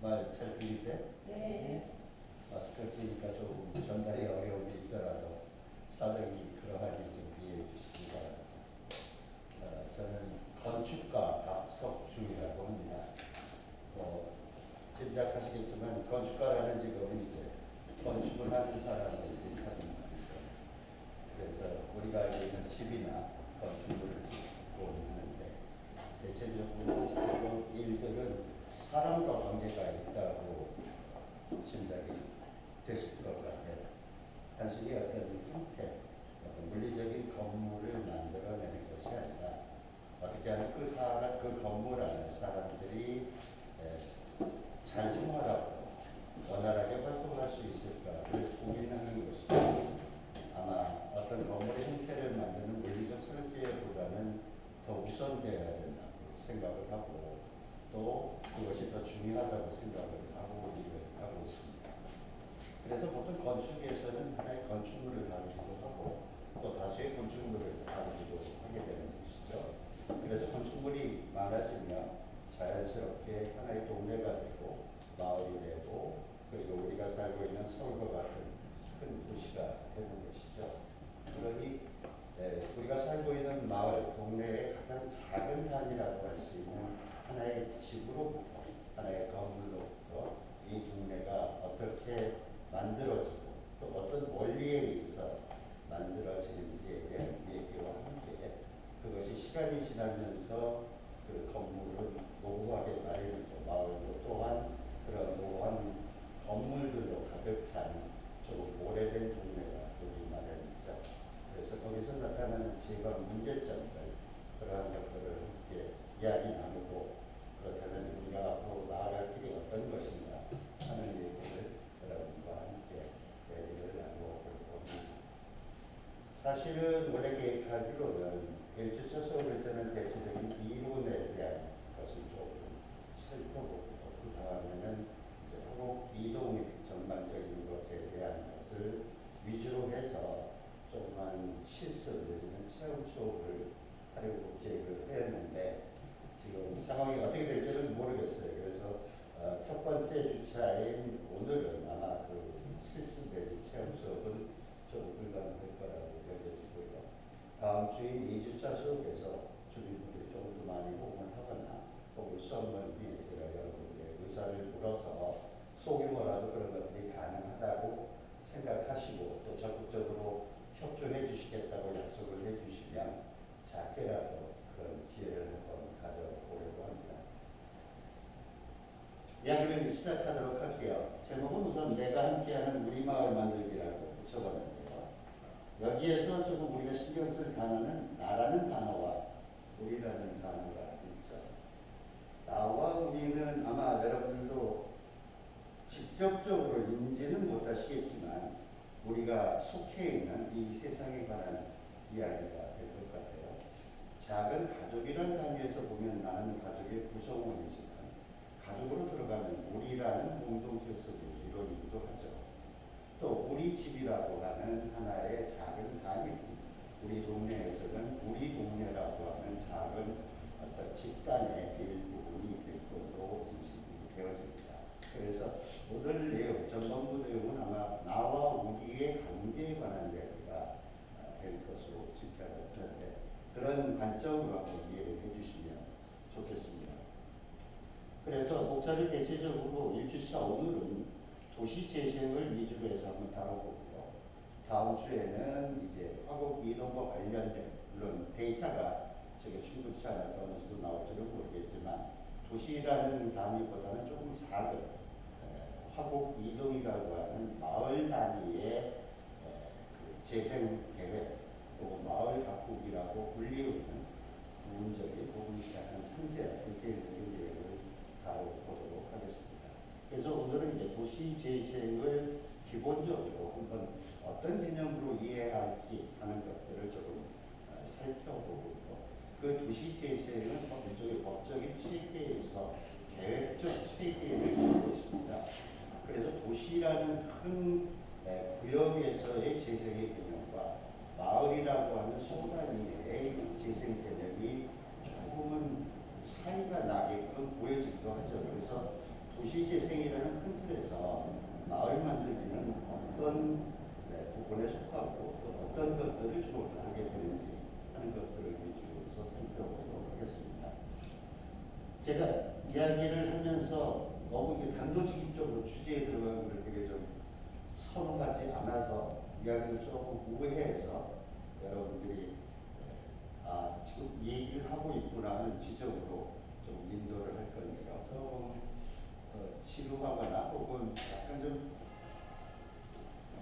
말 잘 들리세요? 네. 마스크 끼니까 좀 전달이 어려움이 있더라도 사정이 그러하니 좀 이해해 주시기 바랍니다. 저는 건축가 박석중이라고 합니다. 짐작하시겠지만 건축가라는 직업은 이제 건축을 하는 사람을 뜻하는 말이죠. 그래서 우리가 알고 있는 집이나 건축물을 짓고 있는데 대체적으로 그런 일들은 사람과 관계가 있다고 짐작이 되실 것 같아요. 단순히 어떤 형태, 어떤 물리적인 건물을 만들어내는 것이 아니라 어떻게 하면 그 건물 안에 사람들이 잘 생활하고 원활하게 활동할 수 있을까를 고민하는 것이죠. 아마 어떤 건물의 형태를 만드는 물리적 설계보다는 더 우선되어야 된다고 생각을 하고 또 그것이 더 중요하다고 생각을 하고 일을 하고 있습니다. 그래서 보통 건축에서는 하나의 건축물을 다루기도 하고 또 다수의 건축물을 다루기도 하게 되는 것이죠. 그래서 건축물이 많아지면 자연스럽게 하나의 동네가 되고 마을이 되고 그리고 우리가 살고 있는 서울과 같은 큰 도시가 되는 것이죠. 그러니 우리가 살고 있는 마을, 동네의 가장 작은 단위라고 할 수 있는 하나의 집으로부터 하나의 건물로부터 이 동네가 어떻게 만들어지고 또 어떤 원리에 의해서 만들어지는지에 대한 얘기와 함께 그것이 시간이 지나면서 그 건물은 노후하게 마련이고 마을도 또한 그런 노후한 건물들로 가득 찬 조금 오래된 동네가 되기 마련이죠. 그래서 거기서 나타나는 지방 문제점들 그러한 것들을 함께 이야기 나누고 그렇다면 우리가 앞으로 나아갈 길이 어떤 것인가 하는 얘기를 여러분과 함께 얘기를 나누어보려고 합니다. 사실은 원래 계획하기로는 일주차 수업에서는 대체적인 이론에 대한 것을 조금 살펴보고 그 다음에는 이제 호흡 이동의 전반적인 것에 대한 것을 위주로 해서 조그만 실습 내지는 체험 수업을 하려고 계획을 했는데 지금 상황이 어떻게 될지는 모르겠어요. 그래서 첫 번째 주차인 오늘은 아마 그 실습 내지 체험 수업은 좀 불가능할 거라고 여겨지고요. 다음 주인 2주차 수업에서 주민분들이 조금 더 많이 호응을 하거나 혹은 수업을 위해 제가 여러분들의 의사를 물어서 소규모라도 그런 것들이 가능하다고 생각하시고 또 적극적으로 협조해 주시겠다고 약속을 해 주시면 작게라도 그런 기회를 한번 가져보려고 합니다. 이야기를 시작하도록 할게요. 제목은 우선 내가 함께하는 우리 마을 만들기라고 붙여봤는데요. 여기에서 조금 우리가 신경 쓸 단어는 나라는 단어와 우리라는 단어가 있죠. 나와 우리는 아마 여러분들도 직접적으로 인지는 못하시겠지만 우리가 속해 있는 이 세상에 관한 이야기가 될 것 같아요. 작은 가족이라는 단위에서 보면 나는 가족의 구성원이지만 가족으로 들어가면 우리라는 공동체 속에 이루어지기도 하죠. 또 우리 집이라고 하는 하나의 작은 단위, 우리 동네에서는 우리 동네라고 하는 작은 어떤 집단의 일부분이 될 것으로 인식이 되어집니다. 그래서 오늘 내용, 전반부 내용은 아마 나와 우리의 관계에 관한 이야기가 될 것으로 짐작을 하는데 그런 관점으로 한번 이해를 해주시면 좋겠습니다. 그래서 목차를 대체적으로 1주차 오늘은 도시 재생을 위주로 해서 한번 다뤄보고요. 다음 주에는 이제 화곡 이동과 관련된 물론 데이터가 제가 충분치 않아서 어느 정도 나올지는 모르겠지만 도시라는 단위보다는 조금 작은 화곡 이동이라고 하는 마을 단위의 그 재생 계획 혹은 마을 가꾸기라고 불리우는 부분적인 혹은 약간 상세한 디테일적인 내용을 다뤄보도록 하겠습니다. 그래서 오늘은 이제 도시 재생을 기본적으로 한번 어떤 개념으로 이해할지 하는 것들을 조금 살펴보고 그 도시 재생은 일종의 법적인 체계에서 계획적 체계를 갖고 있습니다. 그래서 도시라는 큰 구역에서의 재생의 개념과 마을이라고 하는 소단위의 재생 개념이 조금은 차이가 나게끔 보여지기도 하죠. 그래서 도시 재생 나라를 만들기는 어떤 부분에 속하고 또 어떤 것들을 주로 다루게 되는지 하는 것들을 위주로서 살펴보도록 하겠습니다. 제가 이야기를 하면서 너무 단도직입적으로 주제에 들어가는 걸 되게 좀 선호하지 않아서 이야기를 조금 우회해서 여러분들이 지금 이 얘기를 하고 있구나 하는 지적으로 좀 인도를 할 건데요. 조금 지루하거나 혹은 약간 좀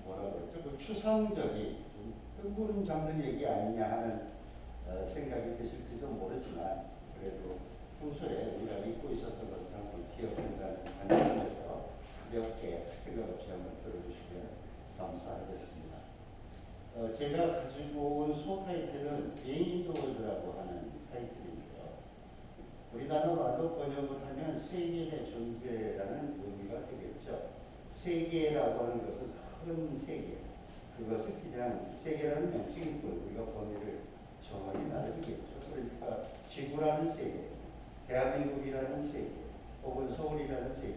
뭐라 그러죠? 그 추상적인 좀 뜬구름 잡는 얘기 아니냐 하는 생각이 드실지도 모르지만 그래도 평소에 우리가 잊고 있었던 것을 한번 기억한다는 관점에서 가볍게 생각 없이 한번 들어주시면 감사하겠습니다. 제가 가지고 온 소 타이틀은 개인도라고 하는 타이틀인데요. 우리 단어로 알로 번역을 하면 세계의 존재라는 의미가 되겠죠. 세계라고 하는 것은 큰 세계, 그것을 그냥 세계라는 명칭이고 우리가 범위를 정하기 나름이겠죠. 그러니까 지구라는 세계, 대한민국이라는 세계, 혹은 서울이라는 세계,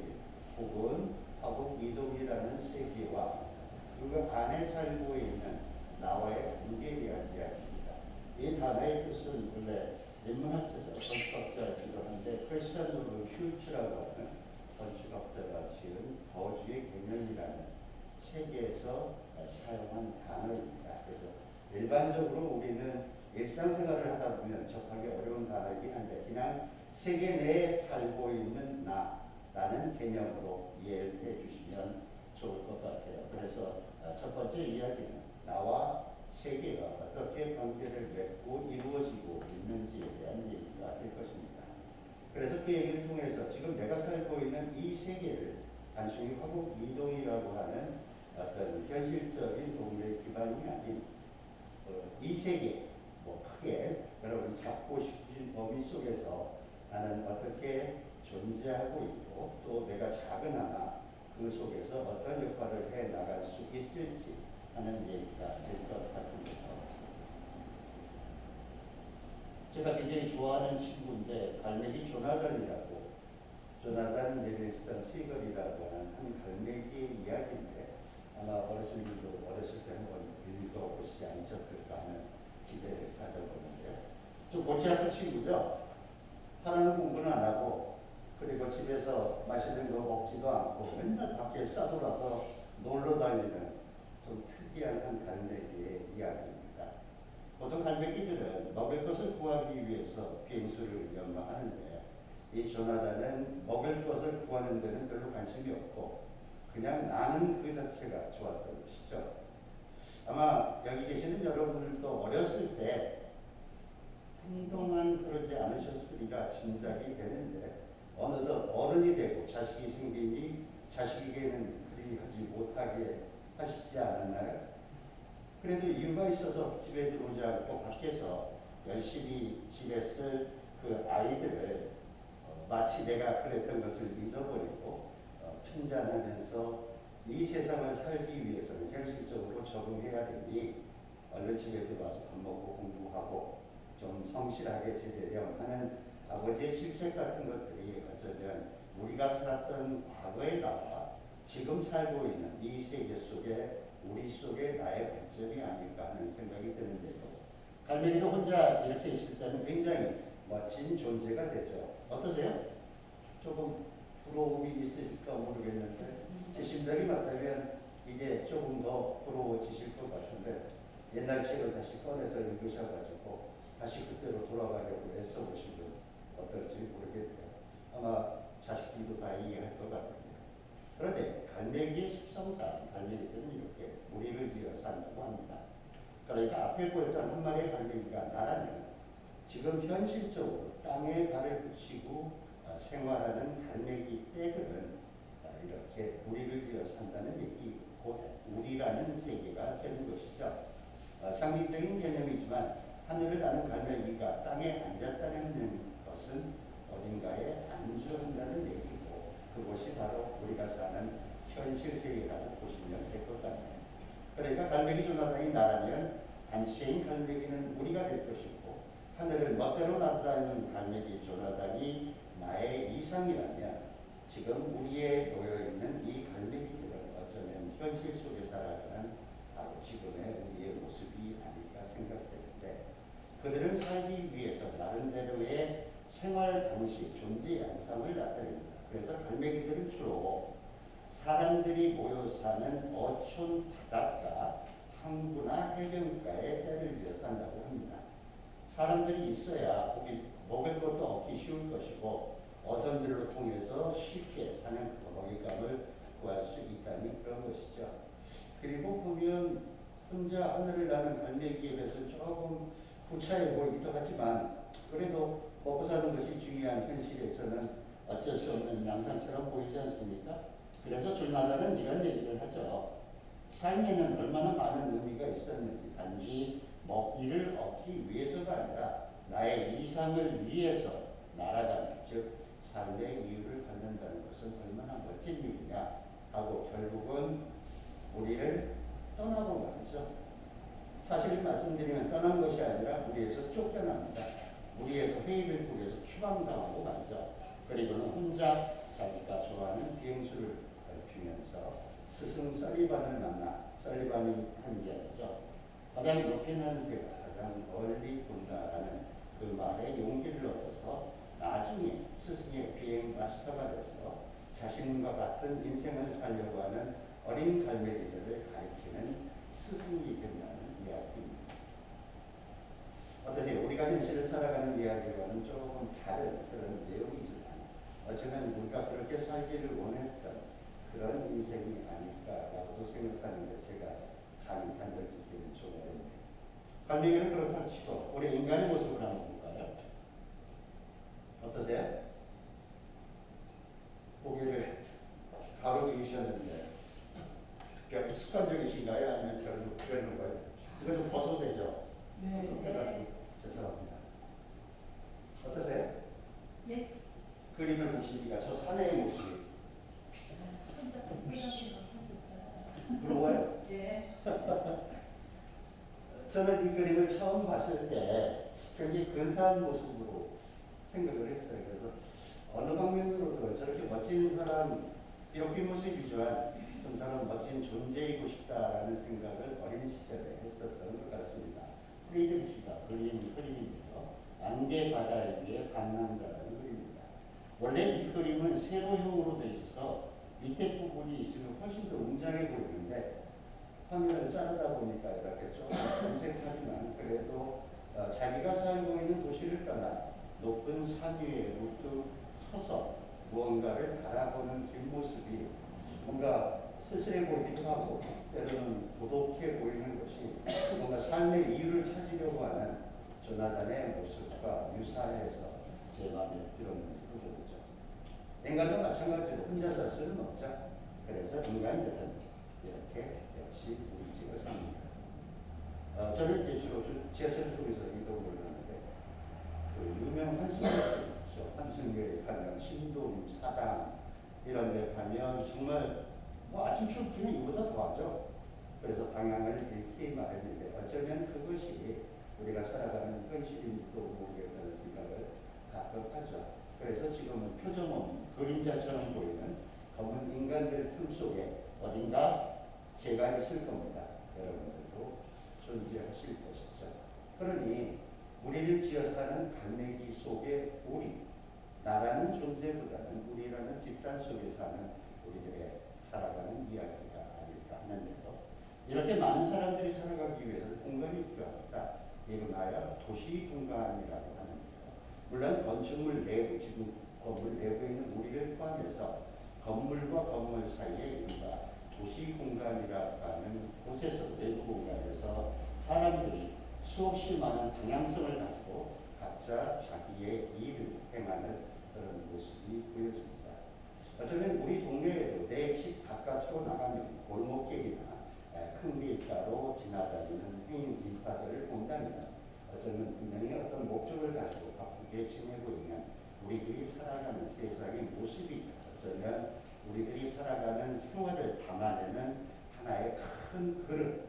혹은 화곡 이동이라는 세계와 그 안에 살고 있는 나와의 관계에 대한 이야기입니다. 이 단어의 뜻은 원래 인문학자죠. 건축학자이기도 한데 크리스찬 휴츠라고 하는 건축학자가 지은 거주의 개념이라는 책에서 사용한 단어입니다. 그래서 일반적으로 우리는 일상생활을 하다 보면 접하기 어려운 단어이긴 한데 그냥 세계 내에 살고 있는 나라는 개념으로 이해해 주시면 좋을 것 같아요. 그래서 첫 번째 이야기는 나와 세계가 어떻게 관계를 맺고 이루어지고 있는지에 대한 얘기가 될 것입니다. 그래서 그 얘기를 통해서 지금 내가 살고 있는 이 세계를 단순히 화곡 이동이라고 하는 어떤 현실적인 동물의 기반이 아닌 이 세계, 크게 여러분이 잡고 싶으신 범위 속에서 나는 어떻게 존재하고 있고 또 내가 작은하나 그 속에서 어떤 역할을 해 나갈 수 있을지 하는 얘기가 될 것 같습니다. 제가 굉장히 좋아하는 친구인데 갈매기 조나단이라고 조나단 리빙스턴 시걸이라고 하는 한 갈매기의 이야기인데 아마 어르신들도 어렸을 때 한번 읽어보시지 않으셨을까 하는 기대를 가져보는데요. 좀 골치 아픈 친구죠. 하나는 공부는 안 하고 그리고 집에서 맛있는 거 먹지도 않고 맨날 밖에 싸돌아서 놀러 다니는 좀 특이한 한 갈매기의 이야기입니다. 보통 갈매기들은 먹을 것을 구하기 위해서 비행수를 연마하는데 이 조나단은 먹을 것을 구하는 데는 별로 관심이 없고 그냥 나는 그 자체가 좋았던 것이죠. 아마 여기 계시는 여러분들도 어렸을 때 한동안 그러지 않으셨으리라 짐작이 되는데 어느덧 어른이 되고 자식이 생기니 자식에게는 그리 하지 못하게 하시지 않았나요? 그래도 이유가 있어서 집에 들어오지 않고 밖에서 열심히 지냈을 그 아이들을 마치 내가 그랬던 것을 잊어버리고 핀잔하면서 이 세상을 살기 위해서는 현실적으로 적응해야 되니 얼른 집에 들어와서 밥 먹고 공부하고 좀 성실하게 지내렴 하는 아버지의 실책 같은 것들이 어쩌면 우리가 살았던 과거의 나와 지금 살고 있는 이 세계 속에 우리 속에 나의 관점이 아닐까 하는 생각이 드는데요. 갈매기도 혼자 이렇게 있을 때는 굉장히 멋진 존재가 되죠. 어떠세요? 조금 부러움이 있으실까 모르겠는데 제 심장이 맞다면 이제 조금 더 부러워지실 것 같은데 옛날 책을 다시 꺼내서 읽으셔가지고 다시 그때로 돌아가려고 애써보시면 어떨지 모르겠네요. 아마 자식들도 다 이해할 것 같은데요. 그런데 갈매기의 습성상 갈매기들은 이렇게 무리를 지어 산다고 합니다. 그러니까 앞에 보였던 한 마리의 갈매기가 나라면 지금 현실적으로 땅에 발을 붙이고 생활하는 갈매기 떼들은 이렇게 무리를 지어 산다는 얘기, 곧 우리라는 세계가 되는 것이죠. 상징적인 개념이지만 하늘을 나는 갈매기가 땅에 앉았다는 것은 어딘가에 안주한다는 얘기고 그것이 바로 우리가 사는 현실 세계라고 보시면 될 것 같네요. 그러니까 갈매기 조나단이 나라면 안시인 갈매기는 우리가 될 것이고 하늘을 멋대로 날아다니는 갈매기 조나단이 나의 이상이라면 지금 우리에 놓여있는 이 갈매기들은 어쩌면 현실 속에 살아가는 바로 지금의 우리의 모습이 아닐까 생각되는데, 그들은 살기 위해서 나름대로의 생활 방식, 존재 양상을 나타냅니다. 그래서 갈매기들은 주로 사람들이 모여 사는 어촌 바닷가, 항구나 해변가에 때를 지어 산다고 합니다. 사람들이 있어야 먹을 것도 얻기 쉬울 것이고 어선들로 통해서 쉽게 사는 그 먹잇감을 구할 수 있다는 그런 것이죠. 그리고 보면 혼자 하늘을 나는 갈매기에 비해서 조금 구차해 보이기도 하지만, 그래도 먹고 사는 것이 중요한 현실에서는 어쩔 수 없는 양상처럼 보이지 않습니까? 그래서 줄나다는 이런 얘기를 하죠. 삶에는 얼마나 많은 의미가 있었는지, 단지 먹이를 얻기 위해서가 아니라 나의 이상을 위해서 날아가는, 즉 삶의 이유를 갖는다는 것은 얼마나 멋진 일이냐 하고 결국은 우리를 떠나고 말이죠. 사실 말씀드리면 떠난 것이 아니라 우리에서 쫓겨납니다. 우리에서 회의를 꾸려서 추방당하고 말죠. 그리고는 혼자 자기가 좋아하는 비행수를 피면서 스승 설리반을 만나, 설리반이 한 이야기죠. 가장 높이 나는 새가 가장 멀리 본다라는 그 말에 용기를 얻어서 나중에 스승의 비행 마스터가 돼서 자신과 같은 인생을 살려고 하는 어린 갈매기들을 가리키는 스승이 된다는 이야기입니다. 어떠세요? 우리가 현실을 살아가는 이야기와는 조금 다른 그런 내용이지만 어쩌면 우리가 그렇게 살기를 원했던 그런 인생이 아닐까라고도 생각하는데, 제가 감히 단정짓기는 좀 어렵네요. 갈매기는 그렇다 치고 우리 인간의 모습을 한번 볼까요? 어떠세요? 고개를 가로지으셨는데 습관적이신가요? 아니면 별로 그러는 거예요? 이거 좀 벗어도 되죠? 네. 죄송합니다. 어떠세요? 네. 그림을 보시니까 저 사내의 모습이 부러워요? 네. 저는 이 그림을 처음 봤을 때 굉장히 근사한 모습으로 생각을 했어요. 그래서 어느 방면으로도 저렇게 멋진 사람, 비록 뒷모습이지만 좀 저런 멋진 존재이고 싶다라는 생각을 어린 시절에 했었던 것 같습니다. 프리드리히가 그린 그림인데요. 안개 바다 위에 반남자라는 그림입니다. 원래 이 그림은 세로형으로 되어 있어서 밑에 부분이 있으면 훨씬 더 웅장해 보이는데, 화면을 자르다 보니까 이렇게 좀 검색하지만 그래도 자기가 살고 있는 도시를 떠나 높은 산 위에 문득 서서 무언가를 바라보는 뒷모습이 뭔가 쓸쓸해 보이기도 하고 때로는 고독해 보이는 것이 뭔가 삶의 이유를 찾으려고 하는 조나단의 모습과 유사해서 제 마음에 들었는 부분이죠. 인간도 마찬가지로 혼자 살 수는 없죠. 그래서 인간들은 이렇게 역시 우리 집에 삽니다. 저는 이제 주로 지하철 통해서 이동을 하는데, 그 유명 환승교회 있죠. 환승교회 가면 신동, 사당 이런 데 가면 정말 아침 출근은 이보다 더하죠. 그래서 방향을 잃기 마련인데 어쩌면 그것이 우리가 살아가는 현실인지도 모르겠다는 생각을 가끔 하죠. 그래서 지금은 표정 없는 그림자처럼 보이는 검은 인간들 틈 속에 어딘가 제가 있을 겁니다. 여러분들도 존재하실 것이죠. 그러니 우리를 지어 사는 갈매기 속의 우리, 나라는 존재보다는 우리라는 집단 속에 사는 우리들의 살아가는 이야기가 아닐까 하는데요. 이렇게 많은 사람들이 살아가기 위해서는 공간이 필요합니다. 이름하여 도시 공간이라고 하는데요. 물론 건축물 내부, 지금 건물 내부에 있는 우리를 포함해서 건물과 건물 사이에 이른바 도시 공간이라고 하는 곳에서, 내부 공간에서 사람들이 수없이 많은 방향성을 가지고 각자 자기의 일을 행하는 그런 모습이 보여집니다. 어쩌면 우리 동네에도 내 집 바깥으로 나가면 골목길이나 큰 길가로 지나다니는 행인 인파들을 본다면 어쩌면 분명히 어떤 목적을 가지고 바쁘게 지내고 있는 우리들이 살아가는 세상의 모습이죠. 어쩌면 우리들이 살아가는 생활을 담아내는 하나의 큰 그릇,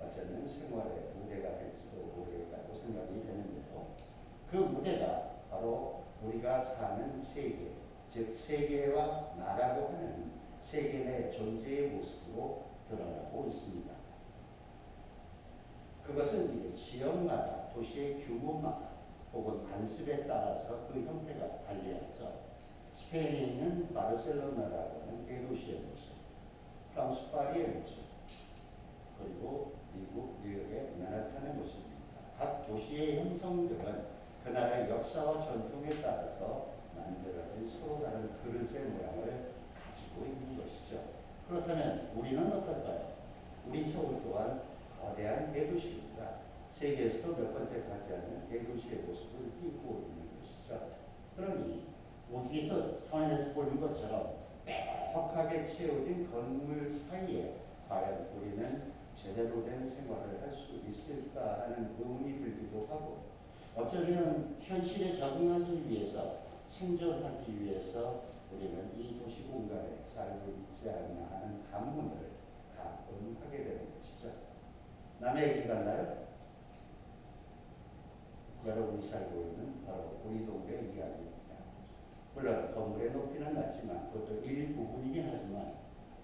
어쩌면 생활의 무대가 될지도 모르겠다고 생각이 되는데요. 그 무대가 바로 우리가 사는 세계, 즉 세계와 나라고 하는 세계 내 존재의 모습으로 드러나고 있습니다. 그것은 이제 지역마다 도시의 규모마다 혹은 관습에 따라서 그 형태가 달리하죠. 스페인에 있는 바르셀로나라고 하는 대도시의 모습, 프랑스 파리의 모습, 그리고 미국 뉴욕의 맨하탄의 모습입니다. 각 도시의 형성들은 그 나라의 역사와 전통에 따라서 만들어진 서로 다른 그릇의 모양을 가지고 있는 것이죠. 그렇다면 우리는 어떨까요? 우리 서울 또한 거대한 대도시입니다. 세계에서도 몇 번째 가지하는 대도시의 모습을 띠고 있는 것이죠. 그러니 어디서 사원에서 보는 것처럼 빼곡하게 채워진 건물 사이에 과연 우리는 제대로 된 생활을 할 수 있을까 하는 의문이 들기도 하고, 어쩌면 현실에 적응하기 위해서, 생존하기 위해서 우리는 이 도시 공간에 살고 있지 않나 하는 반문을 가끔 하게 되는 것이죠. 남의 얘기 같나요? 여러분이 살고 있는 바로 우리 동네 이야기입니다. 물론 건물의 높이는 낮지만 그것도 일부분이긴 하지만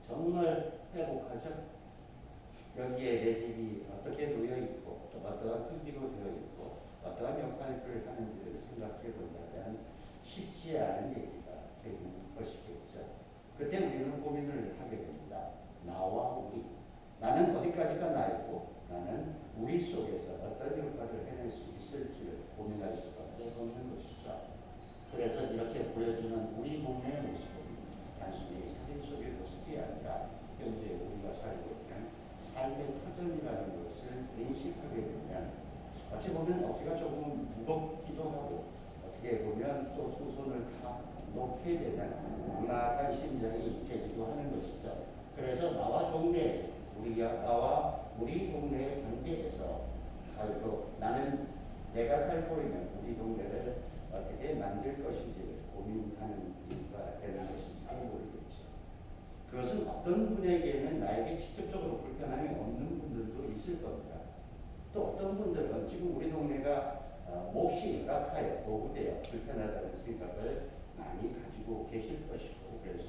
정말 빼곡하죠. 여기에 내 집이 어떻게 놓여 있고 또 어떠한 크기로 되어 있고 어떠한 역할을 하는지를 생각해 본다면 쉽지 않은 얘기가 되는 것이겠죠. 그때 우리는 고민을 하게 됩니다. 나와 우리. 나는 어디까지가 나이고 나는 우리 속에서 어떤 역할을 해낼 수 있을지를 고민할 수밖에 없는 것이죠. 그래서 이렇게 보여주는 우리 동네의 모습은 단순히 사진 속의 모습이 아니라 현재 우리가 살고 있는 삶의 터전이라는 것을 인식하게 되면 어찌 보면 어깨가 조금 무겁기도 하고 어떻게 보면 또 두 손을 다 놓게 되는 막막한 심정이 되기도 하는 것이죠. 그래서 나와 우리 동네의 관계에서 나는 내가 살고 있는 우리 동네를 어떻게 만들 것인지를 고민하는 이유가 되는 것인지도 모르겠죠. 그것은 어떤 분에게는 나에게 직접적으로 불편함이 없는 분들도 있을 겁니다. 또 어떤 분들은 지금 우리 동네가 몹시 열악하여 노후되어 불편하다는 생각을 많이 가지고 계실 것이고, 그래서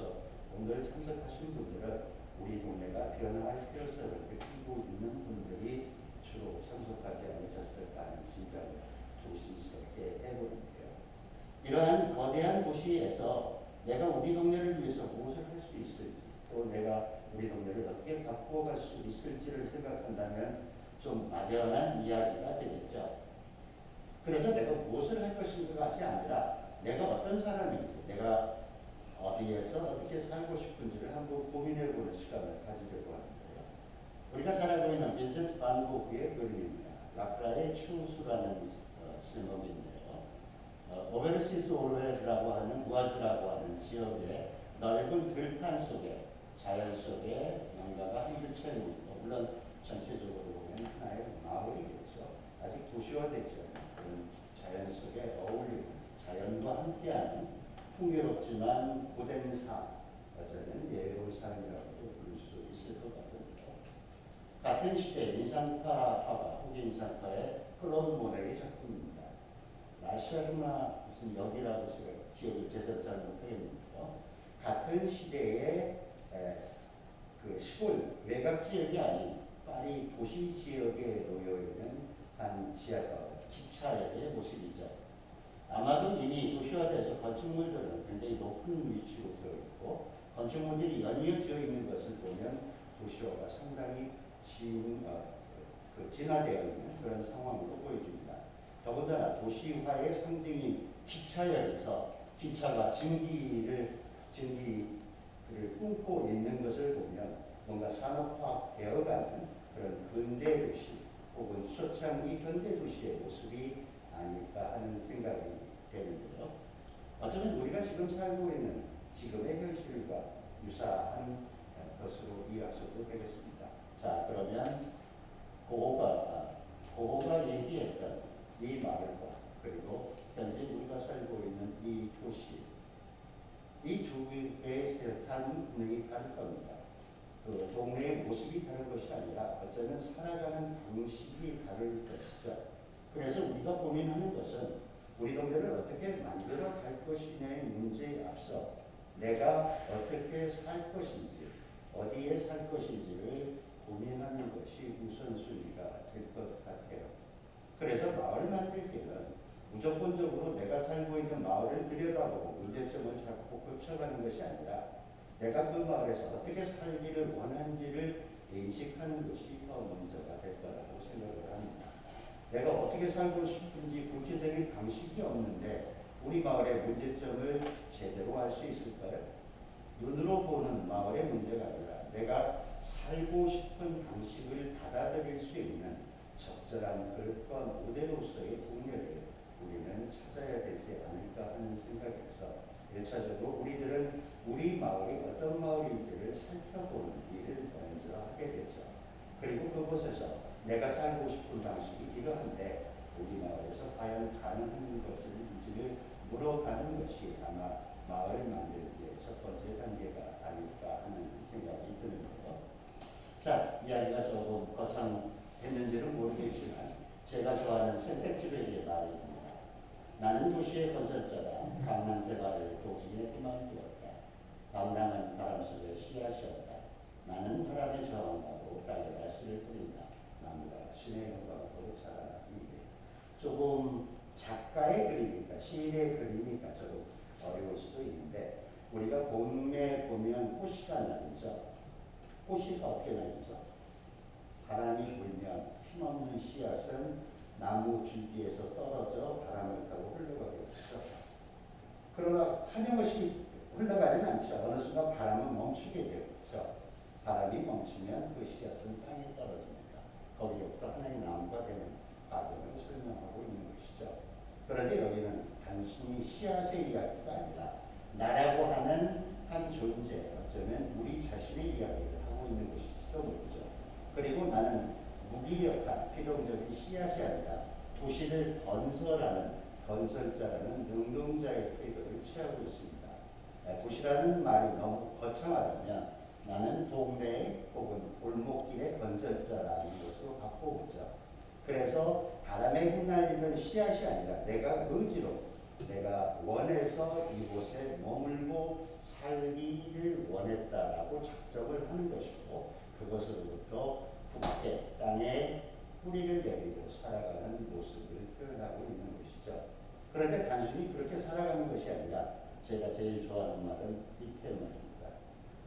오늘 참석하신 분들은 우리 동네가 변화할 필요성을 느끼고 있는 분들이 주로 참석하지 않으셨을까 하는 생각을 조심스럽게 해보는데요. 이러한 거대한 도시에서 내가 우리 동네를 위해서 무엇을 할 수 있을지, 또 내가 우리 동네를 어떻게 바꾸어갈 수 있을지를 생각한다면 좀 막연한 이야기가 되겠죠. 그래서 내가 무엇을 할 것인가가 아니라 내가 어떤 사람인지, 내가 어디에서 어떻게 살고 싶은지를 한번 고민해보는 시간을 가지려고 하는데요. 우리가 잘 알고 있는 빈센트 반 고흐의 그림입니다. 라크라의 추수라는 제목인데요. 오베르시스 오르라고 하는 우아즈라고 하는 지역의 넓은 들판 속에 자연 속에 뭔가가 한글 채우는 거, 물론 전체적으로 보면 하나의 마을이겠죠. 아직 도시화되지 않은 그런 자연 속에 어울리는, 자연과 함께하는 풍요롭지만 고된 삶, 어쩌면 예로운 삶이라고도 부를 수 있을 것 같은데요. 같은 시대 인상파 화가 후기 인상파의 클로드 모네의 작품입니다. 라시아르마 무슨 역이라고 제가 기억을 제대로 잘 못하겠는데요. 같은 시대의 그 시골 외곽 지역이 아닌 파리 도시 지역에 놓여 있는 한 기차역의 모습이죠. 아마도 이미 도시화돼서 건축물들은 굉장히 높은 위치로 되어 있고 건축물들이 연이어져 있는 것을 보면 도시화가 상당히 진화되어 있는 그런 상황으로 보여집니다. 더군다나 도시화의 상징인 기차역에서 기차가 증기를 꿈고 있는 것을 보면 뭔가 산업화 되어가는 그런 근대 도시 혹은 초창기 현대 도시의 모습이 아닐까 하는 생각이 되는데요. 어쩌면 우리가 지금 살고 있는 지금의 현실과 유사한 것으로 이해하셔도 되겠습니다. 자, 그러면 고호가 얘기했던 이 마을과 그리고 현재 우리가 살고 있는 이 도시, 이 두 개의 삶은 분명히 다를 겁니다. 그 동네의 모습이 다른 것이 아니라 어쩌면 살아가는 방식이 다를 것이죠. 그래서 우리가 고민하는 것은 우리 동네를 어떻게 만들어 갈 것이냐의 문제에 앞서 내가 어떻게 살 것인지, 어디에 살 것인지를 고민하는 것이 우선순위가 될 것 같아요. 그래서 마을 만들기는 무조건적으로 내가 살고 있는 마을을 들여다보고 문제점을 잡고 고쳐가는 것이 아니라 내가 그 마을에서 어떻게 살기를 원하는지를 인식하는 것이 더 먼저가 될 거라고 생각을 합니다. 내가 어떻게 살고 싶은지 구체적인 방식이 없는데 우리 마을의 문제점을 제대로 알 수 있을까요? 눈으로 보는 마을의 문제가 아니라 내가 살고 싶은 방식을 받아들일 수 있는 적절한 그릇과 모델로서의 동료를 우리는 찾아야 되지 않을까 하는 생각에서 1차적으로 우리들은 우리 마을이 어떤 마을인지를 살펴보는 일을 먼저 하게 되죠. 그리고 그곳에서 내가 살고 싶은 방식이 이러한데 우리 마을에서 과연 가능한 것인지를 물어가는 것이 아마 마을 만들기의 첫 번째 단계가 아닐까 하는 생각이 드는데요. 자, 이야기가 조금 거창했는지는 모르겠지만 제가 좋아하는 생택지배의 말입니다. 나는 도시의 건설자다. 강낭새발을 도시에 그만두었다. 강낭은 바람 속에 씨앗이었다. 나는 바람에 저항하고 땅에다 씨를 뿌린다. 나무가 신의 영광으로 자라나니. 조금 작가의 그림이니까 시인의 그림이니까 조금 어려울 수도 있는데 우리가 봄에 보면 꽃이가 날리죠. 꽃이 어떻게 날리죠? 바람이 불면 힘없는 씨앗은 나무 줄기에서 떨어져 바람을 타고 흘러가게 되죠. 그러나 한없이 흘러가지는 않죠. 어느 순간 바람은 멈추게 되죠. 바람이 멈추면 그 씨앗은 땅에 떨어집니다. 거기로부터 하나의 나무가 되는 과정을 설명하고 있는 것이죠. 그런데 여기는 단순히 씨앗의 이야기가 아니라 나라고 하는 한 존재, 어쩌면 우리 자신의 이야기를 하고 있는 것일지도 모르죠. 그리고 나는 무기력한 필용적인 씨앗이 아니라 도시를 건설하는 건설자라는 능동자의 태도를 취하고 있습니다. 도시라는 말이 너무 거창하다면 나는 동네 혹은 골목길의 건설자라는 것으로 바꿔보죠. 그래서 바람에 흩날리는 씨앗이 아니라 내가 의지로 내가 원해서 이곳에 머물고 살기를 원했다라고 작정을 하는 것이고 그것으로부터 굳게 땅에 뿌리를 내리고 살아가는 모습을 표현하고 있는 것이죠. 그런데 단순히 그렇게 살아가는 것이 아니라 제가 제일 좋아하는 말은 밑에 말입니다.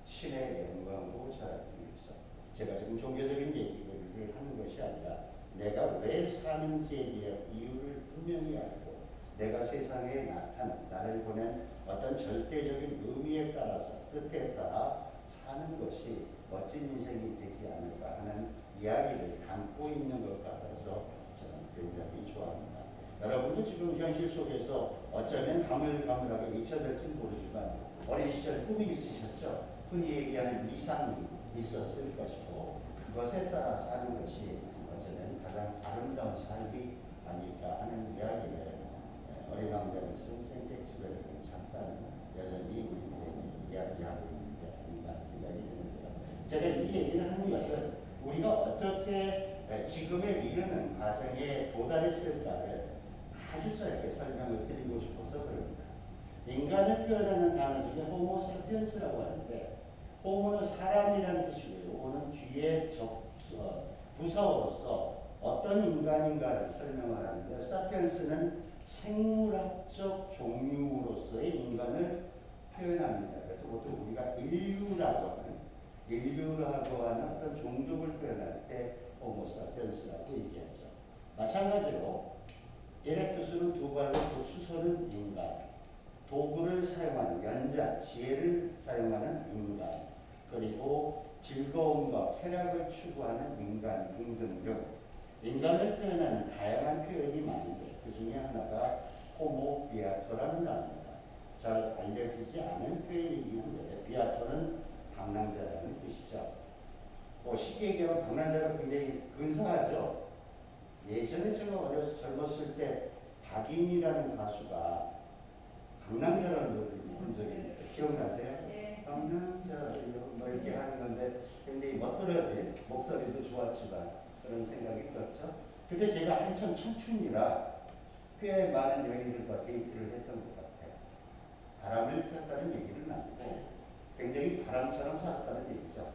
신의 영광으로 자라기 위해서. 제가 지금 종교적인 얘기를 하는 것이 아니라 내가 왜 사는지에 대한 이유를 분명히 알고 내가 세상에 나타난 나를 보낸 어떤 절대적인 의미에 따라서 뜻에 따라 사는 것이 멋진 인생이 되지 않을까 하는 이야기를 담고 있는 것 같아서 저는 굉장히 좋아합니다. 여러분도 지금 현실 속에서 어쩌면 가물가물하게 잊혀질지는 모르지만 어린 시절 꿈이 있으셨죠? 흔히 얘기하는 이상이 있었을 것이고 그것에 따라 사는 것이 어쩌면 가장 아름다운 삶이 아닐까 하는 이야기를 어린 왕자를 쓴 생텍쥐베리는 잠깐 여전히 우리들에게 이야기하고 있는 게 아닌가 하는 생각이 드는데요. 제가 이 얘기를 하는 것은 우리가 어떻게 지금에 이르는 과정에 도달했을까를 아주 짧게 설명을 드리고 싶어서 그럽니다. 인간을 표현하는 단어 중에 호모 사피엔스라고 하는데 호모는 사람이라는 뜻이고요. 호모는 뒤에 부사어로서 어떤 인간인가를 설명을 하는데 사피엔스는 생물학적 종류로서의 인간을 표현합니다. 그래서 보통 우리가 인류라고 하는 어떤 종족을 표현할 때 호모사피엔스라고 얘기하죠. 마찬가지로 에렉투스는 두 발로 수서는 인간, 도구를 사용하는 연자, 지혜를 사용하는 인간, 그리고 즐거움과 쾌락을 추구하는 인간 등등등 인간을 표현하는 다양한 표현이 많은데 그 중에 하나가 호모 비아토라는 단어입니다. 잘 알려지지 않은 표현이긴 한데 비아토는 방랑자라는 뜻이죠. 쉽게 얘기하면 방랑자가 굉장히 근사하죠. 예전에 제가 젊었을 때 박인이라는 가수가 방랑자라는 노래를 부른 적이 있는데 기억나세요? 네. 방랑자요 뭐 이렇게 하는 건데 굉장히 멋들어진 목소리도 좋았지만 그런 생각이 들었죠. 그때 제가 한참 청춘이라 꽤 많은 여인들과 데이트를 했던 것 같아요. 바람을 폈다는 얘기를 나누고 굉장히 바람처럼 살았다는 얘기죠.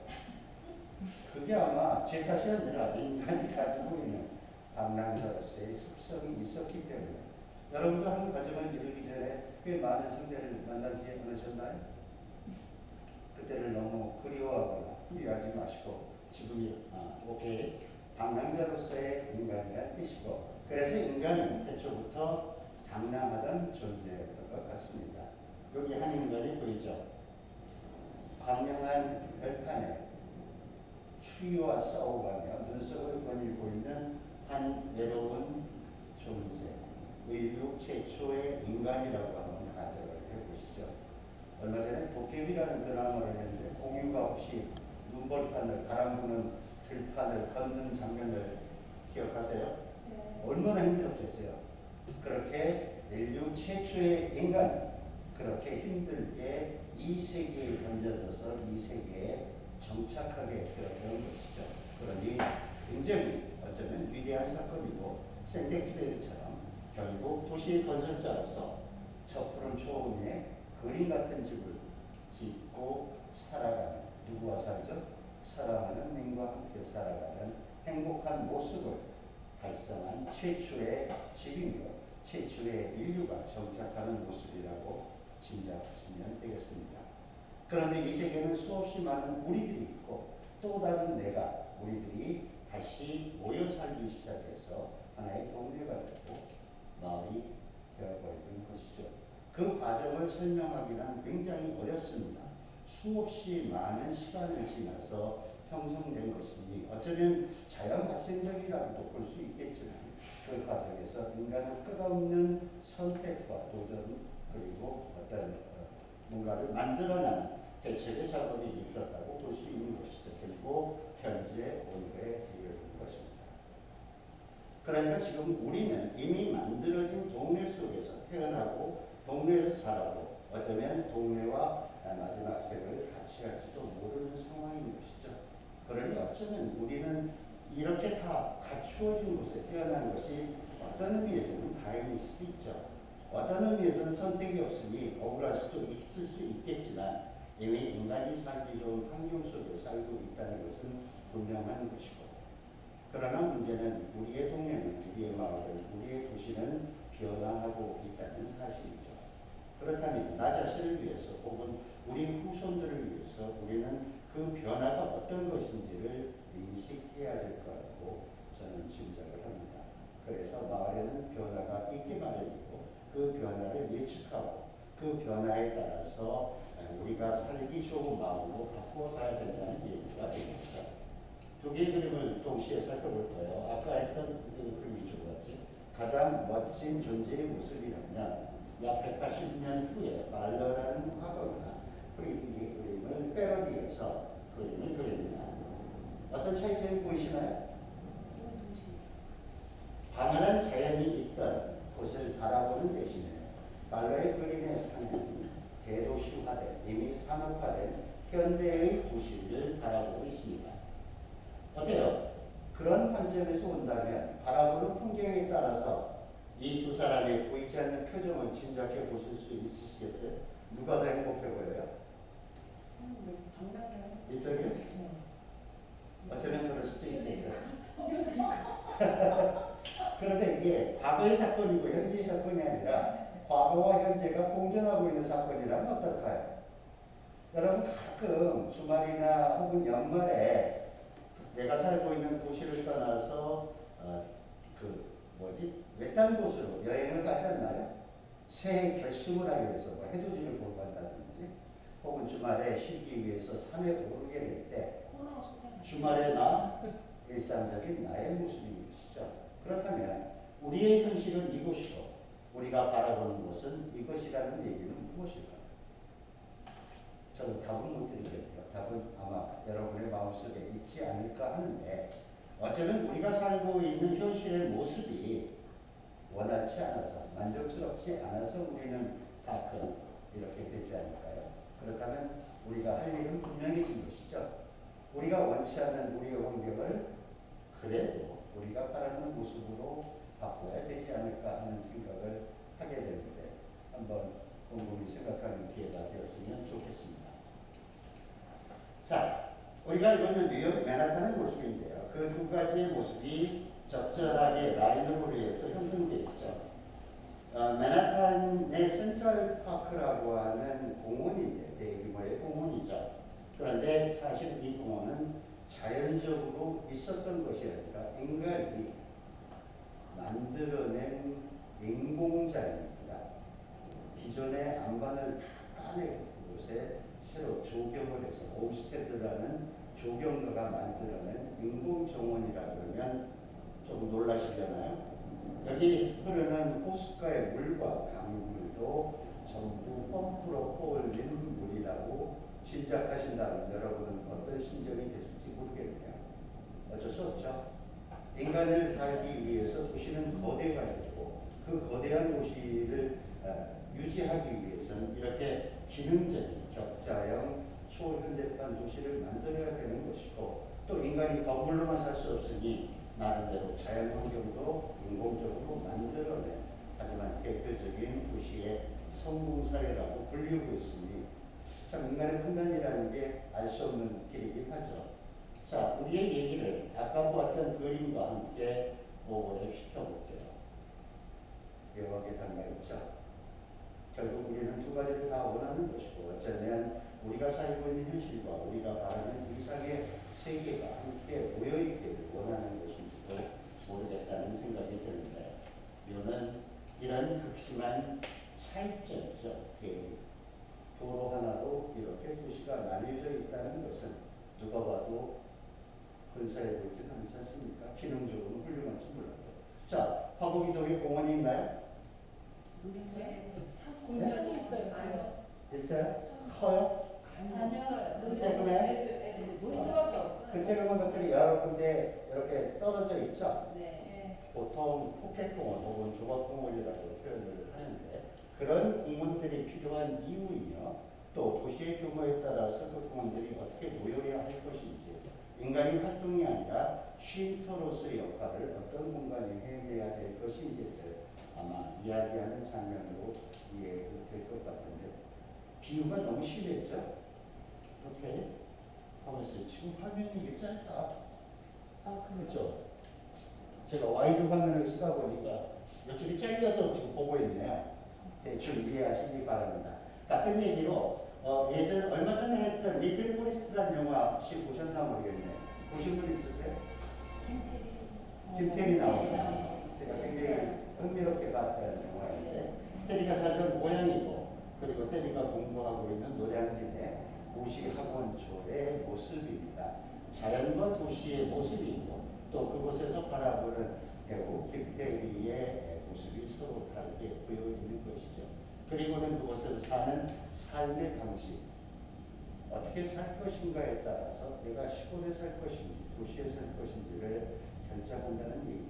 그게 아마 제 탓이 아니라 인간이 가지고 있는 방랑자로서의 습성이 있었기 때문에. 여러분도 한 과정을 이루기 전에 꽤 많은 상대를 만나지 않으셨나요? 그때를 너무 그리워하거나 후회하지 마시고 지금이 오케이 방랑자로서의 인간이라는 뜻이고, 그래서 인간은 태초부터 방랑하던 존재였던 것 같습니다. 여기 한 인간이 보이죠? 광명한 별판에 추위와 싸워가며 눈썹을 거닐고 있는 한 외로운 존재, 인류 최초의 인간이라고 한번 가정을 해보시죠. 얼마 전에 도깨비라는 드라마를 했는데 공유가 없이 눈벌판을 바람 부는 들판을 걷는 장면을 기억하세요? 네. 얼마나 힘들었겠어요. 그렇게 인류 최초의 인간, 그렇게 힘들게 이 세계에 던져져서 이 세계에 정착하게 되었던 것이죠. 그러니 굉장히 어쩌면 위대한 사건이고, 생텍쥐베리처럼 결국 도시 건설자로서 저 푸른 초원에 그림 같은 집을 짓고 살아가는, 누구와 살죠? 사랑하는 님과 함께 살아가는 행복한 모습을 달성한 최초의 집이며 최초의 인류가 정착하는 모습이라고 짐작하시면 되겠습니다. 그런데 이 세계는 수없이 많은 우리들이 있고, 또 다른 내가, 우리들이 다시 모여 살기 시작해서 하나의 동네가 되고 마을이 되어버리는 것이죠. 그 과정을 설명하기는 굉장히 어렵습니다. 수없이 많은 시간을 지나서 형성된 것이니 어쩌면 자연 발생적이라고도 볼 수 있겠지만, 그 과정에서 인간은 끝없는 선택과 도전, 그리고 어떤 뭔가를 만들어내는 대책의 작업이 있었다고 볼 수 있는 것이죠. 그리고 현재 오늘에 이르는 것입니다. 그러니까 지금 우리는 이미 만들어진 동네 속에서 태어나고 동네에서 자라고, 어쩌면 동네와 마지막 생을 같이 할지도 모르는 상황인 것이죠. 그러니 어쩌면 우리는 이렇게 다 갖추어진 곳에 태어난 것이 어떤 의미에서는 다행일 수도 있죠. 어떤 의미에서는 선택이 없으니 억울할 수도 있을 수 있겠지만, 이미 인간이 살기 좋은 환경 속에 살고 있다는 것은 분명한 것이고, 그러나 문제는 우리의 동네는, 우리의 마을은, 우리의 도시는 변화하고 있다는 사실이죠. 그렇다면 나 자신을 위해서 혹은 우리 후손들을 위해서 우리는 그 변화가 어떤 것인지를 인식해야 될 거라고 저는 짐작을 합니다. 그래서 마을에는 변화가 있기 마련이고, 그 변화를 예측하고 그 변화에 따라서 우리가 살기 좋은 마음으로 바꾸어 가야 된다는 얘기가 되겠죠. 두 개의 그림을 동시에 살펴볼까요? 아까 했던 그 그림이 좋았지. 가장 멋진 존재의 모습이라면 약 180년 후에 말러라는 화가가 프리드리 그림을 패러디해서 그림을 그립니다. 어떤 차이점이 보이시나요? 광활한 자연이 있던 곳을 바라보는 대신에 말러의 그림의 상은 대도시화된, 이미 산업화된 현대의 도시를 바라보고 있습니다. 어때요? 그런 관점에서 본다면 바라보는 풍경에 따라서 이 두 사람의 보이지 않는 표정을 짐작해 보실 수 있으시겠어요? 누가 더 행복해 보여요? 이쪽이요? 어쩌면 그럴 수도 있겠죠. 그런데 이게 과거의 사건이고 현재의 사건이 아니라 과거와 현재가 공존하고 있는 사건이라면 어떨까요? 여러분 가끔 주말이나 혹은 연말에 내가 살고 있는 도시를 떠나서 외딴 곳으로 여행을 가지 않나요? 새해 결심을 하기 위해서 해돋이를 보러 간다든지, 혹은 주말에 쉬기 위해서 산에 오르게 될 때 주말에 나 일상적인 나의 모습인 것이죠. 그렇다면 우리의 현실은 이곳이고 우리가 바라보는 곳은 이것이라는 얘기는 무엇일까요? 저도 답은 못 드리겠고요. 답은 아마 여러분의 마음속에 있지 않을까 하는데, 어쩌면 우리가 살고 있는 현실의 모습이 원활치 않아서, 만족스럽지 않아서 우리는 가끔 이렇게 되지 않을까요? 그렇다면 우리가 할 일은 분명해진 것이죠. 우리가 원치 않는 우리의 환경을 그래도 우리가 바라는 모습으로 바꿔야 되지 않을까 하는 생각을 하게 되는데, 한번 곰곰이 생각하는 기회가 되었으면 좋겠습니다. 우리가 이거는 뉴욕 맨하탄의 모습인데요. 그 두 가지의 모습이 적절하게 라인으로 의해서 형성되어 있죠. 맨하탄의 센트럴 파크라고 하는 공원인데 대규모의 공원이죠. 그런데 사실 이 공원은 자연적으로 있었던 것이 아니라 인간이 만들어낸 인공자입니다. 기존의 안반을 다 까내고 그곳에 새로 조경을 해서 홈스테드라는 조경가가 만들어낸 인공정원이라 그러면 조금 놀라시려나요? 여기 흐르는 호숫가의 물과 강물도 전부 펌프로 퍼올린 물이라고 짐작하신다면 여러분은 어떤 심정이 되실지 모르겠네요. 어쩔 수 없죠. 인간을 살기 위해서 도시는 거대가 되고 그 거대한 도시를 유지하기 위해서는 이렇게 기능적인 격자형 초현대판 도시를 만들어야 되는 것이고 또 인간이 더불로만 살 수 없으니 나름대로 자연환경도 인공적으로 만들어낸 하지만 대표적인 도시의 성공 사례라고 불리우고 있으니 참 인간의 판단이라는 게 알 수 없는 길이긴 하죠. 자, 우리의 얘기를 아까 보았던 그림과 함께 오버랩 시켜볼게요. 여기에 담겨있죠. 결국 우리는 두 가지를 다 원하는 것이고 어쩌면 우리가 살고 있는 현실과 우리가 바라는 이상의 세계가 함께 모여있기를 원하는 것인지도 모르겠다는 생각이 드는데 이거는 이런 극심한 차이점이죠. 도로 하나로 이렇게 도시가 나뉘어져 있다는 것은 누가 봐도 근사해 보이지는 않지 않습니까? 기능적으로는 훌륭한지 몰라도. 자, 화곡이동에 공원이 있나요? 네. 공연이 있어요. 있어요? 커요? 아니요. 조금해? 놀이터밖에 없어요. 그 조그만 것들이 여러 군데 이렇게 떨어져 있죠? 네. 보통 포켓공원 혹은 조각공원이라고 표현을 하는데 그런 공원들이 필요한 이유이며 또 도시의 규모에 따라서 그 공원들이 어떻게 모여야 할 것인지 인간의 활동이 아니라 쉼터로서의 역할을 어떤 공간에 해내야 될 것인지를 아마 이야기하는 장면으로 이해될 것 같은데 비유가 너무 심했죠? 오케이. 가만있어요. 지금 화면이 이게 짧다. 그렇죠. 제가 와이드 화면을 쓰다 보니까 이쪽이 잘려서 지금 보고 있네요. 대충 이해하시기 바랍니다. 같은 얘기로 예전 얼마 전에 했던 리틀 포레스트라는 영화 혹시 보셨나 모르겠네요. 보신 분 있으세요? 김태리 나오는 제가 굉장히 흥미롭게 봤던 영화인데 테리가 살던 고향이고 그리고 테리가 공부하고 있는 노량진의 고시학원초의 모습입니다. 자연과 도시의 모습이고 또 그곳에서 바라보는 배우 김태리의 모습이 서로 다르게 보여 있는 것이죠. 그리고는 그곳에서 사는 삶의 방식 어떻게 살 것인가에 따라서 내가 시골에 살 것인지 도시에 살 것인지를 결정한다는 얘기고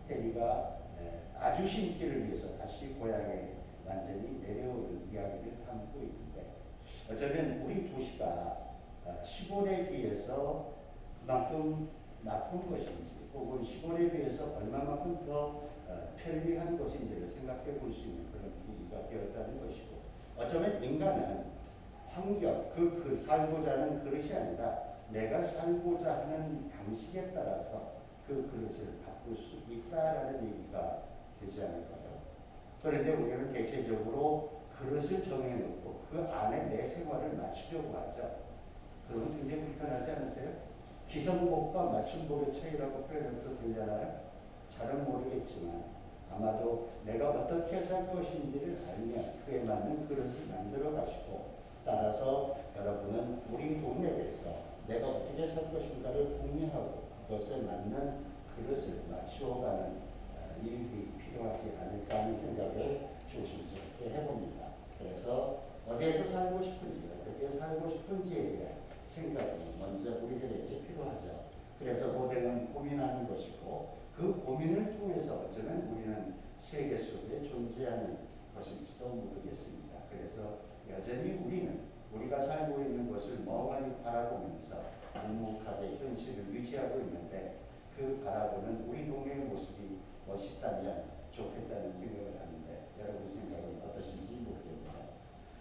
테리가 아주 심기를 위해서 다시 고향에 완전히 내려오는 이야기를 담고 있는데 어쩌면 우리 도시가 시골에 비해서 그만큼 나쁜 것인지 혹은 시골에 비해서 얼마만큼 더 편리한 것인지를 생각해 볼 수 있는 그런 계기가 되었다는 것이고 어쩌면 인간은 환경, 그 살고자 하는 그릇이 아니라 내가 살고자 하는 방식에 따라서 그 그릇을 바꿀 수 있다라는 얘기가 되지 않을까요? 그런데 우리는 대체적으로 그릇을 정해놓고 그 안에 내 생활을 맞추려고 하죠. 그러면 굉장히 불편하지 않으세요? 기성복과 맞춤복의 차이라고 표현해도 되잖아요. 잘은 모르겠지만 아마도 내가 어떻게 살 것인지를 알면 그에 맞는 그릇을 만들어 가시고 따라서 여러분은 우리 동네에서 내가 어떻게 살 것인가를 공유하고 그것에 맞는 그릇을 맞추어가는 일이 필요하지 않을까 하는 생각을 조심스럽게 해봅니다. 그래서 어디에서 살고 싶은지 어떻게 살고 싶은지에 대한 생각이 먼저 우리들에게 필요하죠. 그래서 고등은 고민하는 것이고 그 고민을 통해서 어쩌면 우리는 세계 속에 존재하는 것일지도 모르겠습니다. 그래서 여전히 우리는 우리가 살고 있는 것을 멍하니 바라보면서 묵묵하게 현실을 유지하고 있는데 그 바라보는 우리 동네의 모습이 멋있다면 좋겠다는 생각을 하는데 여러분 생각은 어떠신지 모르겠네요.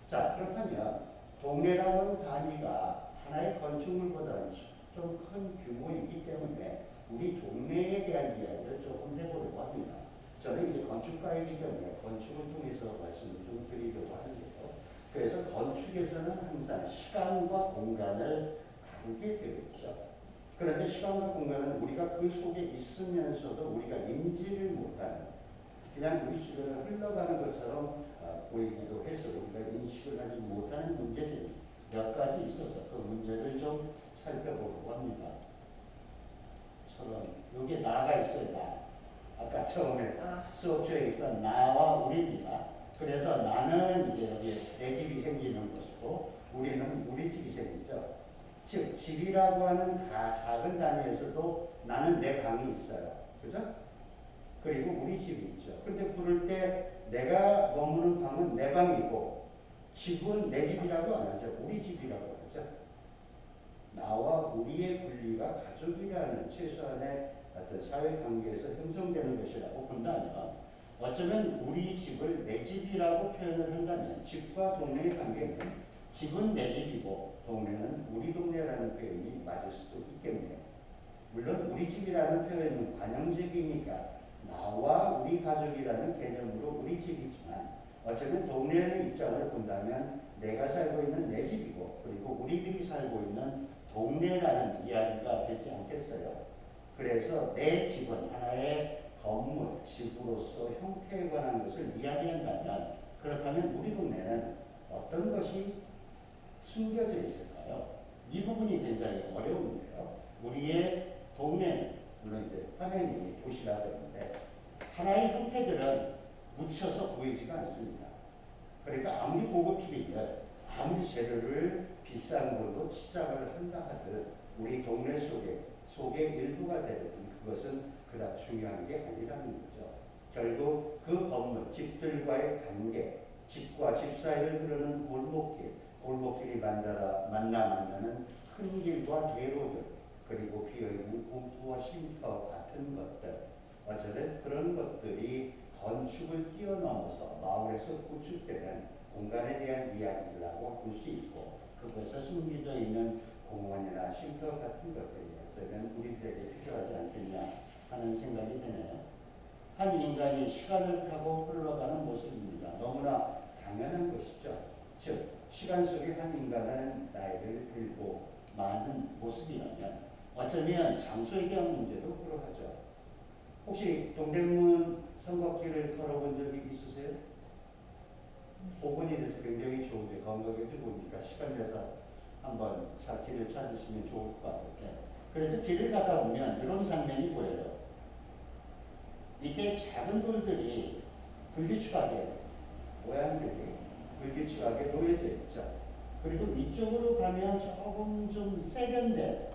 자, 그렇다면 동네라는 단위가 하나의 건축물보다는 좀 큰 규모이기 때문에 우리 동네에 대한 이야기를 조금 해보려고 합니다. 저는 이제 건축가이기 때문에 건축을 통해서 말씀을 좀 드리려고 하는데요. 그래서 건축에서는 항상 시간과 공간을 다루게 되어 있죠. 그런데 시간과 공간은 우리가 그 속에 있으면서도 우리가 인지를 못하는, 그냥 우리 주변을 흘러가는 것처럼 보이기도 해서 우리가 인식을 하지 못하는 문제들이 몇 가지 있어서 그 문제를 좀 살펴보려고 합니다. 처럼 여기에 나가 있어요. 나. 아까 처음에 수업초에 있던 나와 우리입니다. 그래서 나는 이제 여기 내 집이 생기는 것이고 우리는 우리 집이 생기죠. 즉 집이라고 하는 다 작은 단위에서도 나는 내 방이 있어요. 그죠? 그리고 우리 집이 있죠. 근데 부를 때 내가 머무는 방은 내 방이고 집은 내 집이라고 안 하죠. 우리 집이라고 하죠. 나와 우리의 분리가 가족이라는 최소한의 어떤 사회관계에서 형성되는 것이라고 본다면 어쩌면 우리 집을 내 집이라고 표현을 한다면 집과 동네의 관계는 집은 내 집이고 동네는 우리 동네라는 표현이 맞을 수도 있겠네요. 물론 우리 집이라는 표현은 관용적이니까 나와 우리 가족이라는 개념으로 우리 집이지만 어쩌면 동네의 입장을 본다면 내가 살고 있는 내 집이고 그리고 우리들이 살고 있는 동네라는 이야기가 되지 않겠어요. 그래서 내 집은 하나의 건물, 집으로서 형태에 관한 것을 이야기한다면 그렇다면 우리 동네는 어떤 것이 숨겨져 있을까요? 이 부분이 굉장히 어려운데요. 우리의 동네는 물론 이제 화면이 도시가 되는데 하나의 형태들은 묻혀서 보이지가 않습니다. 그러니까 아무리 고급주의들, 아무리 재료를 비싼 걸로 치장을 한다 하듯 우리 동네 속의 일부가 되든 그것은 그닥 중요한 게 아니라는 거죠. 결국 그 건물, 집들과의 관계, 집과 집 사이를 흐르는 골목길이 만나는 큰 길과 대로들, 그리고 비어있는 공터와 쉼터 같은 것들, 어쩌면 그런 것들이 건축을 뛰어넘어서 마을에서 구축되는 공간에 대한 이야기라고 볼 수 있고 그것에 숨겨져 있는 공원이나 쉼터 같은 것들이 어쩌면 우리들에게 필요하지 않겠냐 하는 생각이 드네요. 한 인간이 시간을 타고 흘러가는 모습입니다. 너무나 당연한 것이죠. 즉 시간 속에 한 인간은 나이를 들고 많은 모습이라면 어쩌면 장소에 대한 문제도 그러하죠. 혹시 동대문 선거길을 걸어본 적이 있으세요? 5분이 돼서 굉장히 좋은데 건강에 들어오니까 시간 내서 한번 길을 찾으시면 좋을 것 같아요. 그래서 길을 가다 보면 이런 장면이 보여요. 이게 작은 돌들이 불규칙하게 모양들이 불규칙하게 놓여져 있죠. 그리고 이쪽으로 가면 조금 좀 세련된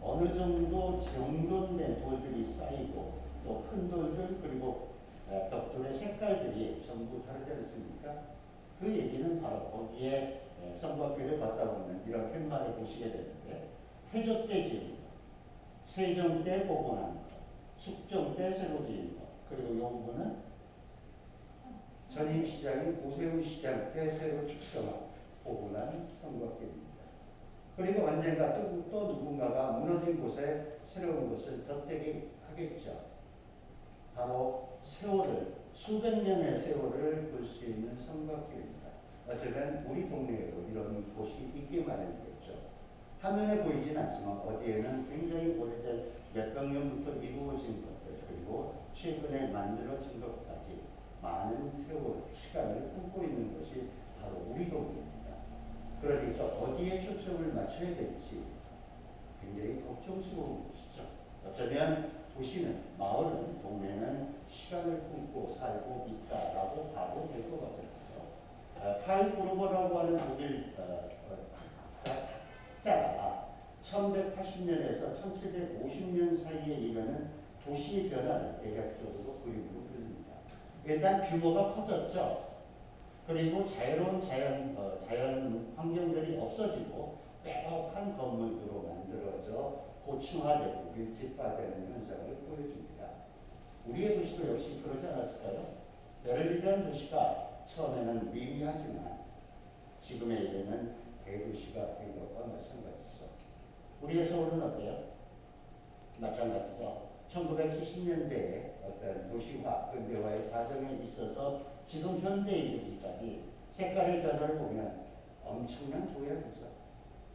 어느 정도 정돈된 돌들이 쌓이고 또 큰 돌들 그리고 벽돌의 색깔들이 전부 다르지 않습니까? 그 얘기는 바로 거기에 선거길을 걷다 보면 이런 팻말을 보시게 되는데 태조 때 지은 것, 세종 때 복원한 것, 숙종 때 새로 지은 것, 그리고 이 부분은 전임시장인 오세훈 시장 때 새로 축성한 복원한 선거길입니다. 그리고 언젠가 또 누군가가 무너진 곳에 새로운 것을 덧대게 하겠죠. 바로 수백 년의 세월을 볼 수 있는 선거길입니다. 어쩌면 우리 동네에도 이런 곳이 있게 마련이겠죠. 화면에 보이진 않지만 어디에는 굉장히 오래된 몇백 년부터 이루어진 것들 그리고 최근에 만들어진 것까지 많은 세월, 시간을 품고 있는 것이 바로 우리 동네입니다. 그러니까 어디에 초점을 맞춰야 될지 굉장히 걱정스러운 것이죠. 어쩌면 도시는, 마을은, 동네는 시간을 품고 살고 있다라고 봐도 될 것 같아요. 칼 구르버라고 하는 독일 학자가 1180년에서 1750년 사이에 이르는 도시의 변화를 대략적으로 그림으로 그립니다. 일단 규모가 커졌죠. 그리고 자유로운 자연 환경들이 없어지고 빼곡한 건물들로 만들어져 고층화되고 밀집화되는 현상을 보여줍니다. 우리의 도시도 역시 그러지 않았을까요? 베를린이라는 도시가 처음에는 미미하지만 지금에 이르는 대도시가 된 것과 마찬가지죠. 우리의 서울은 어때요? 마찬가지죠. 1970년대에 어떤 도시화, 근대화의 과정에 있어서 지금 현대에 이르기까지 색깔의 변화를 보면 엄청난 도약이죠.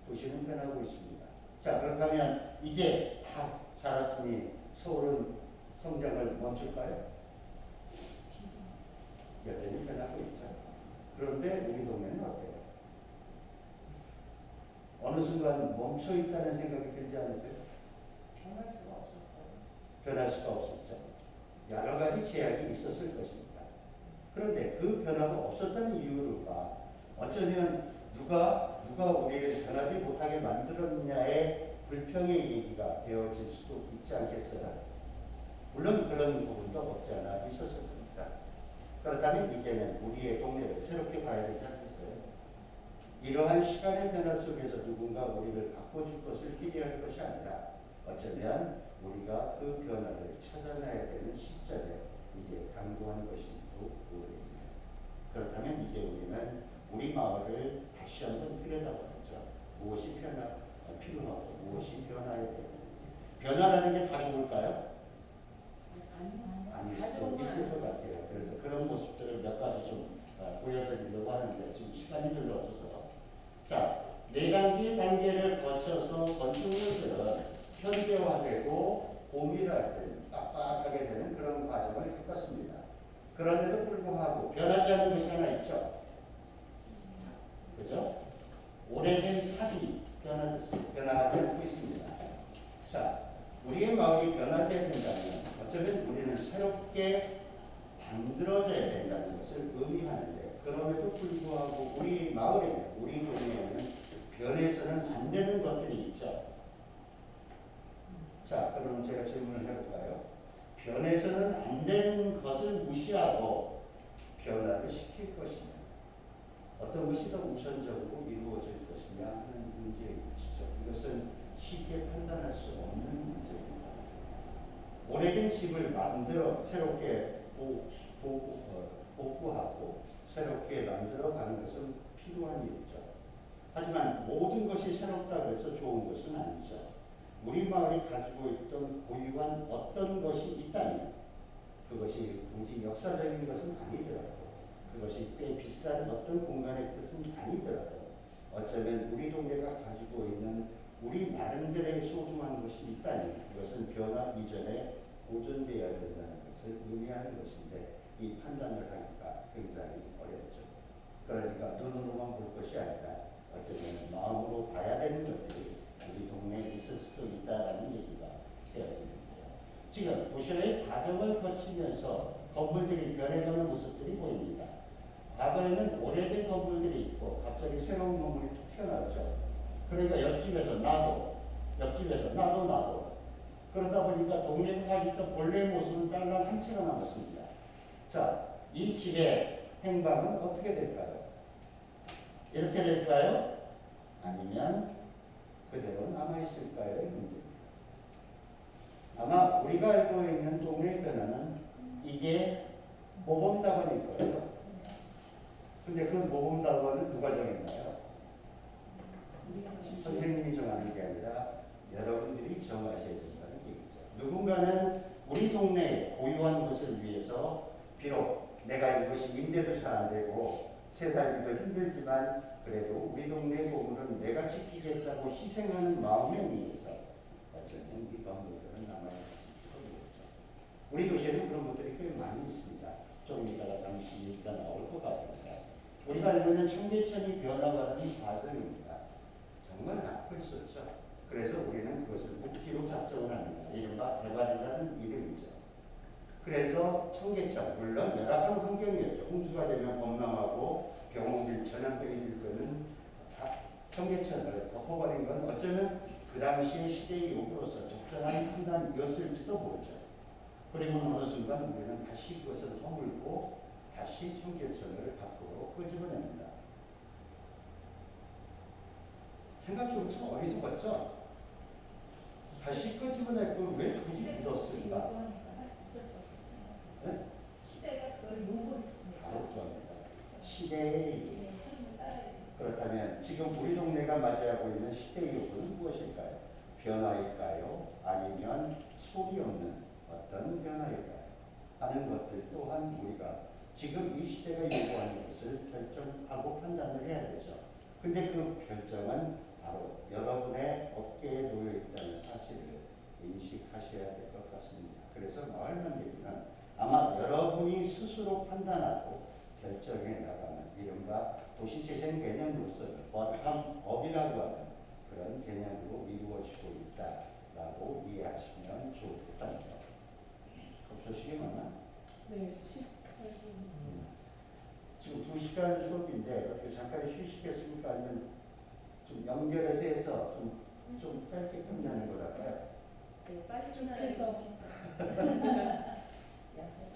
도시는 변하고 있습니다. 자, 그렇다면 이제 다 자랐으니 서울은 성장을 멈출까요? 여전히 변하고 있죠. 그런데 우리 동네는 어때요? 어느 순간 멈춰 있다는 생각이 들지 않으세요? 변할 수가 없었어요. 변할 수가 없었죠. 여러 가지 제약이 있었을 것입니다. 그런데 그 변화가 없었다는 이유가 어쩌면 누가 우리를 변하지 못하게 만들었느냐의 불평의 얘기가 되어질 수도 있지 않겠어요? 물론 그런 부분도 없지 않아 있었을 겁니다. 그렇다면 이제는 우리의 동네를 새롭게 봐야 되지 않겠어요? 이러한 시간의 변화 속에서 누군가 우리를 바꿔줄 것을 기대할 것이 아니라 어쩌면 우리가 그 변화를 찾아내야 되는 시점에 이제 당도한 것인지도 모르겠네요. 그렇다면 이제 우리는 우리 마을을 다시 한번 들여다보죠. 무엇이 필요하고 무엇이 변화해야 되는지. 변화라는 게 다 좋을까요? 아닐 수도 있을 것 같아요. 그래서 그런 모습들을 몇 가지 좀 보여드리려고 하는데 지금 시간이 별로 없어서. 자, 4단계를 거쳐서 건축물들은 현대화되고 고밀화되는, 빡빡하게 되는 그런 과정을 겪었습니다. 그런데도 불구하고 변하지 않는 것이 하나 있죠. 그죠? 오래된 탑이 변하지 않고 있습니다. 자, 우리의 마을이 변화되어야 된다면 어쩌면 우리는 새롭게 만들어져야 된다는 것을 의미하는데 그럼에도 불구하고 우리 마을에는, 우리 동네에는 변해서는 안 되는 것들이 있죠. 자, 그럼 제가 질문을 해볼까요? 변해서는 안 되는 것을 무시하고 변화를 시킬 것이냐, 어떤 것이 더 우선적으로 이루어질 것이냐 하는 문제인 것이죠. 이것은 쉽게 판단할 수 없는 문제입니다. 오래된 집을 만들어 새롭게 복구하고 새롭게 만들어가는 것은 필요한 일이죠. 하지만 모든 것이 새롭다고 해서 좋은 것은 아니죠. 우리 마을이 가지고 있던 고유한 어떤 것이 있다면 그것이 굳이 역사적인 것은 아니더라도 그것이 꽤 비싼 어떤 공간의 뜻은 아니더라도 어쩌면 우리 동네가 가지고 있는 우리 나름대로의 소중한 것이 있다니 그것은 변화 이전에 보존되어야 된다는 것을 의미하는 것인데 이 판단을 하기가 굉장히 어렵죠. 그러니까 눈으로만 볼 것이 아니라 어쩌면 마음으로 봐야 되는 것들이 우리 동네에 있을 수도 있다는 얘기가 되어지는데요. 지금 도시의 과정을 거치면서 건물들이 변해가는 모습들이 보입니다. 과거에는 오래된 건물들이 있고 갑자기 새로운 건물이 툭 튀어나왔죠. 그러니까 옆집에서 나도 그러다 보니까 동네가 가지고 있던 본래의 모습은 딸랑 한 채가 남았습니다. 자, 이 집의 행방은 어떻게 될까요? 이렇게 될까요? 아니면 그대로 남아있을까요의 문제입니다. 아마 우리가 알고 있는 동네의 변화는 이게 모범답안일 거예요. 근데 그 모범답안을 누가 정했나요? 선생님이 정하는 게 아니라 여러분들이 정하셔야 된다는 얘기죠. 누군가는 우리 동네에 고유한 것을 위해서 비록 내가 이것이 임대도 잘 안 되고 새 살기도 힘들지만 그래도 우리 동네 보물은 내가 지키겠다고 희생하는 마음에 의해서 어쩌면 이 건물들은 남아있을지도 모르죠. 우리 도시에는 그런 것들이 꽤 많이 있습니다. 좀 이따가 잠시 얘기가 나올 것 같으니까 우리가 알고 있는 청계천이 변화가는 과정입니다. 정말 나쁘 있었죠. 그래서 우리는 그것을 묵기로 작정을 합니다. 이른바 대발이라는 이름이죠. 그래서 청계천, 물론 열악한 환경이었죠. 홍수가 되면 범람하고 병원들 전염병이 들 거는 다 청계천을 덮어버린 건 어쩌면 그 당시의 시대의 요구로서 적절한 판단이었을지도 모르죠. 그리고 어느 순간 우리는 다시 그것을 허물고 다시 청계천을 밖으로 끄집어냅니다. 생각해보면 참 어리석었죠? 다시 끄집어낼 걸 왜 굳이 묻었을까? 네? 시대가 그걸 요구했습니다. 바로 그겁니다. 시대의 그렇다면 지금 우리 동네가 맞이하고 있는 시대의 요구는 무엇일까요? 변화일까요? 아니면 소리 없는 어떤 변화일까요? 하는 것들 또한 우리가 지금 이 시대가 요구하는 것을 결정하고 판단을 해야 되죠. 근데 그 결정은 바로 여러분의 어깨에 놓여 있다는 사실을 인식하셔야 될 것 같습니다. 그래서 마을 만들기는 아마 여러분이 스스로 판단하고 결정해 나가는 이른바 도시재생 개념으로서는 버텀업이라고 하는 그런 개념으로 이루어지고 있다라고 이해하시면 좋을 것 같네요. 소식이 맞나? 네, 18분. 지금 2시간 수업인데 어떻게 잠깐 쉬시겠습니까? 아니면 좀 연결해서 해서 좀 짧게 끝나는 거랄까요? 네, 빨리 좀 끝나야 해서.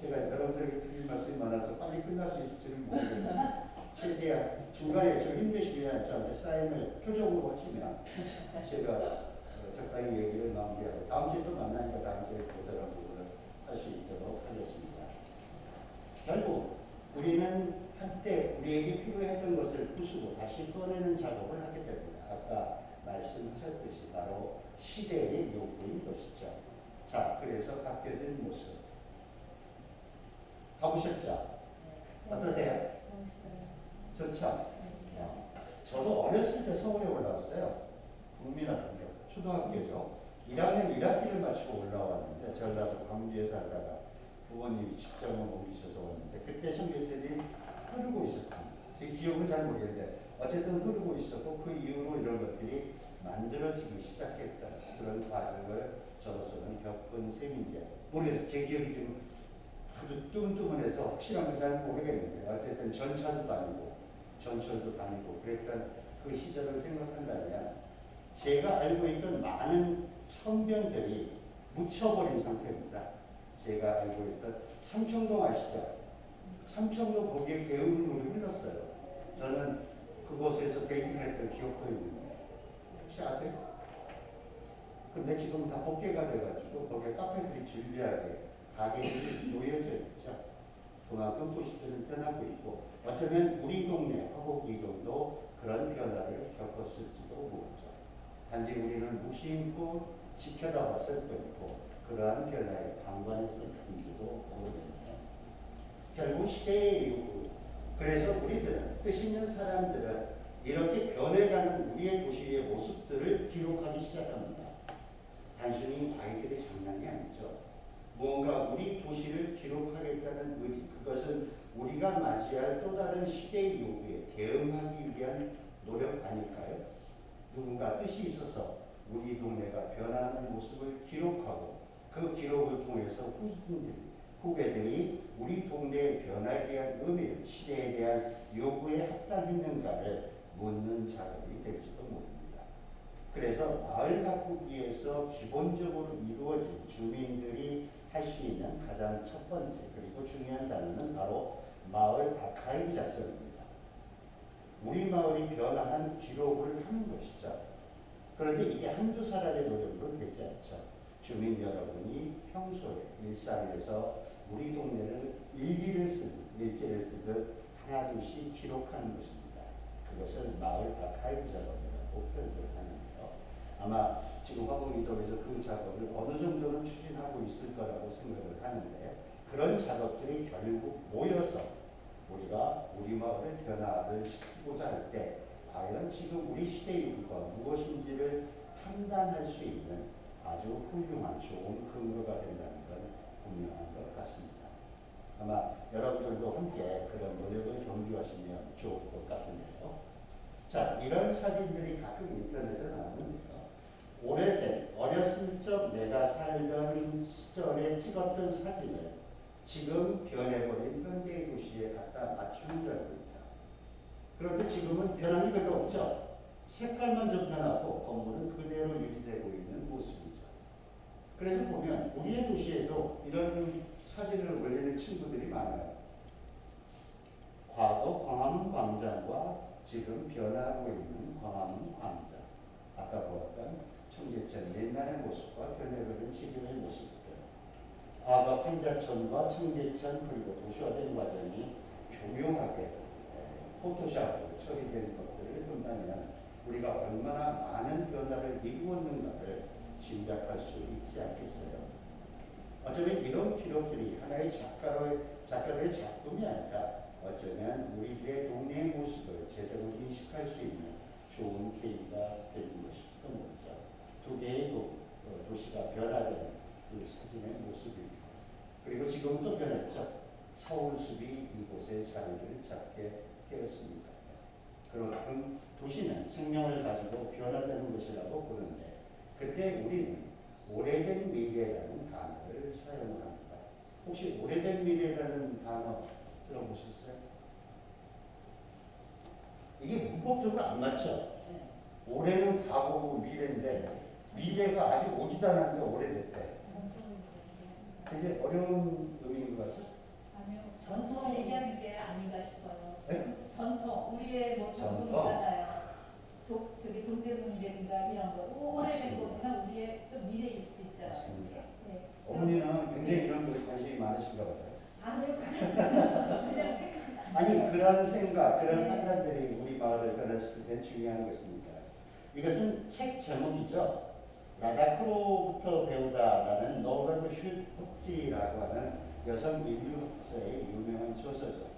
제가 여러분들에게 드릴 말씀이 많아서 빨리 끝날 수 있을지는 모르겠는데 최대한 중간에 좀 힘드시면 저한테 사인을 표정으로 하시면 제가 적당히 얘기를 마무리하고 다음 주에 또 만나니까 다음 주에 보더라도 할 수 있도록 하겠습니다. 결국 우리는 한때 우리에게 필요했던 것을 부수고 다시 꺼내는 작업을 하게 됩니다. 아까 말씀하셨듯이 바로 시대의 요구인 것이죠. 자, 그래서 바뀌어진 모습 가보셨죠? 어떠세요? 좋죠? 저도 어렸을 때 서울에 올라왔어요. 국민학교, 초등학교죠. 1학년 1학기를 마치고 올라왔는데 전라도 광주에 살다가 부모님이 직장을 옮기셔서 왔는데 그때 청계천이 흐르고 있었습니다. 제 기억은 잘 모르겠는데 어쨌든 흐르고 있었고 그 이후로 이런 것들이 만들어지기 시작했다. 그런 과정을 저로서는 겪은 셈인데 모르겠어요. 제 기억이 지금 아주 뜨문뜨문해서 확실한 건 잘 모르겠는데 어쨌든 전차도 다니고 전철도 다니고 그랬던 그 시절을 생각한다면 제가 알고 있던 많은 선변들이 묻혀버린 상태입니다. 제가 알고 있던 삼청동 아시죠? 삼청동 거기에 개울물이 흘렀어요. 저는 그곳에서 데이트를 했던 기억도 있는데 혹시 아세요? 근데 지금 다 복개가 돼가지고 거기에 카페들이 질비하게 가게들이 놓여져 있죠. 그만큼 도시들은 변하고 있고 어쩌면 우리 동네 화곡이동도 그런 변화를 겪었을지도 모르죠. 단지 우리는 무심코 지켜다 봤을 뿐이고 그러한 변화에 방관했을 뿐인지도 모르겠네요. 결국 시대의 요구. 그래서 우리들은 뜻 있는 사람들은 이렇게 변해가는 우리의 도시의 모습들을 기록하기 시작합니다. 단순히 아이들의 장난이 아니죠. 무언가 우리 도시를 기록하겠다는 의지, 그것은 우리가 맞이할 또 다른 시대의 요구에 대응하기 위한 노력 아닐까요? 누군가 뜻이 있어서 우리 동네가 변하는 모습을 기록하고 그 기록을 통해서 후배들이 우리 동네의 변화에 대한 의미를 시대에 대한 요구에 합당했는가를 묻는 작업이 될지도 모릅니다. 그래서 마을 가꾸기에서 기본적으로 이루어진 주민들이 할 수 있는 가장 첫 번째 그리고 중요한 단어는 바로 마을 아카이브 작성입니다. 우리 마을이 변화한 기록을 하는 것이죠. 그런데 이게 한두 사람의 노력으로 되지 않죠. 주민 여러분이 평소에 일상에서 우리 동네를 일지를 쓰듯 하나둘씩 기록하는 것입니다. 그것을 마을 아카이브 작업이라고 표현을 하는데요. 아마 지금 화곡이동에서 그 작업을 어느 정도는 추진하고 있을 거라고 생각을 하는데 그런 작업들이 결국 모여서 우리가 우리 마을의 변화를 시키고자 할 때 과연 지금 우리 시대의 요구가 무엇인지를 판단할 수 있는 아주 훌륭한 좋은 근거가 된다는 건 분명한 것 같습니다. 아마 여러분들도 함께 그런 노력을 경주하시면 좋을 것 같은데요. 자, 이런 사진들이 가끔 인터넷에 나오는데요. 오래된 어렸을 적 내가 살던 시절에 찍었던 사진을 지금 변해버린 현대의 도시에 갖다 맞추는 작업입니다. 그런데 지금은 변함이 별로 없죠. 색깔만 좀 변하고 건물은 그대로 유지되고 있는 모습이죠. 그래서 보면 우리의 도시에도 이런 사진을 올리는 친구들이 많아요. 과거 광화문 광장과 지금 변화하고 있는 광화문 광장. 아까 보았던 청계천 옛날의 모습과 변해버린 지금의 모습들. 과거 판자촌과 청계천 그리고 도시화된 과정이 교묘하게 포토샵으로 처리된 것들을 본다면 우리가 얼마나 많은 변화를 이루었는가를 짐작할 수 있지 않겠어요? 어쩌면 이런 기록들이 하나의 작가들의 작품이 아니라 어쩌면 우리들의 동네의 모습을 제대로 인식할 수 있는 좋은 계기가 되는 것일지도 모르죠. 두 개의 도시가 변화되는 그 사진의 모습입니다. 그리고 지금은 또 변했죠. 서울숲이 이곳에 자리를 잡게 되었습니다. 그만큼 도시는 생명을 가지고 변화되는 것이라고 보는데 그때 우리는 오래된 미래라는 단어를 사용합니다. 혹시 오래된 미래라는 단어 들어보셨어요? 이게 문법적으로 안 맞죠? 올해는 과거고 미래인데 미래가 아직 오지도 않았는데 오래됐대. 굉장히 어려운 의미인 것 같아요. 아니요. 전통 얘기하는 게 아닌가 싶어요. 네? 전통, 우리의 뭐 전통 전통. 있잖아요. 저기 동대문이라든가 이런 거 오래된 맞습니다. 거지만 우리의 또 미래일 수도 있잖아요. 맞습니다. 네. 어머니는 굉장히 이런 것에 관심이 많으신가 봐요. 아니요. 그냥 생각. 아니 그런 생각, 그런 네. 판단들이 우리 마을을 변화시킬 때 중요한 것입니다. 이것은 책 제목이죠. 라다크로부터 배우다라는 노벨 휴지라고 하는 여성 인류학자의 유명한 저서죠.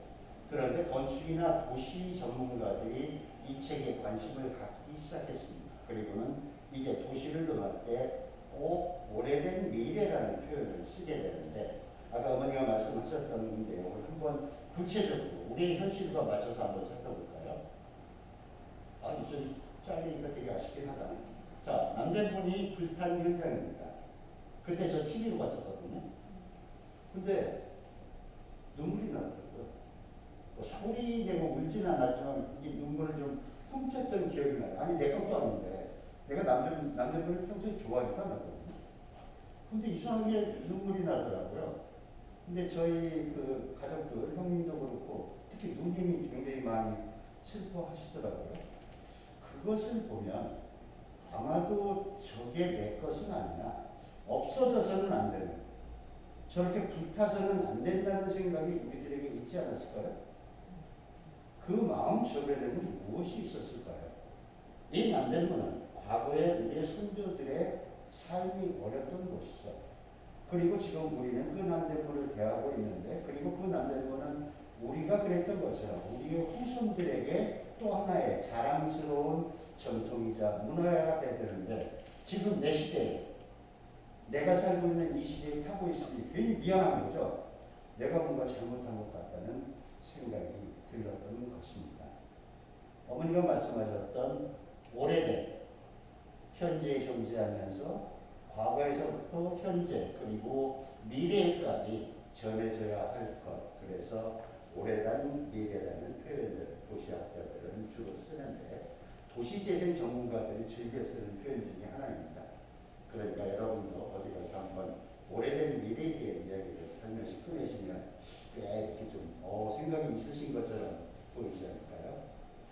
그런데 건축이나 도시 전문가들이 이 책에 관심을 갖기 시작했습니다. 그리고는 이제 도시를 논할 때 꼭 오래된 미래라는 표현을 쓰게 되는데 아까 어머니가 말씀하셨던 내용을 한번 구체적으로 우리의 현실과 맞춰서 한번 살펴볼까요? 아, 이쪽이 잘리니까 되게 아쉽긴 하다. 자, 남대문이 불탄 현장입니다. 그때 저 TV로 봤었거든요. 근데 눈물이 나더라고요. 뭐 소리 내고 울지는 않았지만 이 눈물을 좀 훔쳤던 기억이 나요. 아니 내 것도 아닌데 내가 남대문을 평소에 좋아하지도 않았거든요. 근데 이상하게 눈물이 나더라고요. 근데 저희 그 가족들, 형님도 그렇고 특히 누님이 굉장히 많이 슬퍼하시더라고요. 그것을 보면 아마도 저게 내 것은 아니나 없어져서는 안 되는, 저렇게 불타서는 안 된다는 생각이 우리들에게 있지 않았을까요? 그 마음 저변에는 무엇이 있었을까요? 이 남대문은 과거에 우리의 선조들의 삶이 어렸던 곳이죠. 그리고 지금 우리는 그 남대문을 대하고 있는데, 그리고 그 남대문은 우리가 그랬던 것처럼 우리의 후손들에게 또 하나의 자랑스러운 전통이자 문화가 돼야 되는데, 지금 내 시대에 내가 살고 있는 이 시대에 타고 있으니 괜히 미안한 거죠. 내가 뭔가 잘못한 것 같다는 생각이 들었던 것입니다. 어머니가 말씀하셨던 오래된 현재에 존재하면서 과거에서부터 현재 그리고 미래까지 전해져야 할 것, 그래서 오래된 미래라는 표현을 도시학자들은 주로 쓰는데 도시재생 전문가들이 즐겨 쓰는 표현 중에 하나입니다. 그러니까 여러분도 어디 가서 한번 오래된 미래에 대한 이야기를 살며시 꺼내시면 이렇게 좀 생각이 있으신 것처럼 보이지 않을까요?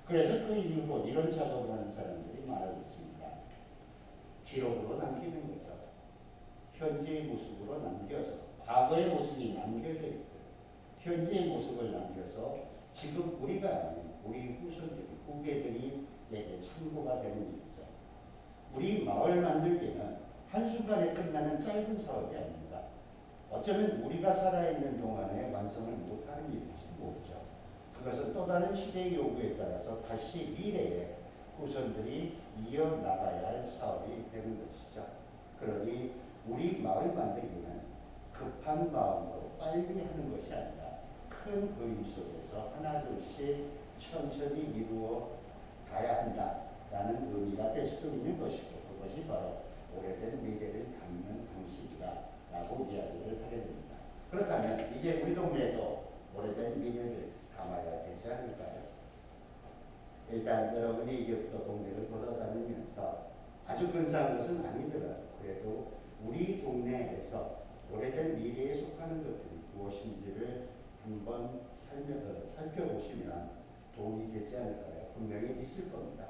그래서 그 이후로 이런 작업을 하는 사람들이 많아졌습니다. 기록으로 남기는 거죠. 현재의 모습으로 남겨서 과거의 모습이 남겨져 있고 현재의 모습을 남겨서 지금 우리가 아닌 우리 후손들이, 후계들이 내게 참고가 되는 일이죠. 우리 마을 만들기는 한순간에 끝나는 짧은 사업이 아닙니다. 어쩌면 우리가 살아있는 동안에 완성을 못하는 일일지 모르죠. 그것은 또 다른 시대의 요구에 따라서 다시 미래에 후손들이 이어나가야 할 사업이 되는 것이죠. 그러니 우리 마을 만들기는 급한 마음으로 빨리 하는 것이 아니라 큰 그림 속에서 하나 둘씩 천천히 이루어 가야 한다라는 의미가 될 수도 있는 것이고, 그것이 바로 오래된 미래를 담는 방식이라고 이야기를 하게 됩니다. 그렇다면 이제 우리 동네에도 오래된 미래를 담아야 되지 않을까요? 일단 여러분이 이제부터 동네를 돌아다니면서 아주 근사한 것은 아니더라도 그래도 우리 동네에서 오래된 미래에 속하는 것들이 무엇인지를 한번 살펴보시면 도움이 되지 않을까요? 분명히 있을 겁니다.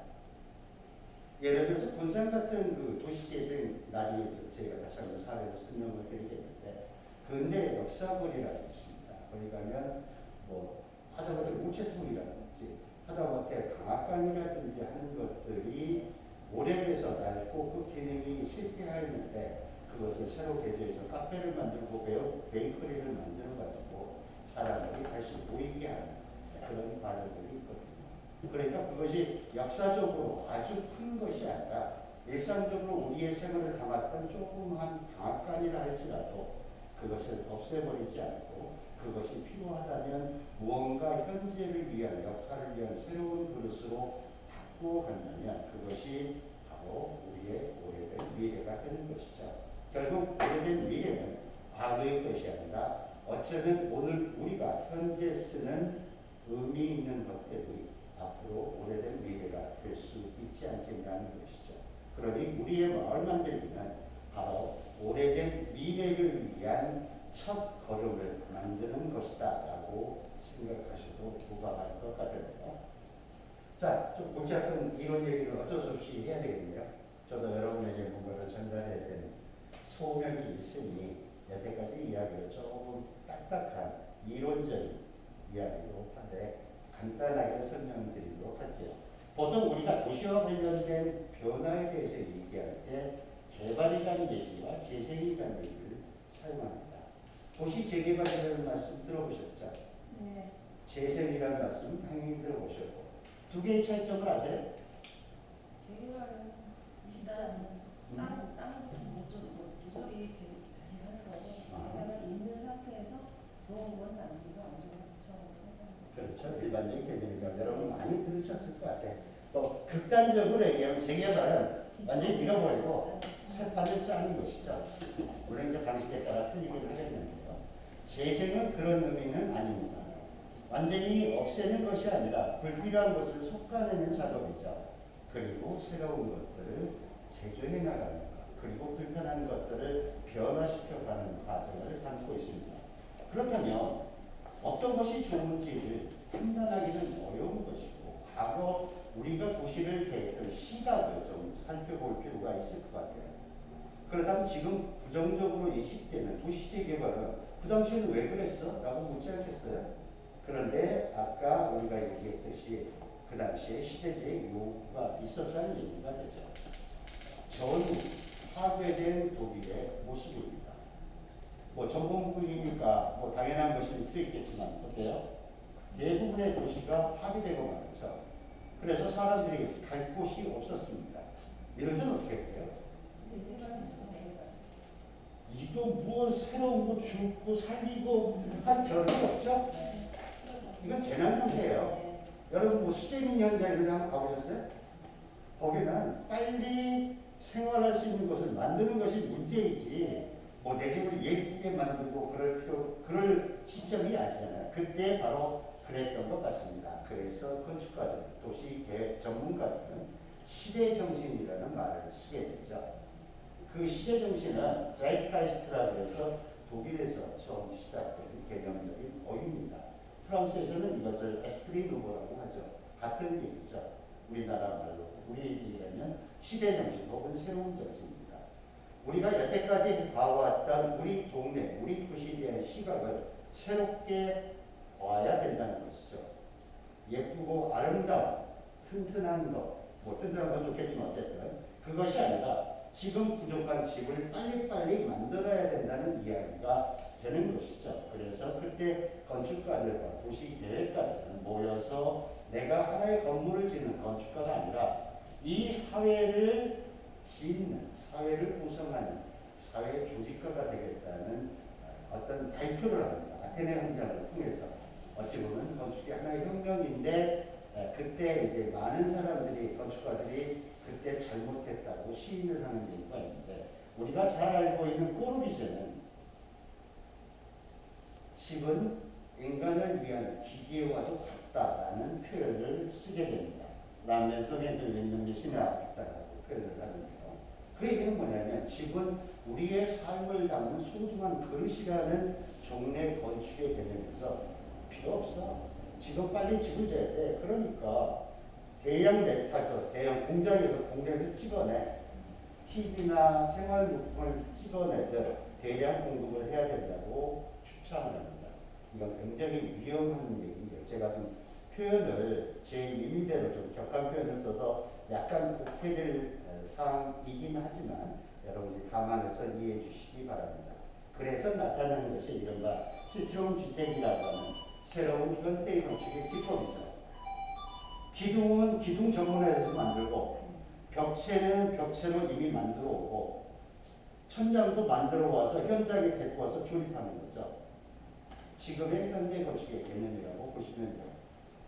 예를 들어서 군산 같은 그 도시재생, 나중에 제가 다시 한번 사례로 설명을 드리겠는데, 근대 역사거리라는 있습니다. 거기 가면 뭐 하다못해 우체통이라든지 하다못해 방앗간이라든지 하는 것들이 오래돼서 낡고 그 기능이 쇠퇴하였는데 그것을 새로 개조해서 카페를 만들고 베이커리를 만들어가지고 사람들이 다시 모이게 하는 그런 과정들이 있거든요. 그러니까 그것이 역사적으로 아주 큰 것이 아니라 일상적으로 우리의 생활을 담았던 조그만 방앗간이라 할지라도 그것을 없애버리지 않고 그것이 필요하다면 무언가 현재를 위한 역사를 위한 새로운 그릇으로 바꾸어 간다면 그것이 바로 우리의 오래된 미래가 되는 것이죠. 결국 오래된 미래는 과거의 것이 아니라 어쩌면 오늘 우리가 현재 쓰는 의미 있는 것들이 앞으로 오래된 미래가 될 수 있지 않겠냐는 것이죠. 그러니 우리의 마을 만들기는 바로 오래된 미래를 위한 첫 걸음을 만드는 것이다 라고 생각하셔도 무방할 것 같습니다. 자, 좀 복잡한 이론 얘기를 어쩔 수 없이 해야 되겠네요. 저도 여러분에게 뭔가를 전달해야 되는 소명이 있으니 여태까지 이야기를 조금 딱딱한 이론적인 이야기로 하되 간단하게 설명드리도록 할게요. 보통 우리가 도시와 관련된 변화에 대해서 얘기할 때 개발이라는 얘기와 재생이라는 얘기를 사용합니다. 도시 재개발이라는 말씀 들어보셨죠? 네. 재생이라는 말씀 당연히 들어보셨고 두 개의 차이점을 아세요? 재개발은 기자는 땅부터 조절이 다시 하는 거고 예산은 있는 상태에서 좋은 건 남기고 안 좋은 건 붙여놓고 그렇죠. 일반적인 개념이니까 여러분 많이 들으셨을 것 같아요. 또 극단적으로 얘기하면 재개발은 완전히 밀어버리고 새판을 짜는 것이죠. 물론 이제 방식에 따라 틀리긴 하겠는데요. 재생은 그런 의미는 아닙니다. 완전히 없애는 것이 아니라 불필요한 것을 솎아내는 작업이죠. 그리고 새로운 것들을 개조해 나가는 것, 그리고 불편한 것들을 변화시켜가는 과정을 담고 있습니다. 그렇다면 어떤 것이 좋은지를 판단하기는 어려운 것이고 과거 우리가 도시를 계획했던 시각을 좀 살펴볼 필요가 있을 것 같아요. 그렇다면 지금 부정적으로 인식되는 도시재개발은 그 당시에는 왜 그랬어? 라고 묻지 않겠어요? 그런데 아까 우리가 얘기했듯이 그 당시에 시대적 요구가 있었다는 얘기가 되죠. 전후 파괴된 독일의 모습입니다. 뭐 전범국이니까 뭐 당연한 것일 수도 있겠지만 어때요? 대부분의 도시가 파괴되고 말이죠. 그래서 사람들이 갈 곳이 없었습니다. 이럴 때는 어떻게 해요? 이거 뭐 새로운 거 죽고 살리고 한 별로 없죠? 이건 재난 상태예요. 여러분 뭐 수재민 현장 이런 데 한번 가보셨어요? 거기는 빨리 생활할 수 있는 것을 만드는 것이 문제이지 뭐 내 집을 예쁘게 만들고 그럴 시점이 아니잖아요. 그때 바로 그랬던 것 같습니다. 그래서 건축가들, 도시계획 전문가들은 시대정신이라는 말을 쓰게 되죠. 그 시대정신은 자이트가이스트라고 해서 독일에서 처음 시작된 개념적인 어휘입니다. 프랑스에서는 이것을 에스프리 누보라고 하죠. 같은 얘기죠. 우리나라 말로 우리 얘기하면 시대정신 혹은 새로운 정신입니다. 우리가 여태까지 봐왔던 우리 동네, 우리 도시에 대한 시각을 새롭게 봐야 된다는 것이죠. 예쁘고 아름다운 튼튼한 것, 뭐 튼튼한 건 좋겠지만 어쨌든 그것이 아니라 지금 부족한 집을 빨리빨리 만들어야 된다는 이야기가 되는 것이죠. 그래서 그때 건축가들과 도시계획가들은 모여서 내가 하나의 건물을 짓는 건축가가 아니라 이 사회를 짓는, 사회를 구성하는 사회 조직가가 되겠다는 어떤 발표를 합니다. 아테네 현장을 통해서 어찌 보면 건축이 하나의 혁명인데 그때 이제 많은 사람들이 건축가들이 그때 잘못했다고 시인을 하는 경우가 있는데 우리가 잘 알고 있는 꼬르비제는 집은 인간을 위한 기계와도 같다라는 표현을 쓰게 됩니다. 라면성에 들리는 미신이 있다라고 표현을 하는데요. 그 얘기는 뭐냐면 집은 우리의 삶을 담는 소중한 그릇이라는 종래 건축의 개념에서 필요 없어. 지금 빨리 집을 져야 돼. 그러니까 대형 랩타서 대형 공장에서 찍어내. TV나 생활용품을 찍어내듯 대량 공급을 해야 된다고 추천을 합니다. 이건 굉장히 위험한 얘기인데요. 제가 좀 표현을 제 임의대로 좀 격한 표현을 써서 약간 곡해될 사항이긴 하지만 여러분들이 감안해서 이해해 주시기 바랍니다. 그래서 나타나는 것이 이른바 시트롬 주택이라고 하는 새로운 현대의 건축의 기법이죠. 기둥은 기둥 전문화에서 만들고 벽체는 벽체로 이미 만들어 오고 천장도 만들어 와서 현장에 데리고 와서 조립하는 거죠. 지금의 현대 건축의 개념이라고 보시면 돼요.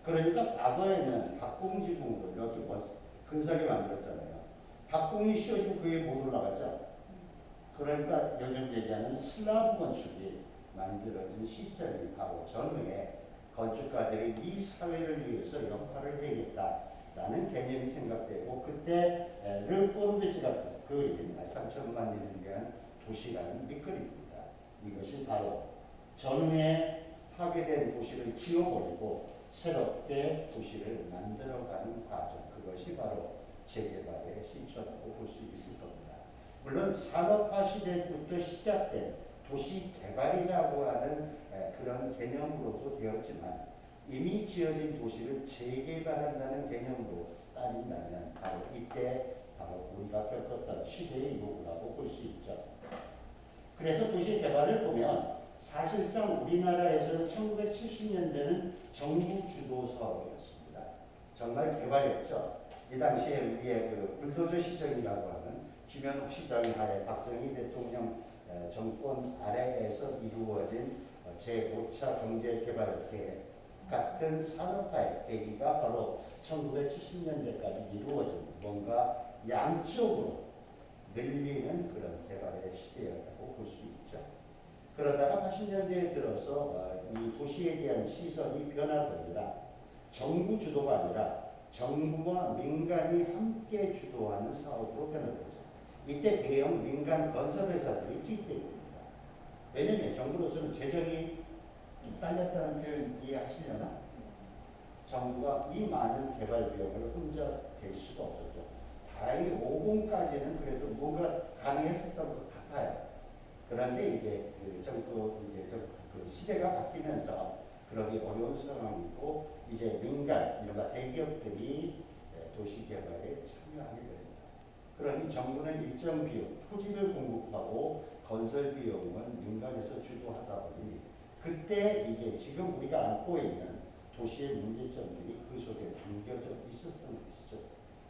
그러니까 과거에는 박공지붕으로 여기 근사하게 만들었잖아요. 박공이 씌워지면 그게 못 올라가죠. 그러니까 요즘 얘기하는 슬라브 건축이 만들어진 시점이 바로 전후에 건축가들이 이 사회를 위해서 역할을 해야겠다라는 개념이 생각되고 그때 르꼬르비지가 그린 3천만 년을 위한 도시라는 밑그림입니다. 이것이 바로 전후에 파괴된 도시를 지워버리고 새롭게 도시를 만들어가는 과정, 그것이 바로 재개발의 실천이라고 볼 수 있을 겁니다. 물론 산업화 시대부터 시작된 도시 개발이라고 하는 그런 개념으로도 되었지만 이미 지어진 도시를 재개발한다는 개념으로 따진다면 바로 이때 바로 우리가 겪었던 시대의 요구라고 볼 수 있죠. 그래서 도시 개발을 보면 사실상 우리나라에서는 1970년대는 정부 주도 사업이었습니다. 정말 개발이었죠. 이 당시에 우리의 그 불도저 시정이라고 하는 김현욱 시장의 하에 박정희 대통령 정권 아래에서 이루어진 제5차 경제개발계획 같은 산업화의 계기가 바로 1970년대까지 이루어진 뭔가 양쪽으로 늘리는 그런 개발의 시대였다고 볼 수 있죠. 그러다가 80년대에 들어서 이 도시에 대한 시선이 변화됩니다. 정부 주도가 아니라 정부와 민간이 함께 주도하는 사업으로 변화되죠. 이때 대형 민간 건설회사들이 투입됩니다. 왜냐하면 정부로서는 재정이 좀 딸렸다는 표현 이해하시려나? 정부가 이 많은 개발 비용을 혼자 댈 수가 없었죠. 다행히 50까지는 그래도 뭔가 가능했었던 것 같아요. 그런데 이제 그 정부 그 시대가 바뀌면서 그러기 어려운 상황이고 이제 민간 이른바 대기업들이 도시 개발에 참여하게 됩니다. 그러니 정부는 일정 비용, 토지를 공급하고 건설 비용은 민간에서 주도하다 보니 그때 이제 지금 우리가 안고 있는 도시의 문제점들이 그 속에 담겨져 있었던 것이죠.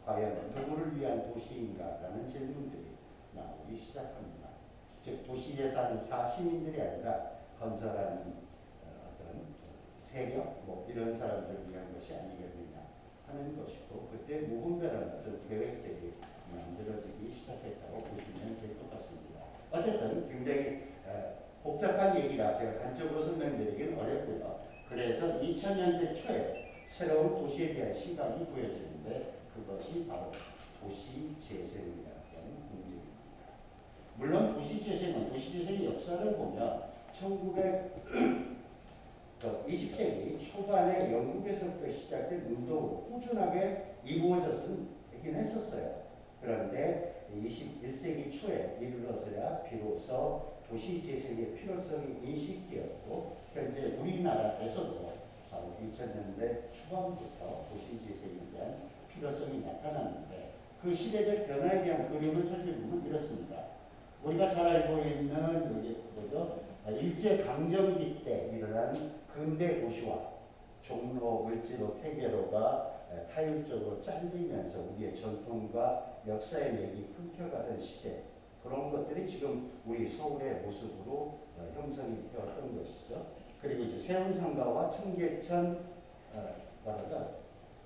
과연 누구를 위한 도시인가라는 질문들이 나오기 시작합니다. 즉 도시에 사는 시민들이 아니라 건설하는 어떤 세력 뭐 이런 사람들을 위한 것이 아니겠느냐 하는 것이고 그때 무분별한 어떤 계획들이 만들어지기 시작했다고 보시면 될 것 같습니다. 어쨌든 굉장히 복잡한 얘기라 제가 단적으로 설명드리기는 어렵고요. 그래서 2000년대 초에 새로운 도시에 대한 시각이 보여지는데 그것이 바로 도시 재생이라는 문제입니다. 물론 도시 재생의 역사를 보면 20세기 초반에 영국에서부터 시작된 운동으로 꾸준하게 이루어졌긴 했었어요. 그런데 21세기 초에 이르러서야 비로소 도시 재생의 필요성이 인식되었고 현재 우리나라에서도 바로 2000년대 초반부터 도시 재생에 대한 필요성이 나타났는데 그 시대적 변화에 대한 그림을 살펴보면 이렇습니다. 우리가 잘 알고 있는 여기 뭐죠? 일제강점기 때 일어난 근대 도시화, 종로, 을지로, 퇴계로가 타율적으로 잘리면서 우리의 전통과 역사의 맥이 끊겨가던 시대 그런 것들이 지금 우리 서울의 모습으로 형성이 되었던 것이죠. 그리고 이제 세운상가와 청계천,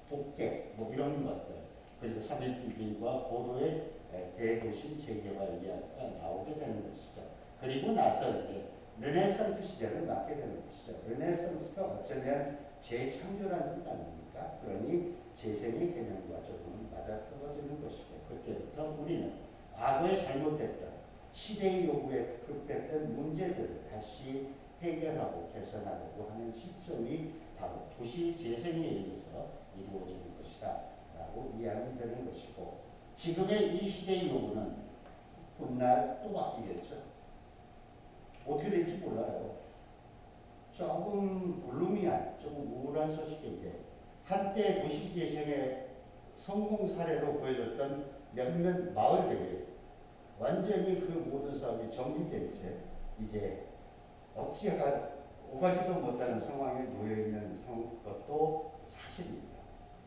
복개 뭐 이런 것들 그리고 3.1빌딩과 고도의 대도시 재개발 이야기가 나오게 되는 것이죠. 그리고 나서 이제 르네상스 시대를 맞게 되는 것이죠. 르네상스가 어쩌면 재창조라는 뜻 아닙니까? 그러니 재생의 개념과 조금 맞아떨어지는 것이고 그때부터 우리는 과거에 잘못됐던 시대의 요구에 급했던 문제들을 다시 해결하고 개선하려고 하는 시점이 바로 도시 재생에 의해서 이루어지는 것이다 라고 이해하면 되는 것이고 지금의 이 시대의 요구는 훗날 또 바뀌겠죠. 어떻게 될지 몰라요. 조금 글루미한, 조금 우울한 소식인데 한때 도시 재생의 성공 사례로 보여줬던 몇몇 마을들이 완전히 그 모든 사업이 정리된 채 이제 어찌가 오가지도 못하는 상황에 놓여 있는 것도 사실입니다.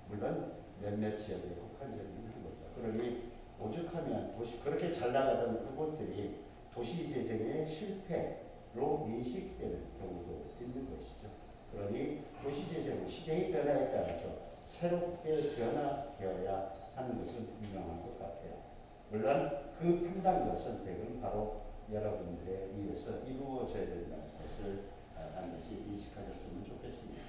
물론 몇몇 지역에 국한적인 거죠. 그러니 오죽하면 그렇게 잘 나가던 그곳들이 도시재생의 실패로 인식되는 경우도 있는 것이죠. 그러니 도시재생은 시대의 변화에 따라서 새롭게 변화되어야 하는 것은 분명한 것 같아요. 물론 그 판단과 선택은 바로 여러분들에 의해서 이루어져야 된다는 것을 반드시 인식하셨으면 좋겠습니다.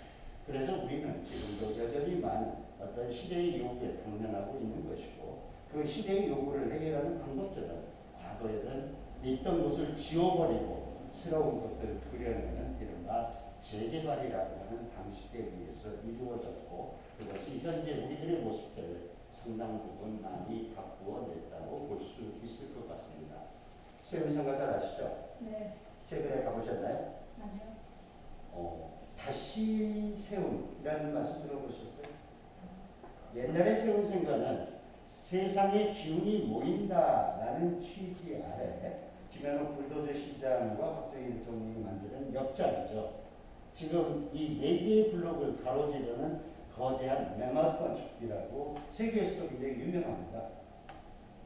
그래서 우리는 지금도 여전히 많은 어떤 시대의 요구에 당면하고 있는 것이고 그 시대의 요구를 해결하는 방법들은 과거에는 있던 것을 지워버리고 새로운 것들을 그려내는 이른바 재개발이라고 하는 방식에 의해서 이루어졌고 그것이 현재 우리들의 모습들을 상당 부분 많이 바꾸어냈다고 볼 수 있을 것 같습니다. 세운상가 잘 아시죠? 네. 최근에 가보셨나요? 아니요. 다시 세움이라는 말씀 들어보셨어요? 옛날에 세운생가는 세상의 기운이 모인다라는 취지 아래 김현욱 불도저 시장과 박정희 대통령이 만드는 역작이죠. 지금 이 4개의 블록을 가로지르는 거대한 맹화 건축이라고 세계에서도 굉장히 유명합니다.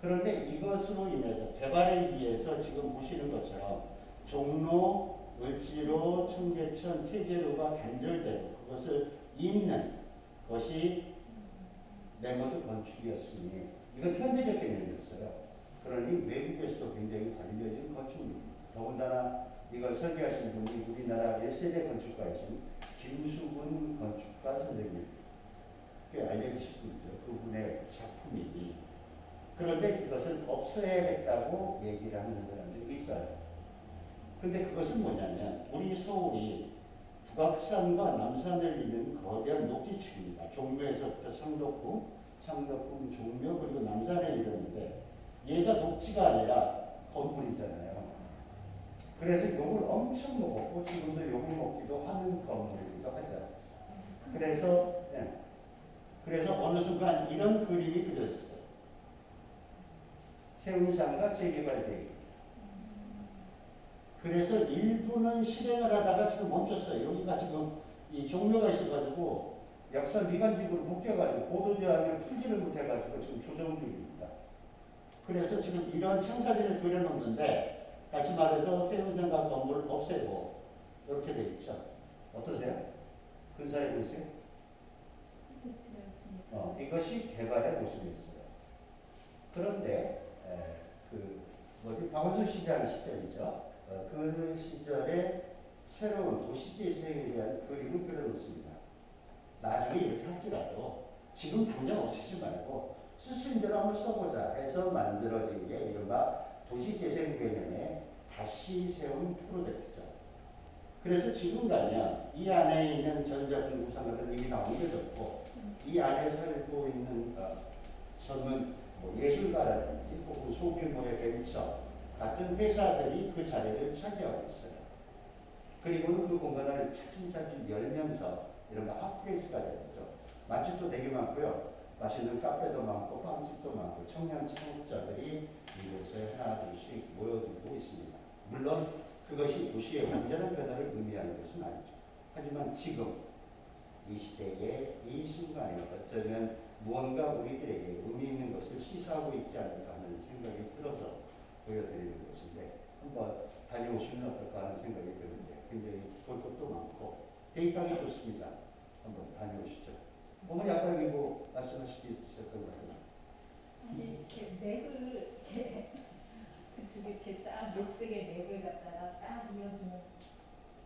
그런데 이것으로 인해서 개발에 의해서 지금 보시는 것처럼 종로, 을지로, 청계천, 퇴계로가 단절되고 그것을 잇는 것이 맹어드 건축이었으니 이건 현대적 개념이었어요. 그러니 외국에서도 굉장히 알려진 건축물입니다. 더군다나 이걸 설계하신 분이 우리나라 1세대 건축가이신 김수근 건축가 선생님, 꽤 알려지신 분이죠. 그분의 작품이니 그런데 그것을 없애야겠다고 얘기를 하는 사람들이 있어요. 근데 그것은 뭐냐면 우리 서울이 북악산과 남산을 잇는 거대한 녹지축입니다. 종묘에서부터 창덕궁, 종묘 그리고 남산에 이르는데 얘가 녹지가 아니라 건물이잖아요. 그래서 욕을 엄청 먹었고 지금도 욕을 먹기도 하는 건물이기도 하죠. 그래서 어느 순간 이런 그림이 그려졌어요. 세운상가 재개발대회. 그래서 일부는 실행을 하다가 지금 멈췄어요. 여기가 지금 이 종묘가 있어가지고 역사 미관직으로 묶여가지고 고도저항을 풀지를 못해가지고 지금 조정 중입니다. 그래서 지금 이런 청사진을 그려놓는데 다시 말해서 세운상가 건물을 없애고 이렇게 돼 있죠. 어떠세요? 근사해 보이세요? 그렇지 않습니까? 이것이 개발의 모습이었어요. 그런데 박원순 시장 시절이죠. 그 시절에 새로운 도시재생에 대한 그림을 그려놓습니다. 나중에 이렇게 할지라도 지금 당장 없애지 말고 쓸 수 있는 대로 한번 써보자 해서 만들어진 게 이른바 도시재생 개념의 다시 세운 프로젝트죠. 그래서 지금 가면 이 안에 있는 전자분 구상가들은 이미 다 옮겨졌고 이 안에 살고 있는 젊은 예술가라든지 혹은 소규모의 벤처 같은 회사들이 그 자리를 차지하고 있어요. 그리고는 그 공간을 차츰차츰 열면서 이런 핫플레이스가 되죠. 맛집도 되게 많고요. 맛있는 카페도 많고 빵집도 많고 청년 창업자들이 이곳에 하나둘씩 모여들고 있습니다. 물론 그것이 도시의 완전한 변화를 의미하는 것은 아니죠. 하지만 지금 이 시대의 이 순간에 어쩌면 무언가 우리들에게 의미 있는 것을 시사하고 있지 않을까 하는 생각이 들어서 보여드리는 것인데 한번 다녀오시면 어떨까 하는 생각이 드는데 굉장히 볼 것도 많고 데이터가 좋습니다. 한번 다녀오시죠. 어머니 아까 뭐 말씀하실 게 있으셨던 것 같아요. 아니 이렇게 맥을 그쪽에 이렇게 딱 녹색의 맥을 갖다가 딱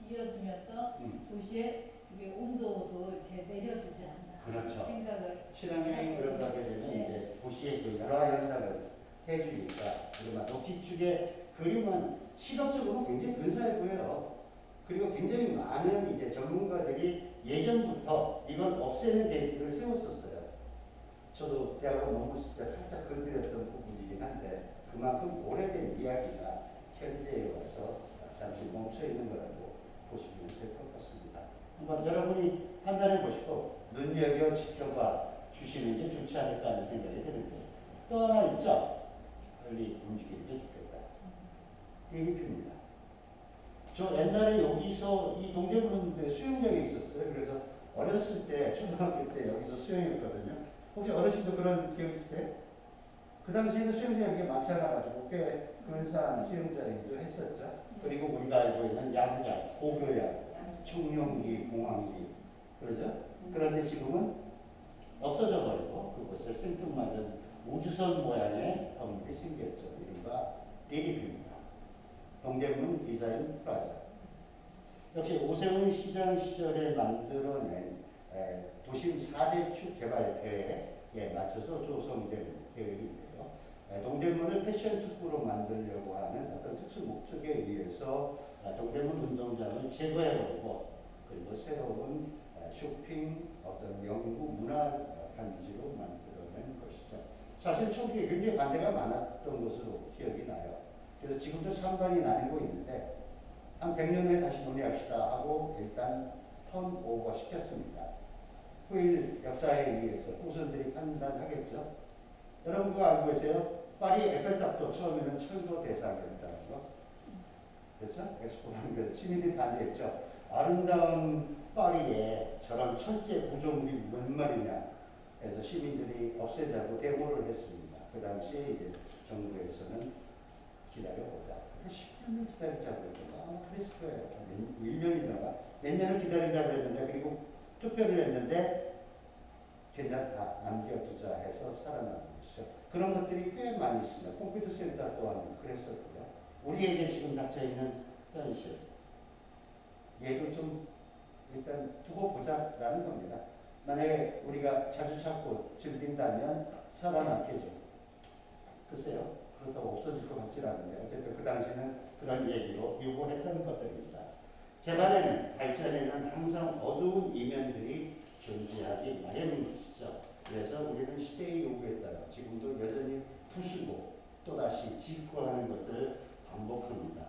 이어지면서 도시의 그게 온도도 이렇게 내려지지 않나 그렇죠. 생각을 친환경에 들어가게 되면 네. 이제 도시의 그 열화 현상을 해주니까 그러면 녹지축의 그림은 시각적으로 굉장히 근사해 보여요. 그리고 굉장히 많은 이제 전문가들이 예전부터 이걸 없애는 계획들을 세웠었어요. 저도 대학원 논문 쓸 때 살짝 건드렸던 부분이긴 한데 그만큼 오래된 이야기가 현재에 와서 잠시 멈춰 있는 거라고 보시면 될 것 같습니다. 한번 여러분이 판단해 보시고 눈여겨 지켜봐 주시는 게 좋지 않을까 하는 생각이 드는데 또 하나 있죠. 빨리 움직이는 게 좋겠다. DAP입니다. 저 옛날에 여기서 이 동대문에 수영장이 있었어요. 그래서 어렸을 때 초등학교 때 여기서 수영했거든요. 혹시 어르신도 그런 기억 있으세요? 그 당시에는 수영장이 이렇게 많지 않아가지고 꽤 근사한 수영장이기도 했었죠. 그리고 우리가 알고 있는 야구장, 고교야, 청룡기, 공항기, 그러죠? 그런데 지금은 없어져 버리고 그곳에 생뚱맞은 우주선 모양의 건물이 생겼죠. 이른바 DDP입니다. 동대문 디자인 프라자. 역시 오세훈 시장 시절에 만들어낸 도심 4대 축 개발 계획에 맞춰서 조성된 계획인데요. 동대문을 패션 특구로 만들려고 하는 어떤 특수 목적에 의해서 동대문 운동장을 제거해버리고 그리고 새로운 쇼핑 어떤 연구 문화 단지로 만들어낸 것이죠. 사실 초기에 굉장히 반대가 많았던 것으로 기억이 나요. 그래서 지금도 찬반이 나뉘고 있는데 한 100년 후에 다시 논의합시다 하고 일단 턴오버 시켰습니다. 후일 역사에 의해서 후손들이 판단하겠죠. 여러분 그거 알고 계세요? 파리 에펠탑도 처음에는 철거 대상이었다는 거. 그렇죠? 엑스포라는 거 시민들이 반대했죠. 아름다운 파리에 저런 철제 구조물이 몇 마리냐 해서 시민들이 없애자고 데모를 했습니다. 그 당시에 이제 정부에서는 기다려보자. 10년을 기다리자고 했더니 그랬을 거예요. 1년이다가 몇 년을 기다리자고 했는데 그리고 투표를 했는데 괜찮다 남겨두자 해서 살아난 것이죠. 그런 것들이 꽤 많이 있습니다. 컴퓨터 센터 또한 그랬었고요. 우리에게 지금 닥쳐있는 현실 얘도 좀 일단 두고 보자라는 겁니다. 만약에 우리가 자주 찾고 즐긴다면 살아남겠죠. 글쎄요. 그렇다고 없어질 것 같지는 않은데 어쨌든 그 당시는 그런 얘기로 요구했던 것들입니다. 개발에는 발전에는 항상 어두운 이면들이 존재하기 마련인 것이죠. 그래서 우리는 시대의 요구에 따라 지금도 여전히 부수고 또다시 짓고 하는 것을 반복합니다.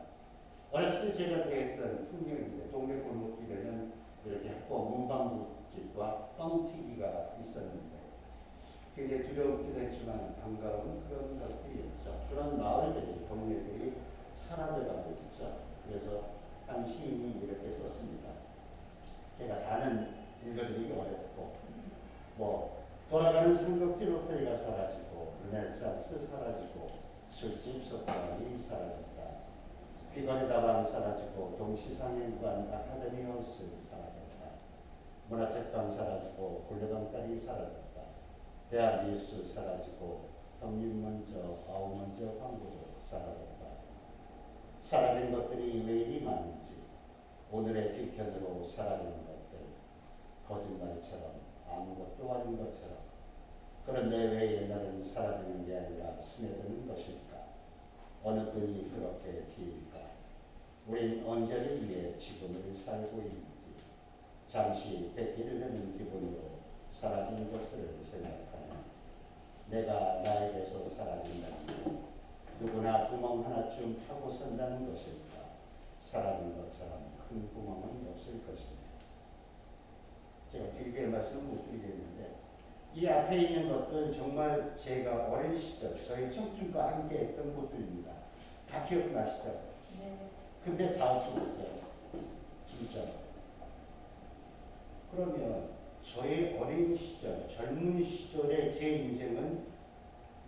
어렸을 때 제가 대했던 풍경인데 동네 골목길에는 이렇게 학교 문방구집과 뻥튀기가 있었는데 굉장히 두려웠기도 했지만 반가운 그런 것들이었죠. 그런 마을들이, 동네들이 사라져가고 있죠. 그래서 한 시인이 이렇게 썼습니다. 제가 다는 읽어드리기 어렵고 돌아가는 삼각지 로테리가 사라지고 르네상스 사라지고 술집 석관이 사라졌다. 비거리 다방 사라지고 동시상인관 아카데미 하우스 사라졌다. 문화책방 사라지고 굴레방딸이 사라졌다. 대학 뉴스 사라지고 독립먼저 아우먼저 광고도 사라졌다. 사라진 것들이 왜 이리 많은지 오늘의 뒤편으로 사라진 것들 거짓말처럼 아무것도 아닌 것처럼 그런데 왜 옛날은 사라지는 게 아니라 스며드는 것일까? 어느 끈이 그렇게 길까? 우린 언제를 위해 지금을 살고 있는지 잠시 뱉기를 내는 기분으로 사라진 것들을 생각하면 내가 나에게서 사라진다면 누구나 구멍 하나쯤 파고 선다는 것일까? 사라진 것처럼 큰 구멍은 없을 것입니다. 제가 길게 말씀을 못 드리겠는데 이 앞에 있는 것들 정말 제가 어린 시절 저희 청춘과 함께 했던 것들입니다. 다 기억나시죠? 네. 근데 다 없어졌어요. 진짜. 그러면 저의 어린 시절, 젊은 시절의 제 인생은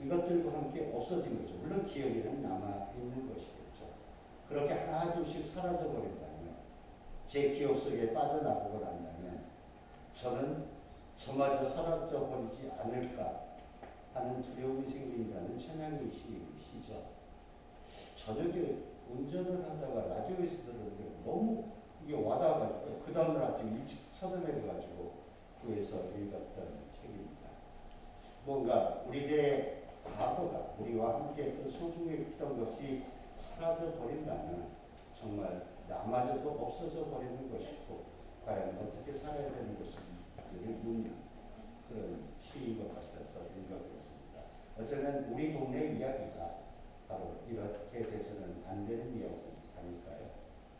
이것들과 함께 없어진 거죠. 물론 기억에는 남아있는 것이겠죠. 그렇게 하나둘씩 사라져버린다면, 제 기억 속에 빠져나가고 난다면, 저는 저마저 사라져버리지 않을까 하는 두려움이 생긴다는 최명희 시죠. 저녁에 운전을 하다가 라디오에서 들었는데 너무 이게 와닿아가지고 그 다음날 아침 일찍 서점해가지고 구해서 읽었던 책입니다. 뭔가 우리의 과거가 우리와 함께 그 소중했던 것이 사라져 버린다면 정말 나마저도 없어져 버리는 것이고 과연 어떻게 살아야 되는 것인지를 묻는 그런 시인 것 같아서 읽어보겠습니다. 어쩌면 우리 동네 이야기가 바로 이렇게 돼서는 안 되는 이야기 아닐까요?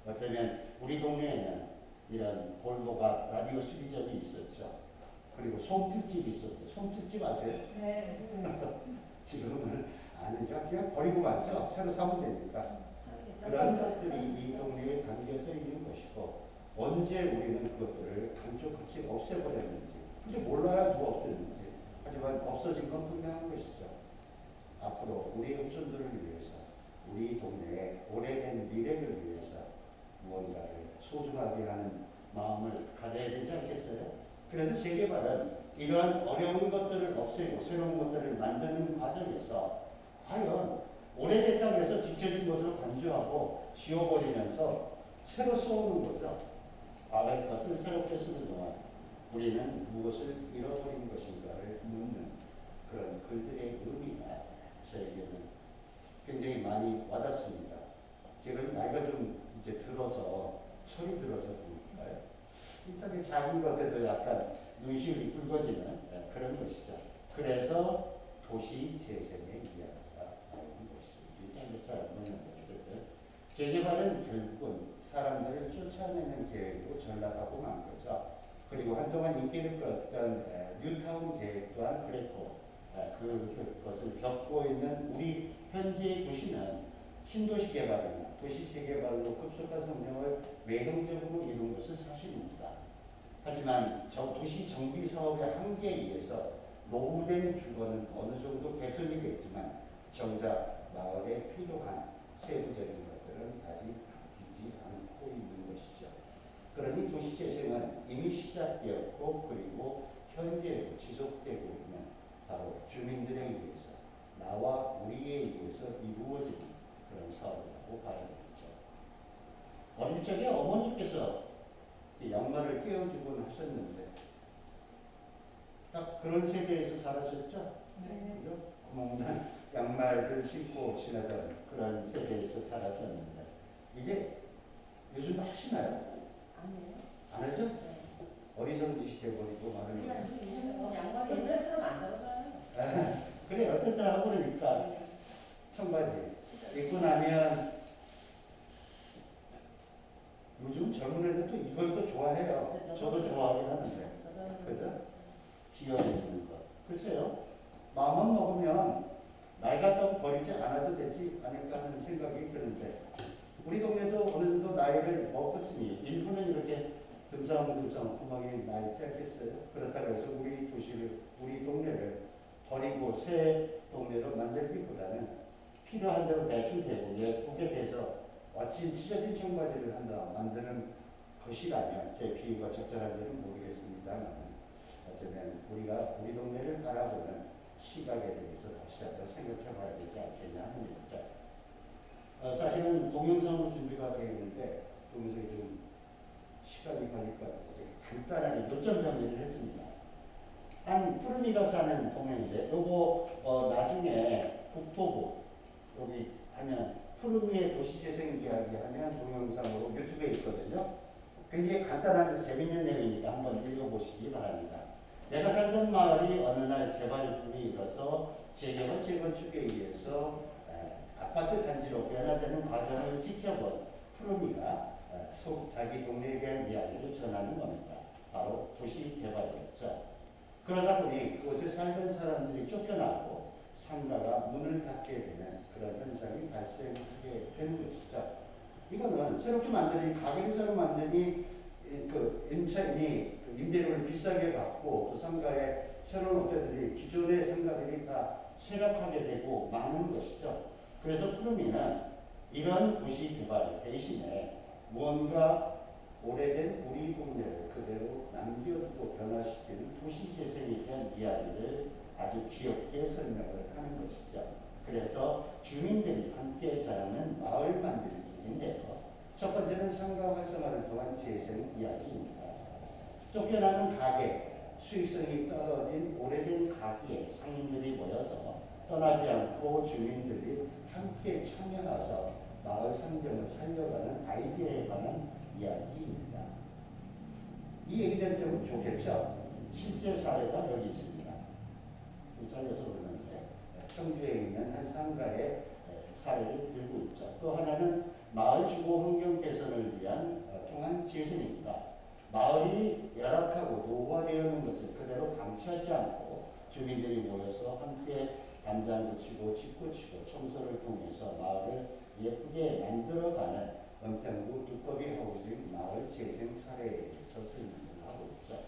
어쩌면 우리 동네에는 이런 골목 앞 라디오 수리점이 있었죠. 그리고 솜특집이 있었어요. 솜특집 아세요? 네. 지금은 아니죠. 그냥 버리고 가죠. 새로 사면 되니까. 그런 것들이 이 동네에 담겨져 있는 것이고 언제 우리는 그것들을 감쪽같이 없애버렸는지 근데 몰라야 누가 없앴는지 하지만 없어진 건 분명한 것이죠. 앞으로 우리 후손들을 위해서 우리 동네의 오래된 미래를 위해서 무언가를 소중하게 하는 마음을 가져야 되지 않겠어요? 그래서 재개발은 이러한 어려운 것들을 없애고 새로운 것들을 만드는 과정에서 과연 오래됐다고 해서 뒤처진 것으로 간주하고 지워버리면서 새로 써오는 거죠. 과거의 것을 새롭게 쓰는 동안 우리는 무엇을 잃어버린 것인가를 묻는 그런 글들의 의미가 저에게는 굉장히 많이 와닿습니다. 지금 나이가 좀 이제 들어서 철이 들어서 보니까요. 이상하게 작은 것에도 약간 눈시울이 붉어지는 그런 것이죠. 그래서 도시 재생의 이야기가 나오는 것이죠. 짧게 살아보는 어쨌든 재개발은 결국은 사람들을 쫓아내는 계획으로 전락하고 만 거죠. 그리고 한동안 인기를 끌었던 뉴타운 계획 또한 그랬고 그것을 겪고 있는 우리 현재의 도시는 신도시 개발이나 도시 재개발로 급속한 성장을 외형적으로 이룬 것은 사실입니다. 하지만 도시 정비 사업의 한계에 의해서 노후된 주거는 어느 정도 개선이 됐지만 정작 마을에 필요한 세부적인 것들은 아직 바뀌지 않고 있는 것이죠. 그러니 도시재생은 이미 시작되었고 그리고 현재도 지속되고 있는 바로 주민들에 의해서 나와 우리에 의해서 이루어지는 그런 사업이라고 봐야 되겠죠. 어릴 적에 어머니께서 양말을 끼워주곤 하셨는데 딱 그런 세대에서 살았었죠. 네. 구멍난 양말을 신고 지나던 그런 세대에서 자랐었는데 이제 요즘 하시나요? 아니에요. 안 하죠? 네. 어리석은 짓이 돼버리고 말은 그냥 지금 양말이 옛날처럼 안 나오잖아요. 그래 어떨 때 하고 그러니까 청바지 입고 나면 요즘 젊은 애들도 이걸 또 좋아해요. 저도 좋아하긴 하는데 그죠? 귀여워지는 것. 글쎄요 마음만 먹으면 날 갖다가 버리지 않아도 되지 않을까 하는 생각이 드는데 우리 동네도 어느 정도 나이를 먹었으니 일부는 이렇게 듬성듬성 구멍이 나 있지 않겠어요? 그렇다고 해서 우리 도시를 우리 동네를 버리고 새 동네로 만들기보다는 필요한 대로 대충 되고 예쁘게 돼서 멋진 찢어진 청바지를 한다 만드는 것이라면 제 비유가 적절한지는 모르겠습니다만 어쩌면 우리가 우리 동네를 바라보는 시각에 대해서 다시 한번 생각해 봐야 되지 않겠냐 하는 거죠. 사실은 동영상으로 준비가 되어 있는데 동영상이 좀 시간이 걸릴 것 같아서 간단하게 요점 정리를 했습니다. 한 푸르미가 사는 동네인데 요거 나중에 국토부 여기 하면 푸르미의 도시재생 이야기하면 동영상으로 유튜브에 있거든요. 굉장히 간단하면서 재밌는 내용이니까 한번 읽어보시기 바랍니다. 내가 살던 마을이 어느 날 개발붐이 일어서 재개발 재건축에 의해서 아파트 단지로 변화되는 과정을 지켜본 푸르미가 자기 동네에 대한 이야기를 전하는 겁니다. 바로 도시 개발이었죠. 그러다 보니 그곳에 살던 사람들이 쫓겨나고 상가가 문을 닫게 되는 그런 현상이 발생하게 되는 것이죠. 이거는 새롭게 만드니 가게를 새로 만드니 그 임차인이 그 임대료를 비싸게 받고 또 상가에 새로운 업자들이 기존의 상가들이 다 쇠락하게 되고 많은 것이죠. 그래서 푸르미는 이런 도시 개발 대신에 무언가 오래된 우리 동네를 그대로 남겨두고 변화시키는 도시재생에 대한 이야기를 아주 귀엽게 설명을 하는 것이죠. 그래서 주민들이 함께 자라는 마을 만들기인데요. 첫 번째는 상가 활성화를 통한 재생 이야기입니다. 쫓겨나는 가게, 수익성이 떨어진 오래된 가게에 상인들이 모여서 떠나지 않고 주민들이 함께 참여해서 마을 상점을 살려가는 아이디어에 관한 이야기입니다. 이 얘기 들을 때는 좋겠죠? 실제 사례가 여기 있습니다. 좀 잘려서 그러는데 청주에 있는 한 상가의 사례를 들고 있죠. 또 하나는 마을 주거 환경 개선을 위한 통한 재생입니다. 마을이 열악하고 노후화되어 있는 것을 그대로 방치하지 않고 주민들이 모여서 함께 담장 고치고 집 고치고 청소를 통해서 마을을 예쁘게 만들어가는 은평구 두꺼비 하우징 마을 재생 사례에 대해서 설명을 하고 있죠.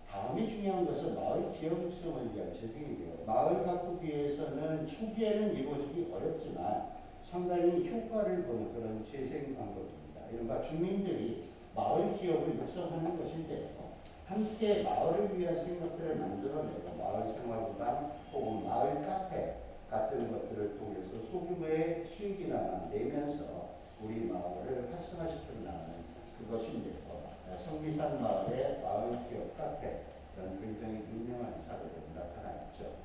다음이 중요한 것은 마을 기업 육성을 위한 재생이고요. 마을 가꾸기 위해서는 초기에는 이루어지기 어렵지만 상당히 효과를 보는 그런 재생 방법입니다. 이른바 주민들이 마을 기업을 육성하는 것인데요. 함께 마을을 위한 생각들을 만들어내고 마을 생활관 혹은 마을 카페 같은 것들을 통해서 소규모의 수익이나 내면서 우리 마을을 활성화시켜 나가는 그것인데요. 성미산 마을의 마을 기업 카페 이런 굉장히 유명한 사례로 나타나있죠.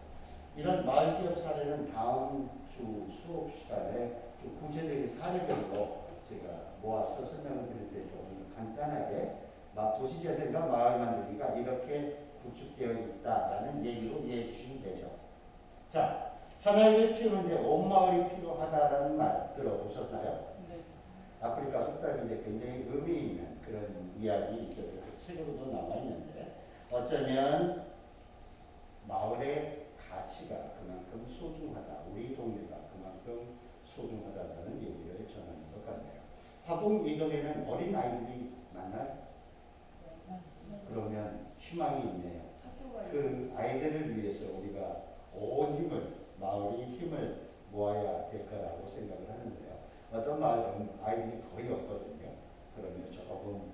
이런 마을 기업 사례는 다음 주 수업 시간에 좀 구체적인 사례별로 제가 모아서 설명을 드릴 때 좀 간단하게 도시재생과 마을 만들기가 이렇게 구축되어 있다라는 얘기로 이해해 주시면 되죠. 자, 하나를 키우는데 온 마을이 필요하다라는 말 들어보셨나요? 네. 아프리카 속담인데 굉장히 의미 있는 그런 이야기 있죠. 그래서 책으로도 나와 있는데 어쩌면 마을의 가치가 그만큼 소중하다. 우리 동네가 그만큼 소중하다는 얘기를 전하는 것 같네요. 화동 이동에는 어린 아이들이 만나요? 그러면 희망이 있네요. 학교가 그 아이들을 위해서 우리가 온 힘을, 마을이 힘을 모아야 될 거라고 생각을 하는데요. 어떤 마을은 아이들이 거의 없거든요. 그러면 조금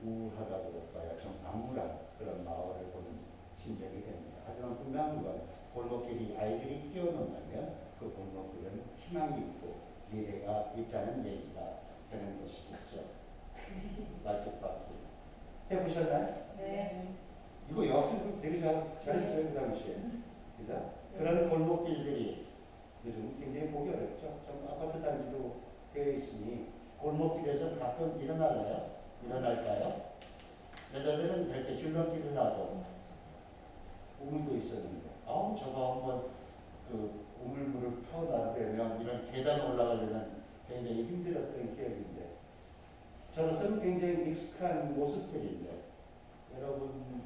우울하다고 볼까요? 좀 암울한 그런 마을을 보는 심정이 됩니다. 하지만 분명한 건 골목길이 아이들이 뛰어넘으면 그 골목길은 희망이 있고 미래가 있다는 얘기가 되는 것이겠죠. 말뚝박기 해보셨나요? 네. 이거 여학생들 되게 잘했어요 그 당시에. 그죠? 그런 골목길들이 요즘 굉장히 보기 어렵죠. 좀 아파트 단지로 되어 있으니 골목길에서 가끔 일어날까요? 여자들은 이렇게 줄넘기를 하고 우물도 있었는데 저거 한번 그 우물물을 펴나르려면 이런 계단 올라가려면 굉장히 힘들었던 기억인데 저로서는 굉장히 익숙한 모습들인데 여러분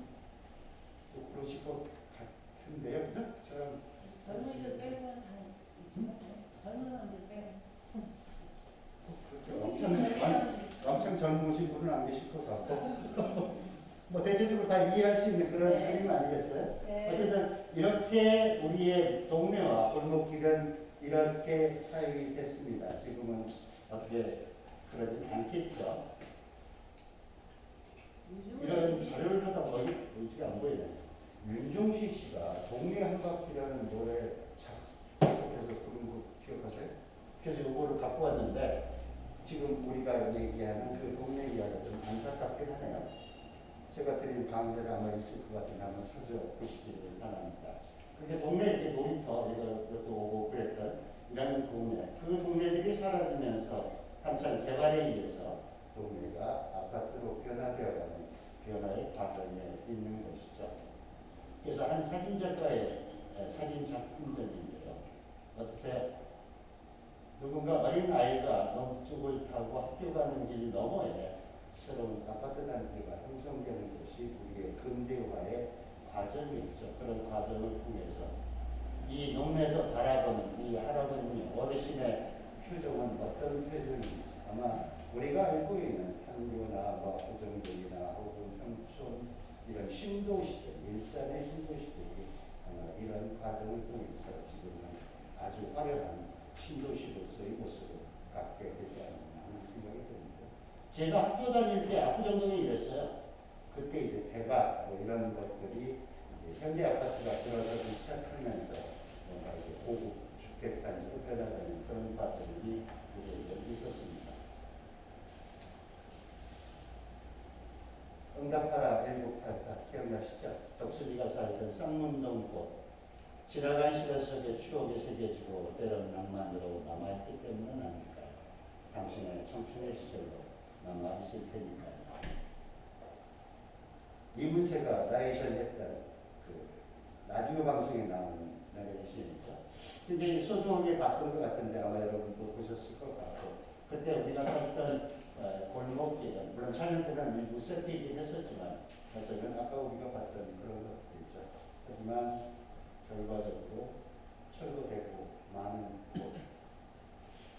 또 그러실 것 같은데요, 그죠? 저랑 젊은이들 빼면 다 있지만 젊은 사람들 빼면 엄청 젊으신 분은 안 계실 것 같고 뭐 대체적으로 다 이해할 수 있는 그런 그림 아니겠어요? 네. 어쨌든 이렇게 우리의 동네와 골목길은 이렇게 사용이 됐습니다. 지금은 어떻게 그러진 않겠죠. 이런 자료를 하다 보니 어떻게 안 보이네. 윤종신 씨가 동네 한 바퀴라는 노래 작곡해서 부른 거 기억하세요? 그래서 이거를 갖고 왔는데 지금 우리가 얘기하는 그 동네 이야기가 좀 안타깝긴 하네요. 제가 드린 강좌를 아마 있을 것 같은데 한번 찾아보시기를 바랍니다. 그게 동네 이렇게 놀이터 이것도 오고 그랬던 이런 동네, 그 동네들이 사라지면서 한참 개발에 의해서 동네가 아파트로 변화되어가는 변화의 과정에 있는 것이죠. 그래서 한 사진작가의 사진 작품전인데요. 어떠세요? 누군가 어린 아이가 논둑을 타고 학교 가는 길 너머에 새로운 아파트 단지가 형성되는 것이 우리의 근대화의 과정이었죠. 그런 과정을 통해서 이 동네에서 바라보는 이 할아버님 어르신의 표정은 어떤 표정인지 아마 우리가 알고 있는 판교나 우정동이나 혹은 평촌 이런 신도시들, 일산의 신도시들이 아마 이런 과정을 통해서 지금은 아주 화려한 신도시로서의 모습을 갖게 되지 않았나 하는 생각이 듭니다. 제가 학교 다닐 때 압구정동에 일했어요. 그때 이제 대박 이런 것들이 이제 현대 아파트가 들어서기 시작하면서 뭔가 이제 고급 주택 단지로 변화되는 그런 과정이 있었습니다. 응답하라 1988 기억나시죠? 덕수리가 살던 쌍문동 곳 지나간 시간 속에 추억이 새겨지고 때론 낭만으로 남아있기 때문은 아닐까요? 당신의 청춘의 시절로 남아있을 테니까요. 이문세가 나레이션 했던 그 라디오 방송에 나오는 나레이션이죠. 굉장히 소중하게 바꾼 것 같은데 아마 여러분도 보셨을 것 같고 그때 우리가 살던 골목길은 물론 촬영 때는 일부 세팅이긴 했었지만 어쩌면 아까 우리가 봤던 그런 것들이죠. 하지만 결과적으로 철거되고 많은 곳.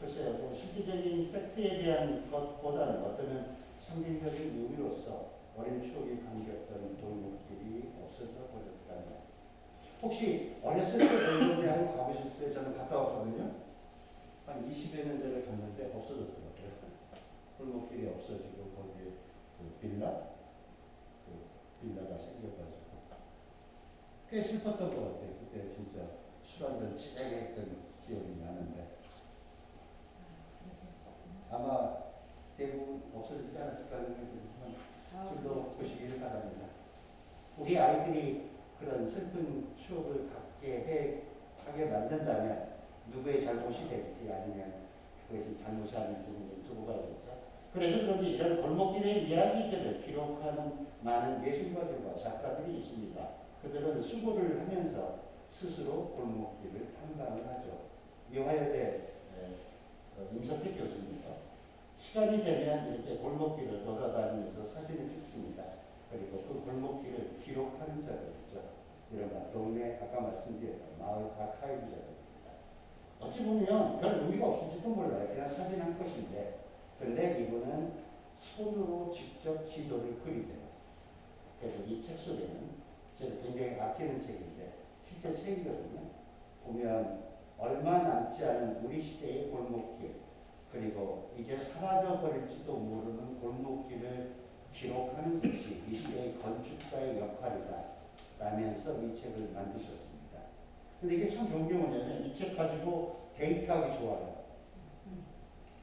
글쎄요, 뭐 실질적인 팩트에 대한 것보다는 어쩌면 상징적인 의미로서 어린 추억이 담겼던 돌목길이 없어져 버렸다면, 혹시 어렸을 때 돌목길에 가보셨어요? 저는 갔다 왔거든요. 한 20여 년 전에 갔는데 없어졌더라고요. 골목길이 없어지고 거기에 그 빌라가 생겨가지고 꽤 슬펐던 것 같아요. 그때 진짜 술 한잔 진하게 했던 기억이 나는데 아마 대부분 없어지지 않았을까 하는 줄도 보시기를 바랍니다. 우리 아이들이 그런 슬픈 추억을 하게 만든다면 누구의 잘못이 될지 아니면 그것이 잘못이 아닌지는 좀 두고 봐야겠죠. 그래서 그런지 이런 골목길의 이야기들을 기록하는 많은 예술가들과 작가들이 있습니다. 그들은 수고를 하면서 스스로 골목길을 탐방을 하죠. 이화여대 임석택 교수입니다. 시간이 되면 이렇게 골목길을 돌아다니면서 사진을 찍습니다. 그리고 그 골목길을 기록하는 작업이죠. 이른바 동네 아까 말씀드렸던 마을 아카이브 작업입니다. 어찌 보면 별 의미가 없을지도 몰라요. 그냥 사진 한 컷인데, 근데 이분은 손으로 직접 지도를 그리세요. 그래서 이 책 속에는 제가 굉장히 아끼는 책인데 실제 책이거든요. 보면 얼마 남지 않은 우리 시대의 골목길, 그리고 이제 사라져버릴지도 모르는 골목길을 기록하는 것이 이 시대의 건축가의 역할이다 라면서 이 책을 만드셨습니다. 근데 이게 참 좋은 게 뭐냐면 이 책 가지고 데이트하기 좋아요.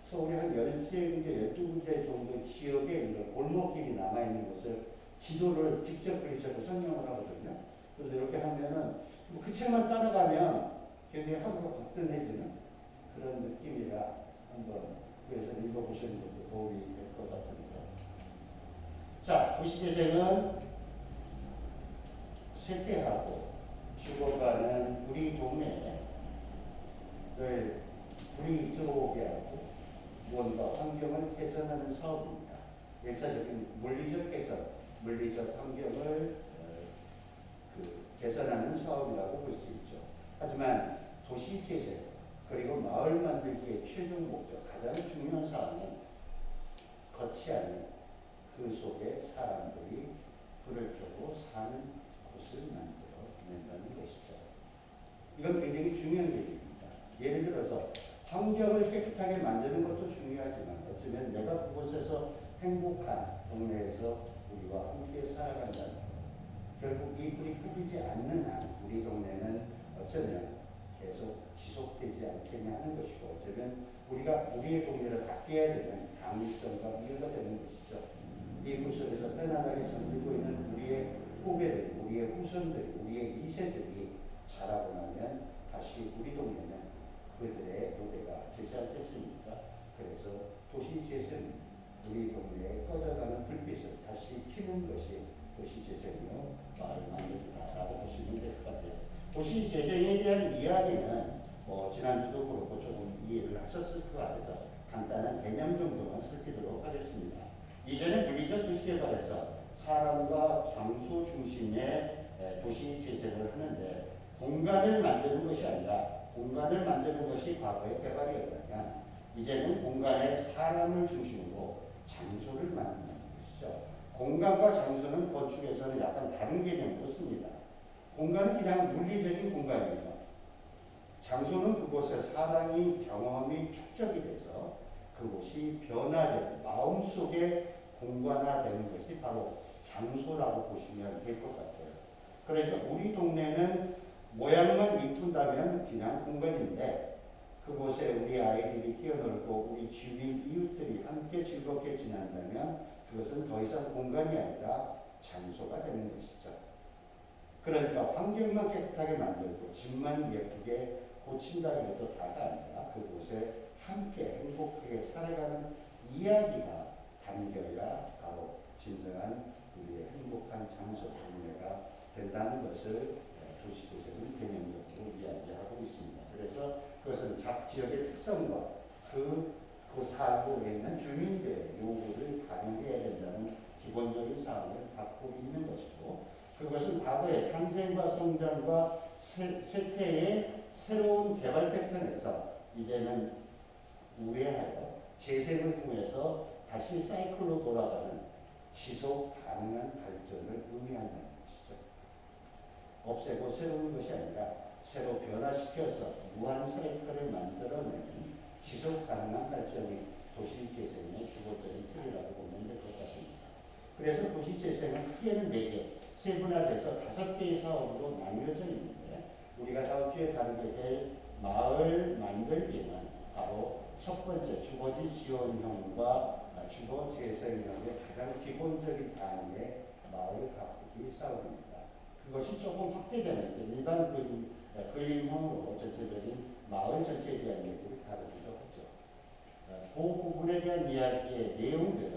서울에 한 13군데, 12군데 정도 지역에 이런 골목길이 남아있는 곳을 지도를 직접 그리셔서 설명을 하거든요. 그래서 이렇게 하면은 그 책만 따라가면 굉장히 하루가 거뜬해지는 그런 느낌이라 한번 그래서 읽어보시는 것도 도움이 될 것 같습니다. 자, 도시재생은 쇠퇴하고 죽어가는 우리 동네를 불이 들어오게 하고 무언가 환경을 개선하는 사업입니다. 1차적인 물리적 개선, 물리적 환경을 개선하는 사업이라고 볼 수 있죠. 하지만 도시재생 그리고 마을 만들기의 최종 목적, 가장 중요한 사항은 겉이 아닌 그 속에 사람들이 불을 켜고 사는 곳을 만들어낸다는 것이죠. 이건 굉장히 중요한 얘기입니다. 예를 들어서 환경을 깨끗하게 만드는 것도 중요하지만 어쩌면 내가 그곳에서 행복한 동네에서 우리와 함께 살아간다는 것, 결국 이 불이 꺼지지 않는 한 우리 동네는 어쩌면 계속 지속되지 않게 하는 것이고, 어쩌면 우리가 우리의 동네를 바뀌어야 되는 강의성과 이유가 되는 것이죠. 이 물 속에서 편안하게 잠들고 있는 우리의 후배들, 우리의 후손들, 우리의 2세들이 자라고 나면 다시 우리 동네는 그들의 노대가 되지 않겠습니까? 그래서 도시재생, 우리 동네에 꺼져가는 불빛을 다시 켜는 것이 도시재생이요 마을 만들기다라고 보시면 될 것 같아요. 도시재생에 대한 이야기는 지난주도 그렇고 조금 이해를 하셨을 것 같아서 간단한 개념 정도만 살피도록 하겠습니다. 이전에 물리적 도시개발에서 사람과 장소 중심의 도시재생을 하는데 공간을 만드는 것이 아니라 공간을 만드는 것이 과거의 개발이었다면 이제는 공간에 사람을 중심으로 장소를 만드는 것이죠. 공간과 장소는 건축에서는 약간 다른 개념으로 씁니다. 공간은 그냥 물리적인 공간이에요. 장소는 그곳에 사람이 경험이 축적이 돼서 그곳이 변화되는 마음속에 공간화되는 것이 바로 장소라고 보시면 될 것 같아요. 그러니까 우리 동네는 모양만 이쁜다면 그냥 공간인데 그곳에 우리 아이들이 뛰어놀고 우리 주변 이웃들이 함께 즐겁게 지낸다면 그것은 더 이상 공간이 아니라 장소가 되는 것이죠. 그러니까 환경만 깨끗하게 만들고 집만 예쁘게 고친다고 해서 다가 아니라 그곳에 함께 행복하게 살아가는 이야기가 담겨야 바로 진정한 우리의 행복한 장소 동네가 된다는 것을 도시재생은 개념적으로 이야기하고 있습니다. 그래서 그것은 각 지역의 특성과 그 살고 있는 주민들의 요구를 반영해야 된다는 기본적인 사항을 갖고 있는 것이고, 그것은 과거의 탄생과 성장과 쇠퇴의 새로운 개발 패턴에서 이제는 우회하여 재생을 통해서 다시 사이클로 돌아가는 지속 가능한 발전을 의미한다는 것이죠. 없애고 새로운 것이 아니라 새로 변화시켜서 무한 사이클을 만들어내는 지속 가능한 발전이 도시 재생의 기본적인 틀이라고 보면 될 것 같습니다. 그래서 도시 재생은 크게는 4개, 세분화돼서 5개의 사업으로 나뉘어져 있는데 우리가 다음 주에 다루게 될 마을 만들기는 바로 첫 번째 주거지 지원형과 주거 재생형의 가장 기본적인 단위의 마을 가꾸기 사업입니다. 그것이 조금 확대되는 일반 그림형으로 전체적인 마을 전체에 대한 얘기를 다루기도 하죠. 그 부분에 대한 이야기의 내용들은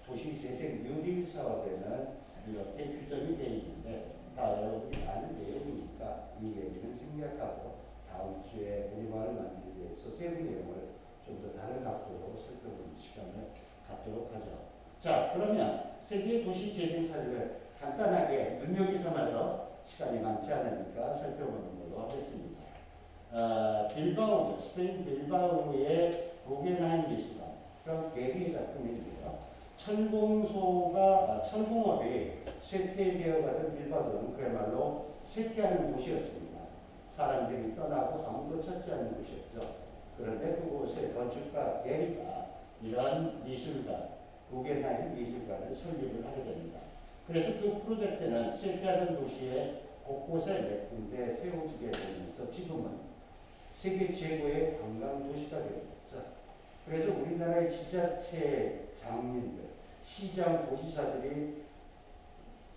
도시재생 뉴딜 사업에는 이렇게 규정이 되어 있는데 다 여러분이 아는 내용이니까 이 얘기는 생략하고 다음 주에 우리 마을 만들기 위해서 세부 내용을 좀 더 다른 각도로 살펴보는 시간을 갖도록 하죠. 자, 그러면 세계 도시 재생 사례를 간단하게 눈여기 삼아서 시간이 많지 않으니까 살펴보는 걸로 하겠습니다. 빌바오죠. 스페인 빌바오의 구겐하임 미술관. 그런 개개의 작품인데요. 철공업이 쇠퇴되어가던 빌바오는 그야말로 쇠퇴하는 도시였습니다. 사람들이 떠나고 아무도 찾지 않는 곳이었죠. 그런데 그곳의 건축가 게리가 이러한 미술관, 구겐하임 미술관을 설립을 하게 됩니다. 그래서 그 프로젝트는 쇠퇴하던 도시의 곳곳에 몇 군데 세워지게 되면서 지금은 세계 최고의 관광 도시가 되었죠. 그래서 우리나라의 지자체 장님들, 시장 도지사들이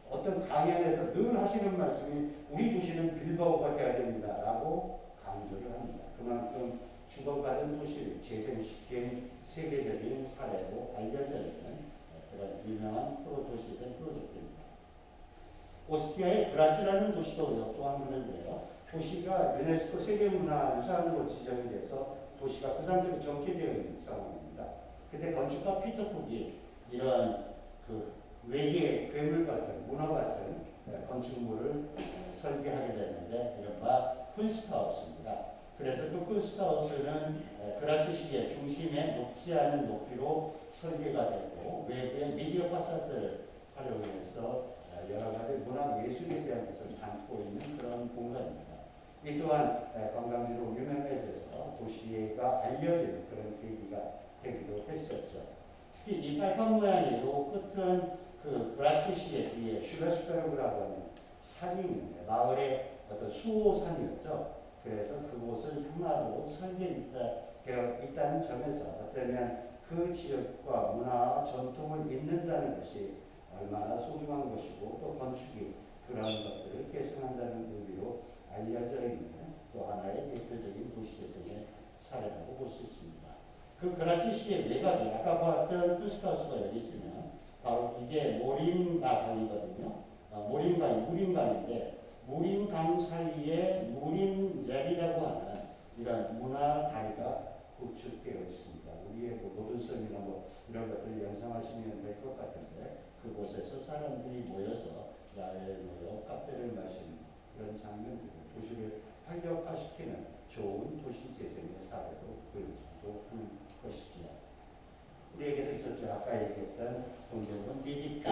어떤 강연에서 늘 하시는 말씀이 우리 도시는 빌바오가 되어야 됩니다라고 강조를 합니다. 그만큼 주거받은 도시를 재생시킨 세계적인 사례로 알려져 있는 그런 유명한 도시재생 프로젝트입니다. 오스트리아의 그라츠라는 도시도 포함하는데요. 도시가 유네스코 세계문화유산으로 지정이 돼서 도시가 그 상태로 정체되어 있는 상황입니다. 그때 건축가 피터 콕이 이런 외계 괴물 같은 문화 같은 건축물을 설계하게 되는데 이른바 쿤스트하우스입니다. 그래서 그 쿤스트하우스는 그라츠시의 중심에 높지 않은 높이로 설계가 되고 외부에 미디어 파사드를 활용해서 여러 가지 문화 예술에 대한 것을 담고 있는 그런 공간입니다. 이 또한 관광지로 유명해져서 도시가 알려진 그런 계기가 되기도 했었죠. 특히 이 빨판 모양의 요 끝은 그라츠시의 뒤에 슈베스베르그라고 하는 산이 있는데 마을의 어떤 수호산이었죠. 그래서 그곳을 향하로 설계되어 있다는 점에서 어쩌면 그 지역과 문화 전통을 잇는다는 것이 얼마나 소중한 것이고 또 건축이 그런 것들을 계승한다는 의미로 알려져 있는 또 하나의 대표적인 도시재생의 사례라고 볼 수 있습니다. 그 그라치시의 외곽에 아까 보았던 쿤스트하우스가 여기 있으면 바로 이게 모린강이거든요. 모린강이 무린강인데 무린강 사이에 무린젤이라고 하는 이런 문화 다리가 구축되어 있습니다. 우리의 노른섬이나 이런 것들을 연상하시면 될 것 같은데 그곳에서 사람들이 모여서 야외에 모여 카페를 마시는 그런 장면들을 도시를 활력화시키는 좋은 도시 재생의 사례로 보여주기도 하는 것이지요. 우리에게도 있었죠. 아까 얘기했던 동대문 DDP,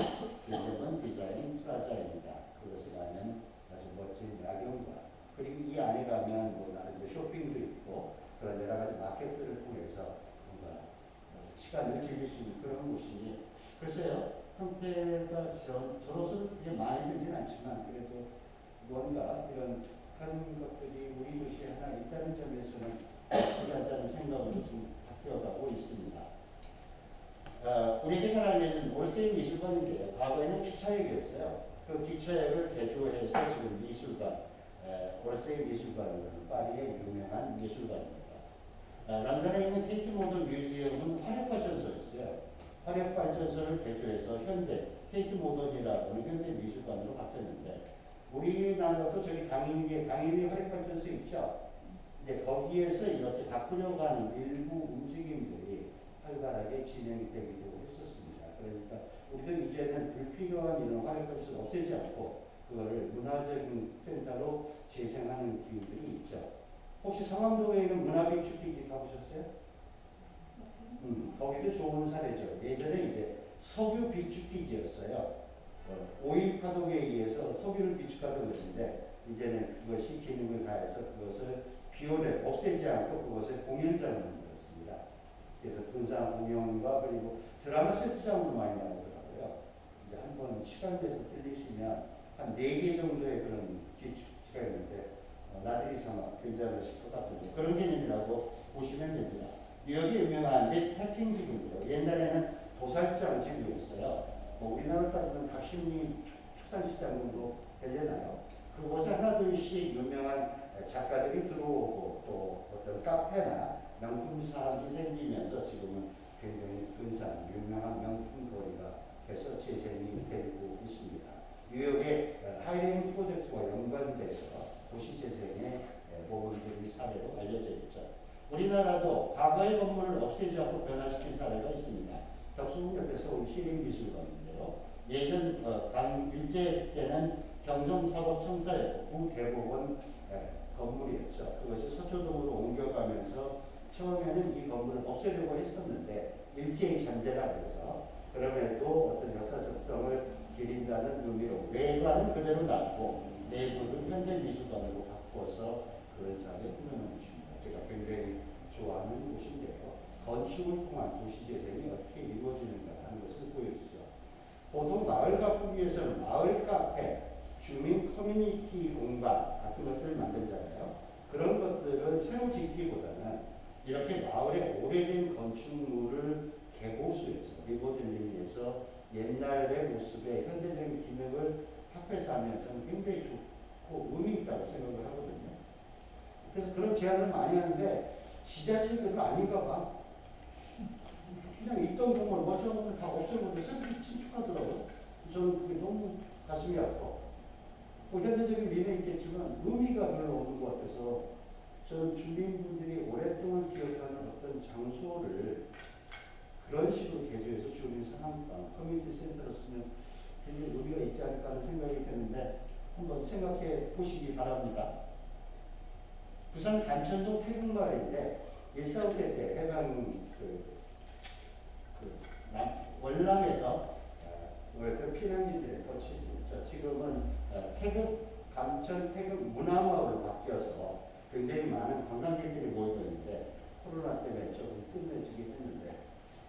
동대문 디자인 플라자입니다. 그것을 가면 아주 멋진 야경과 그리고 이 안에 가면 나는 쇼핑도 있고 그런 여러 가지 마켓들을 통해서 뭔가 시간을 즐길 수 있는 그런 곳이 글쎄요. 형태가 저로서는 그게 마음에 들진 않지만 그래도 뭔가 이런 독한 것들이 우리 도시에 하나 있다는 점에서는 괜찮다는 생각으로 좀 바뀌어가고 있습니다. 우리에게 잘 알려진 올세이 미술관인데요. 과거에는 기차역이었어요. 그 기차역을 개조해서 지금 미술관, 올세이 미술관은 파리의 유명한 미술관입니다. 런던에 있는 케이트 모던 뮤지엄은 화력발전소였어요. 화력발전소를 개조해서 현대, 케이트 모던이라는 현대 미술관으로 바뀌었는데 우리나라도 저기 강인리 화력발전소 있죠. 이제 거기에서 이렇게 바꾸려고 하는 일부 움직임들이 활발하게 진행되기도 했었습니다. 그러니까 우리도 이제는 불필요한 이런 화력발전소를 없애지 않고 그거를 문화적인 센터로 재생하는 기후들이 있죠. 혹시 상암동에 있는 문화비축기지 가보셨어요? 거기도 좋은 사례죠. 예전에 이제 석유 비축기지였어요. 오일 파동에 의해서 석유를 비축하던 것인데 이제는 그것이 기능을 다해서 그것을 비워내 없애지 않고 그것을 공연장을 만들었습니다. 그래서 근사한 공연과 그리고 드라마 세트장으로 많이 나오더라고요. 이제 한번 시간 내서 들리시면 한 4개 정도의 그런 기축지가 있는데 나들이 삼아 괜찮으실 것 같은데 그런 개념이라고 보시면 됩니다. 여기 유명한 맷 해핑지구인데요. 옛날에는 도살장 지구였어요. 우리나라 따지면 답심리 축산시장 정도 되려나요? 그곳에 하나둘씩 유명한 작가들이 들어오고 또 어떤 카페나 명품 사업이 생기면서 지금은 굉장히 근사한 유명한 명품 거리가 돼서 재생이 되고 있습니다. 뉴욕의 하이레인 프로젝트와 연관돼서 도시 재생의 모범적인 사례로 알려져 있죠. 우리나라도 과거의 건물을 없애지 않고 변화시킨 사례가 있습니다. 덕수궁 옆에 서울 시립미술관인데요. 예전 일제 때는 경성사법청사였고 구대법원 건물이었죠. 그것이 서초동으로 옮겨가면서 처음에는 이 건물을 없애려고 했었는데 일제히 잔재라 그래서 그럼에도 어떤 역사적성을 기린다는 의미로 외관은 그대로 놔두고 내부를 현대미술관으로 바꿔서 근사하게 꾸며놓은 곳입니다. 제가 굉장히 좋아하는 곳인데요. 건축을 통한 도시재생이 어떻게 이루어지는가 하는 것을 보여주죠. 보통 마을 가꾸기에서는 마을 카페, 주민 커뮤니티 공간 같은 것들을 만들잖아요. 그런 것들은 새로 짓기보다는 이렇게 마을의 오래된 건축물을 개보수해서 리모델링해서 옛날의 모습의 현대적인 기능을 합해서 하면 저는 굉장히 좋고 의미 있다고 생각을 하거든요. 그래서 그런 제안을 많이 하는데 지자체들은 아닌가 봐. 그냥 있던 건물 멋진 건물 다 없애고 새롭게 신축하더라고요. 저는 그게 너무 가슴이 아파. 뭐 현대적인 미는 있겠지만 의미가 별로 없는 것 같아서 저는 주민분들이 오랫동안 기억하는 어떤 장소를 그런 식으로 개조해서 주민 상황방, 커뮤니티 센터로 쓰면 굉장히 의미가 있지 않을까 하는 생각이 드는데 한번 생각해 보시기 바랍니다. 부산 감천동 태국마을인데 일사후퇴 때 해방 월남에서 그 피난민들의 거치죠. 지금은 태국 감천 태국 문화마을로 바뀌어서 굉장히 많은 관광객들이 모이고 있는데 코로나 때문에 조금 끝내지긴 했는데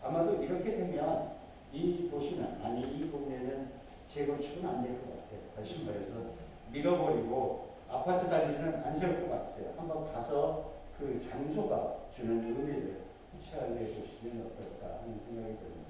아마도 이렇게 되면 이 도시는 아니 이 동네는 재건축은 안 될 것 같아요. 다시 말해서 밀어버리고 아파트 단지는 안 세울 것 같아요. 한번 가서 그 장소가 주는 의미를 체험해 보시면 어떨까 하는 생각이 드는데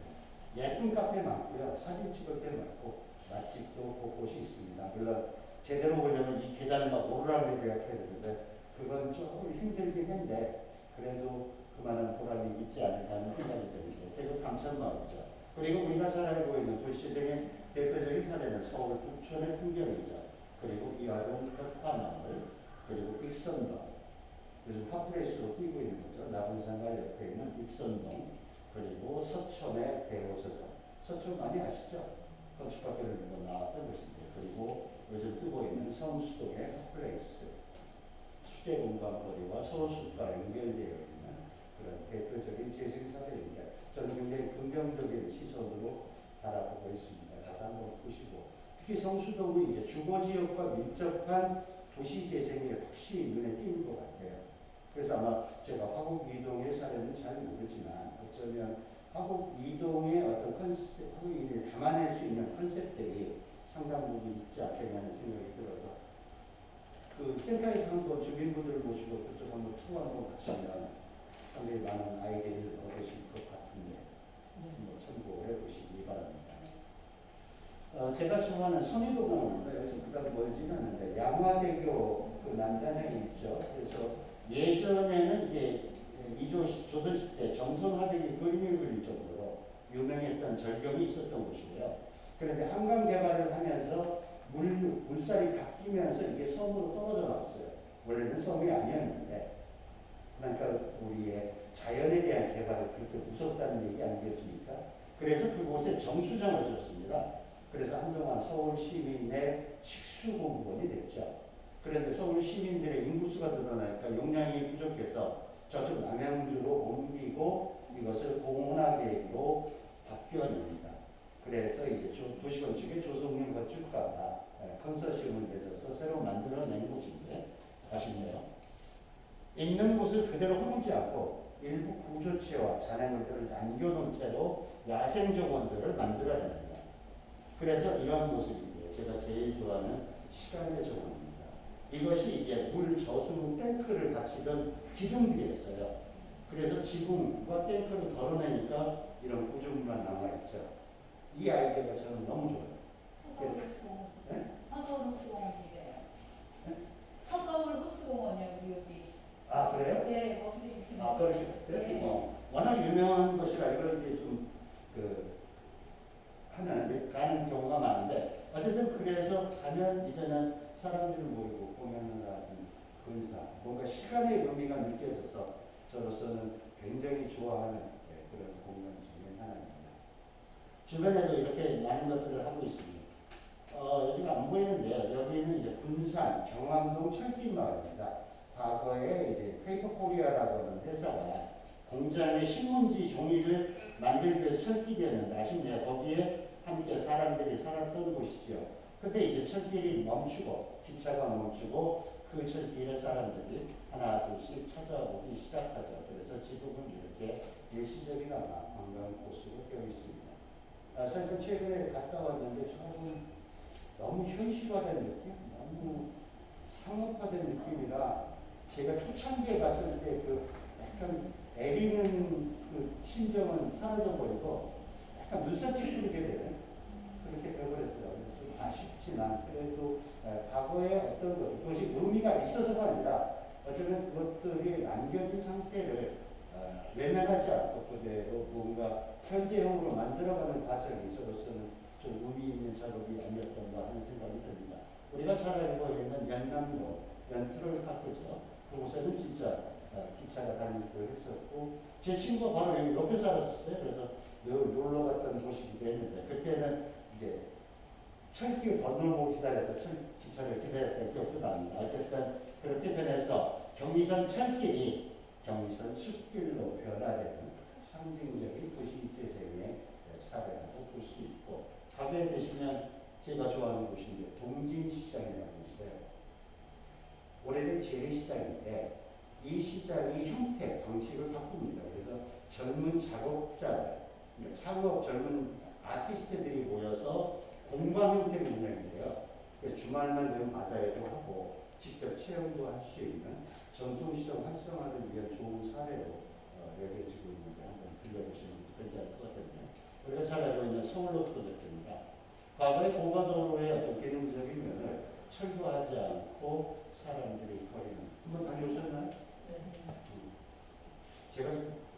예쁜 카페 많고요. 사진 찍을 때 많고 맛집도 곳곳이 있습니다. 물론 제대로 보려면 이 계단을 막 오르락내리락 해야 되는데 그건 조금 힘들긴 한데 그래도 그만한 보람이 있지 않을까 하는 생각이 드는데 그리고 감천마을이죠. 그리고 우리가 잘 알고 있는 도시재생의 대표적인 사례는 서울 북촌의 풍경이죠. 그리고 이화동 벽화마을 그리고 익선동 요즘 핫플레이스로 뛰고 있는 거죠. 나분산가 옆에 있는 익선동 그리고 서촌의 대호서점 서촌 많이 아시죠? 건축학교를 나왔던 곳인데 그리고 요즘 뜨고 있는 성수동의 핫플레이스 수제공간거리와 서울숲과 연결되어 있는 그런 대표적인 재생 사례인데 저는 굉장히 긍정적인 시선으로 바라보고 있습니다. 가서 한번 보시고 특히 성수동이 이제 주거지역과 밀접한 도시재생이 확실히 눈에 띄는 것 같아요. 그래서 아마 제가 화곡 이동의 사례는 잘 모르지만 어쩌면 화곡 이동의 어떤 컨셉, 화곡 이동에 담아낼 수 있는 컨셉들이 상당 부분 있지 않겠냐는 생각이 들어서 그 센터에서 한번 주민분들을 모시고 그쪽 한번 투어 한번 가시면 상당히 많은 아이디어를 얻으실 것 같은데 한번 참고해 보시기 바랍니다. 제가 좋아하는 선유도공원입니다. 여기서 그다지 멀지는 않는데 양화대교 그 남단에 있죠. 그래서 예전에는 이게 조선시대 정선화백이 그림을 그릴 정도로 유명했던 절경이 있었던 곳이고요. 그런데 한강 개발을 하면서 물살이 바뀌면서 이게 섬으로 떨어져 나왔어요. 원래는 섬이 아니었는데 그러니까 우리의 자연에 대한 개발이 그렇게 무섭다는 얘기 아니겠습니까? 그래서 그곳에 정수장을 줬습니다. 그래서 한동안 서울 시민의 식수공무원이 됐죠. 그런데 서울 시민들의 인구수가 늘어나니까 용량이 부족해서 저쪽 남양주로 옮기고 이것을 공원화계획으로 바뀌어냅니다. 그래서 이제 도시건축의 조성용 건축가가 컨소시엄을 맺어서 새로 만들어낸 곳인데 아쉽네요. 있는 곳을 그대로 허물지 않고 일부 구조체와 잔해물들을 남겨놓은 채로 야생정원들을 만들어냅니다. 그래서 이런 모습인데 제가 제일 좋아하는 시간의 정원입니다. 이것이 이제 물 저수 탱크를 갖추던 기둥들이었어요. 그래서 지붕과 탱크를 덜어내니까 이런 구조물만 남아있죠. 이 아이디어가 저는 너무 좋아요. 서서울 호수공원. 네? 서서울 호수공원이래요. 네? 서서울 호수공원이요, 우리 여기. 아 그래요? 네, 거기 이렇게. 아 그러셨어요? 네. 워낙 유명한 것이라 이걸 이제 좀그 가는 경우가 많은데 어쨌든 그래서 가면 이제는 사람들을 모이고 공연을 하든 근사 뭔가 시간의 의미가 느껴져서 저로서는 굉장히 좋아하는 그런 공연 중에 하나입니다. 주변에도 이렇게 많은 것들을 하고 있습니다. 요즘 안 보이는데요. 여기는 이제 군산 경암동 철길마을입니다. 과거에 이제 페이퍼코리아라고 하는 회사가 공장의 신문지 종이를 만들기 위해서 철길이었는데 아쉽네요. 거기에 함께 사람들이 살았던 곳이죠. 근데 이제 철길이 멈추고 기차가 멈추고 그 철길에 사람들이 하나 둘씩 찾아오기 시작하죠. 그래서 지금은 이렇게 일시적인 아마 관광 코스로 되어 있습니다. 사실 최근에 갔다 왔는데 조금 너무 현실화된 느낌, 너무 상업화된 느낌이라 제가 초창기에 갔을 때 그 약간 애리는 그 심정은 사라져버리고 약간 눈살 찌푸리게 되는 그렇게 되어버렸더라고요. 좀 아쉽지만 그래도 과거에 어떤 것, 그것이 의미가 있어서가 아니라 어쩌면 그것들이 남겨진 상태를 외면하지 않고 그대로 뭔가 현재형으로 만들어가는 과정이 저로서는 좀 의미 있는 작업이 아니었던가 하는 생각이 듭니다. 우리가 잘 알고 있는 연남로, 연트롤파크죠. 그곳에는 진짜 기차가 다니기도 했었고 제 친구가 바로 여기 옆에 살았었어요. 그래서 놀러 갔던 곳이기도 했는데 그때는 이제 철길 건너고 기다려서 기차를 기다렸던 기억도 납니다. 어쨌든 그렇게 변해서 경의선 철길이 경의선 숲길로 변화되는 상징적인 도시 재생의 사례라고 볼 수 있고 가게에 계시면 제가 좋아하는 곳인데 동진시장이라고 있어요. 오래된 재래시장인데 이 시장이 형태, 방식을 바꿉니다. 그래서 젊은 작업자, 창업 젊은 아티스트들이 모여서 공방 형태의 운영인데요. 주말만 되면 바자회도 하고 직접 체험도 할 수 있는 전통시장 활성화를 위한 좋은 사례로 여겨지고 있는데 한번 들려보시면 괜찮을 것 같거든요. 우리가 잘 알고 있는 서울로 프로젝트입니다. 과거의 고가도로의 어떤 기능적인 면을 철거하지 않고 사람들이 거리는 한번 다녀오셨나요? 제가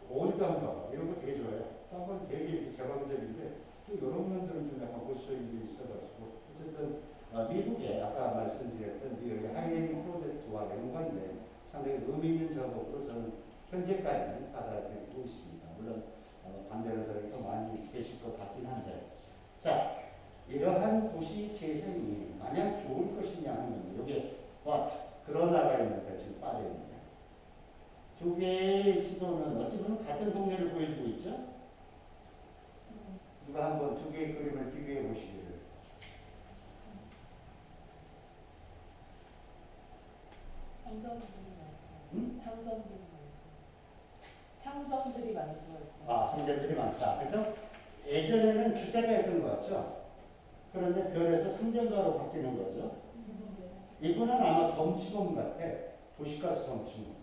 올드한가 이런 거 되게 좋아해요. 딴건 되게 개방적인데 또 이런 면들은 좀 약간 볼 수 있는 게 있어가지고 어쨌든 미국에 아까 말씀드렸던 미국의 하이웨이 프로젝트와 연관된 상당히 의미 있는 작업으로 저는 현재까지는 받아들이고 있습니다. 물론 반대하는 사람이 더 많이 계실 것 같긴 한데 자 이러한 도시 재생이 마냥 좋을 것이냐 하는 이게 그러나가 있는데 지금 빠져있네요. 두 개의 지도는 어찌 보면 같은 동네를 보여주고 있죠. 누가 한번 두 개의 그림을 비교해 보시기를. 상점들이 많이 들어있죠. 상점들이 많다. 그렇죠? 예전에는 주택가였던 것 같죠? 그런데 별에서 상점가로 바뀌는 거죠. 이분은 아마 덩치범 같아. 도시가스 덩치범.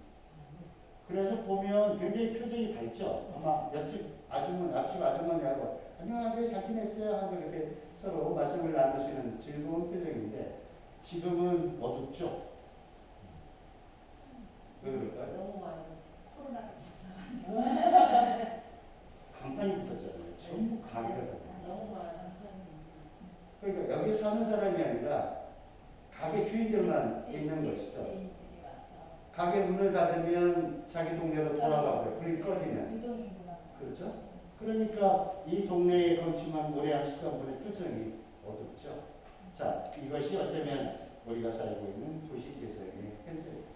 그래서 보면 굉장히 표정이 밝죠. 아마 옆집 아주머니하고 안녕하세요, 잘 지냈어요 하고 이렇게 서로 말씀을 나누시는 즐거운 표정인데 지금은 어둡죠. 왜 그럴까요? 너무 많이 코로나가 작살났어요. 간판이 붙었잖아요. 전부 가게가 다. 너무 많았어요. 그러니까 여기 사는 사람이 아니라 가게 주인들만 있는 것이죠. 지인들이 와서. 가게 문을 닫으면 자기 동네로 돌아가고요. 불이 꺼지면. 유동인구가. 그렇죠? 그러니까 이 동네에 건축한 노래한 시간분의 표정이 어둡죠. 자, 이것이 어쩌면 우리가 살고 있는 도시 재생의 현재입니다.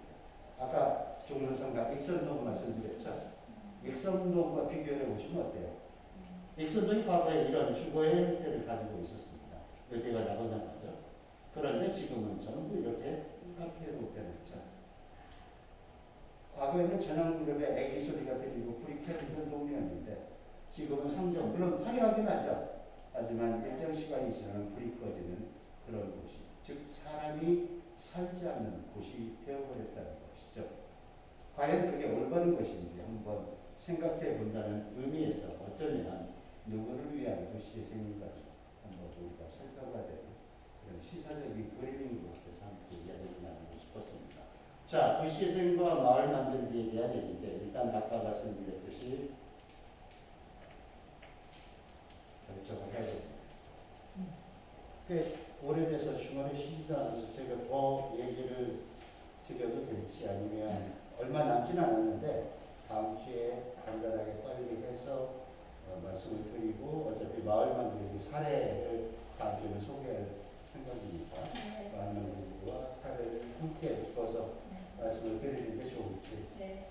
아까 종로성과 익선동 말씀드렸죠. 익선동과 비교해 보시면 어때요? 익선동이 과거에 이런 주거의 형태를 가지고 있었습니다. 여기가 나고나가죠. 그런데 지금은 전부 이렇게 카페로 변했죠. 과거에는 전원그룹의 애기 소리가 들리고 불이 켜지던 동네였는데 지금은 상점, 물론 화려하긴 하죠. 하지만 일정 시간이 지나면 불이 꺼지는 그런 곳이, 즉 사람이 살지 않는 곳이 되어버렸다는 것이죠. 과연 그게 올바른 것인지 한번 생각해 본다는 의미에서 어쩌면 누구를 위한 도시재생인가를 한번 우리가 살펴봐야 되는 그런 시사적인 그림인 것 같아서 함께 이야기를 나누고 싶었습니다. 자, 도시재생과 마을 만들기에 대한 얘기인데 일단 아까 말씀드렸듯이 결정을 해야 됩니다. 꽤 오래돼서 주말에 쉬지도 않아서 제가 더 얘기를 드려도 될지 아니면 얼마 남지는 않았는데 다음 주에 간단하게 빨리 해서 말씀을 드리고 어차피 마을 만들기 사례를 다음 주에 소개할 생각이니까 네. 마을 만들기와 사례를 함께 묶어서 말씀을 드리는 게 좋을지. 네.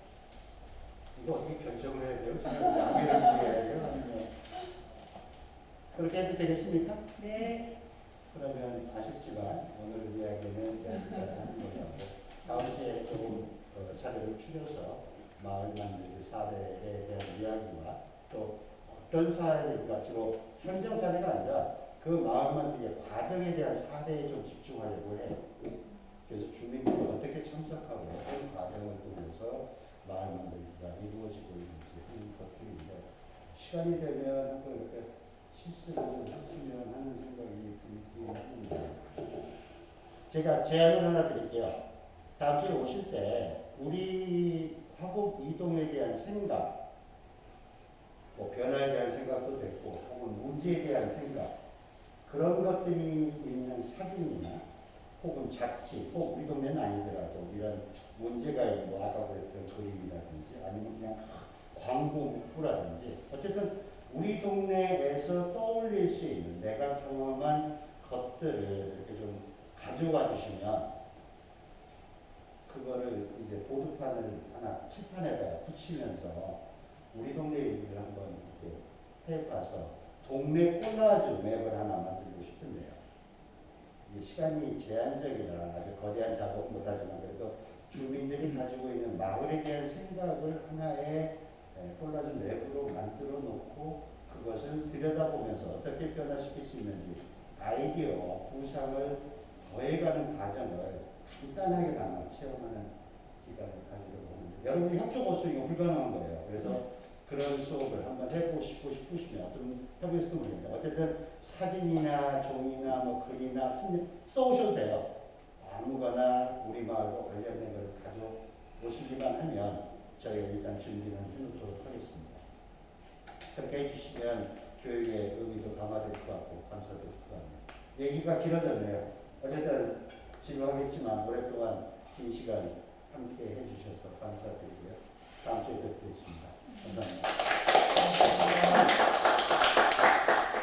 이거 어떻게 결정을 해야 돼요? 저는 양해를 구해야 돼요? 아니면 그렇게 해도 되겠습니까? 네. 그러면 아쉽지만 오늘 이야기는 여기까지 하는 거고 다음 주에 조금 자료를 추려서 마을 만들기 사례에 대한 이야기와 또 어떤 사례가 주로 현장 사례가 아니라 그 마을 만들기 과정에 대한 사례에 좀 집중하려고 해요. 그래서 주민들이 어떻게 참석하고 어떤 과정을 통해서 마을 만들기가 이루어지고 있는지 하는 것들인데 시간이 되면 또 이렇게 실습을 했으면 하는 생각이 들긴 합니다. 제가 제안을 하나 드릴게요. 다음 주에 오실 때 우리 화곡 이동에 대한 생각, 뭐 변화에 대한 생각도 됐고 혹은 문제에 대한 생각 그런 것들이 있는 사진이나 혹은 잡지, 혹 우리 동네는 아니더라도 이런 문제가 있고 아까 그랬던 그림이라든지 아니면 그냥 광고 문구라든지 어쨌든 우리 동네에서 떠올릴 수 있는 내가 경험한 것들을 이렇게 좀 가져와 주시면 그거를 이제 보드판을 하나 칠판에다가 붙이면서 우리 동네 얘기를 한번 이렇게 해봐서 동네 콜라주 맵을 하나 만들고 싶은데요. 이제 시간이 제한적이라 아주 거대한 작업은 못하지만 그래도 주민들이 가지고 있는 마을에 대한 생각을 하나의 콜라주 맵으로 만들어 놓고 그것을 들여다보면서 어떻게 변화시킬 수 있는지 아이디어, 구상을 더해가는 과정을 간단하게나마 체험하는 기간을 가지려고 합니다. 여러분이 협조 없으면 이거 불가능한 거예요. 그래서 그런 수업을 한번 해보고 싶으시면 어떤 해보실지도 모릅니다. 어쨌든 사진이나 종이나 뭐 글이나 써오셔도 돼요. 아무거나 우리 마을과 관련된 걸 가져오시기만 하면 저희가 일단 준비는 해놓도록 하겠습니다. 그렇게 해주시면 교육의 의미도 강화될 것 같고 감사될 것 같네요. 얘기가 길어졌네요. 어쨌든 지루하겠지만 오랫동안 긴 시간 함께 해주셔서 감사드리고요. 다음 주에 뵙겠습니다.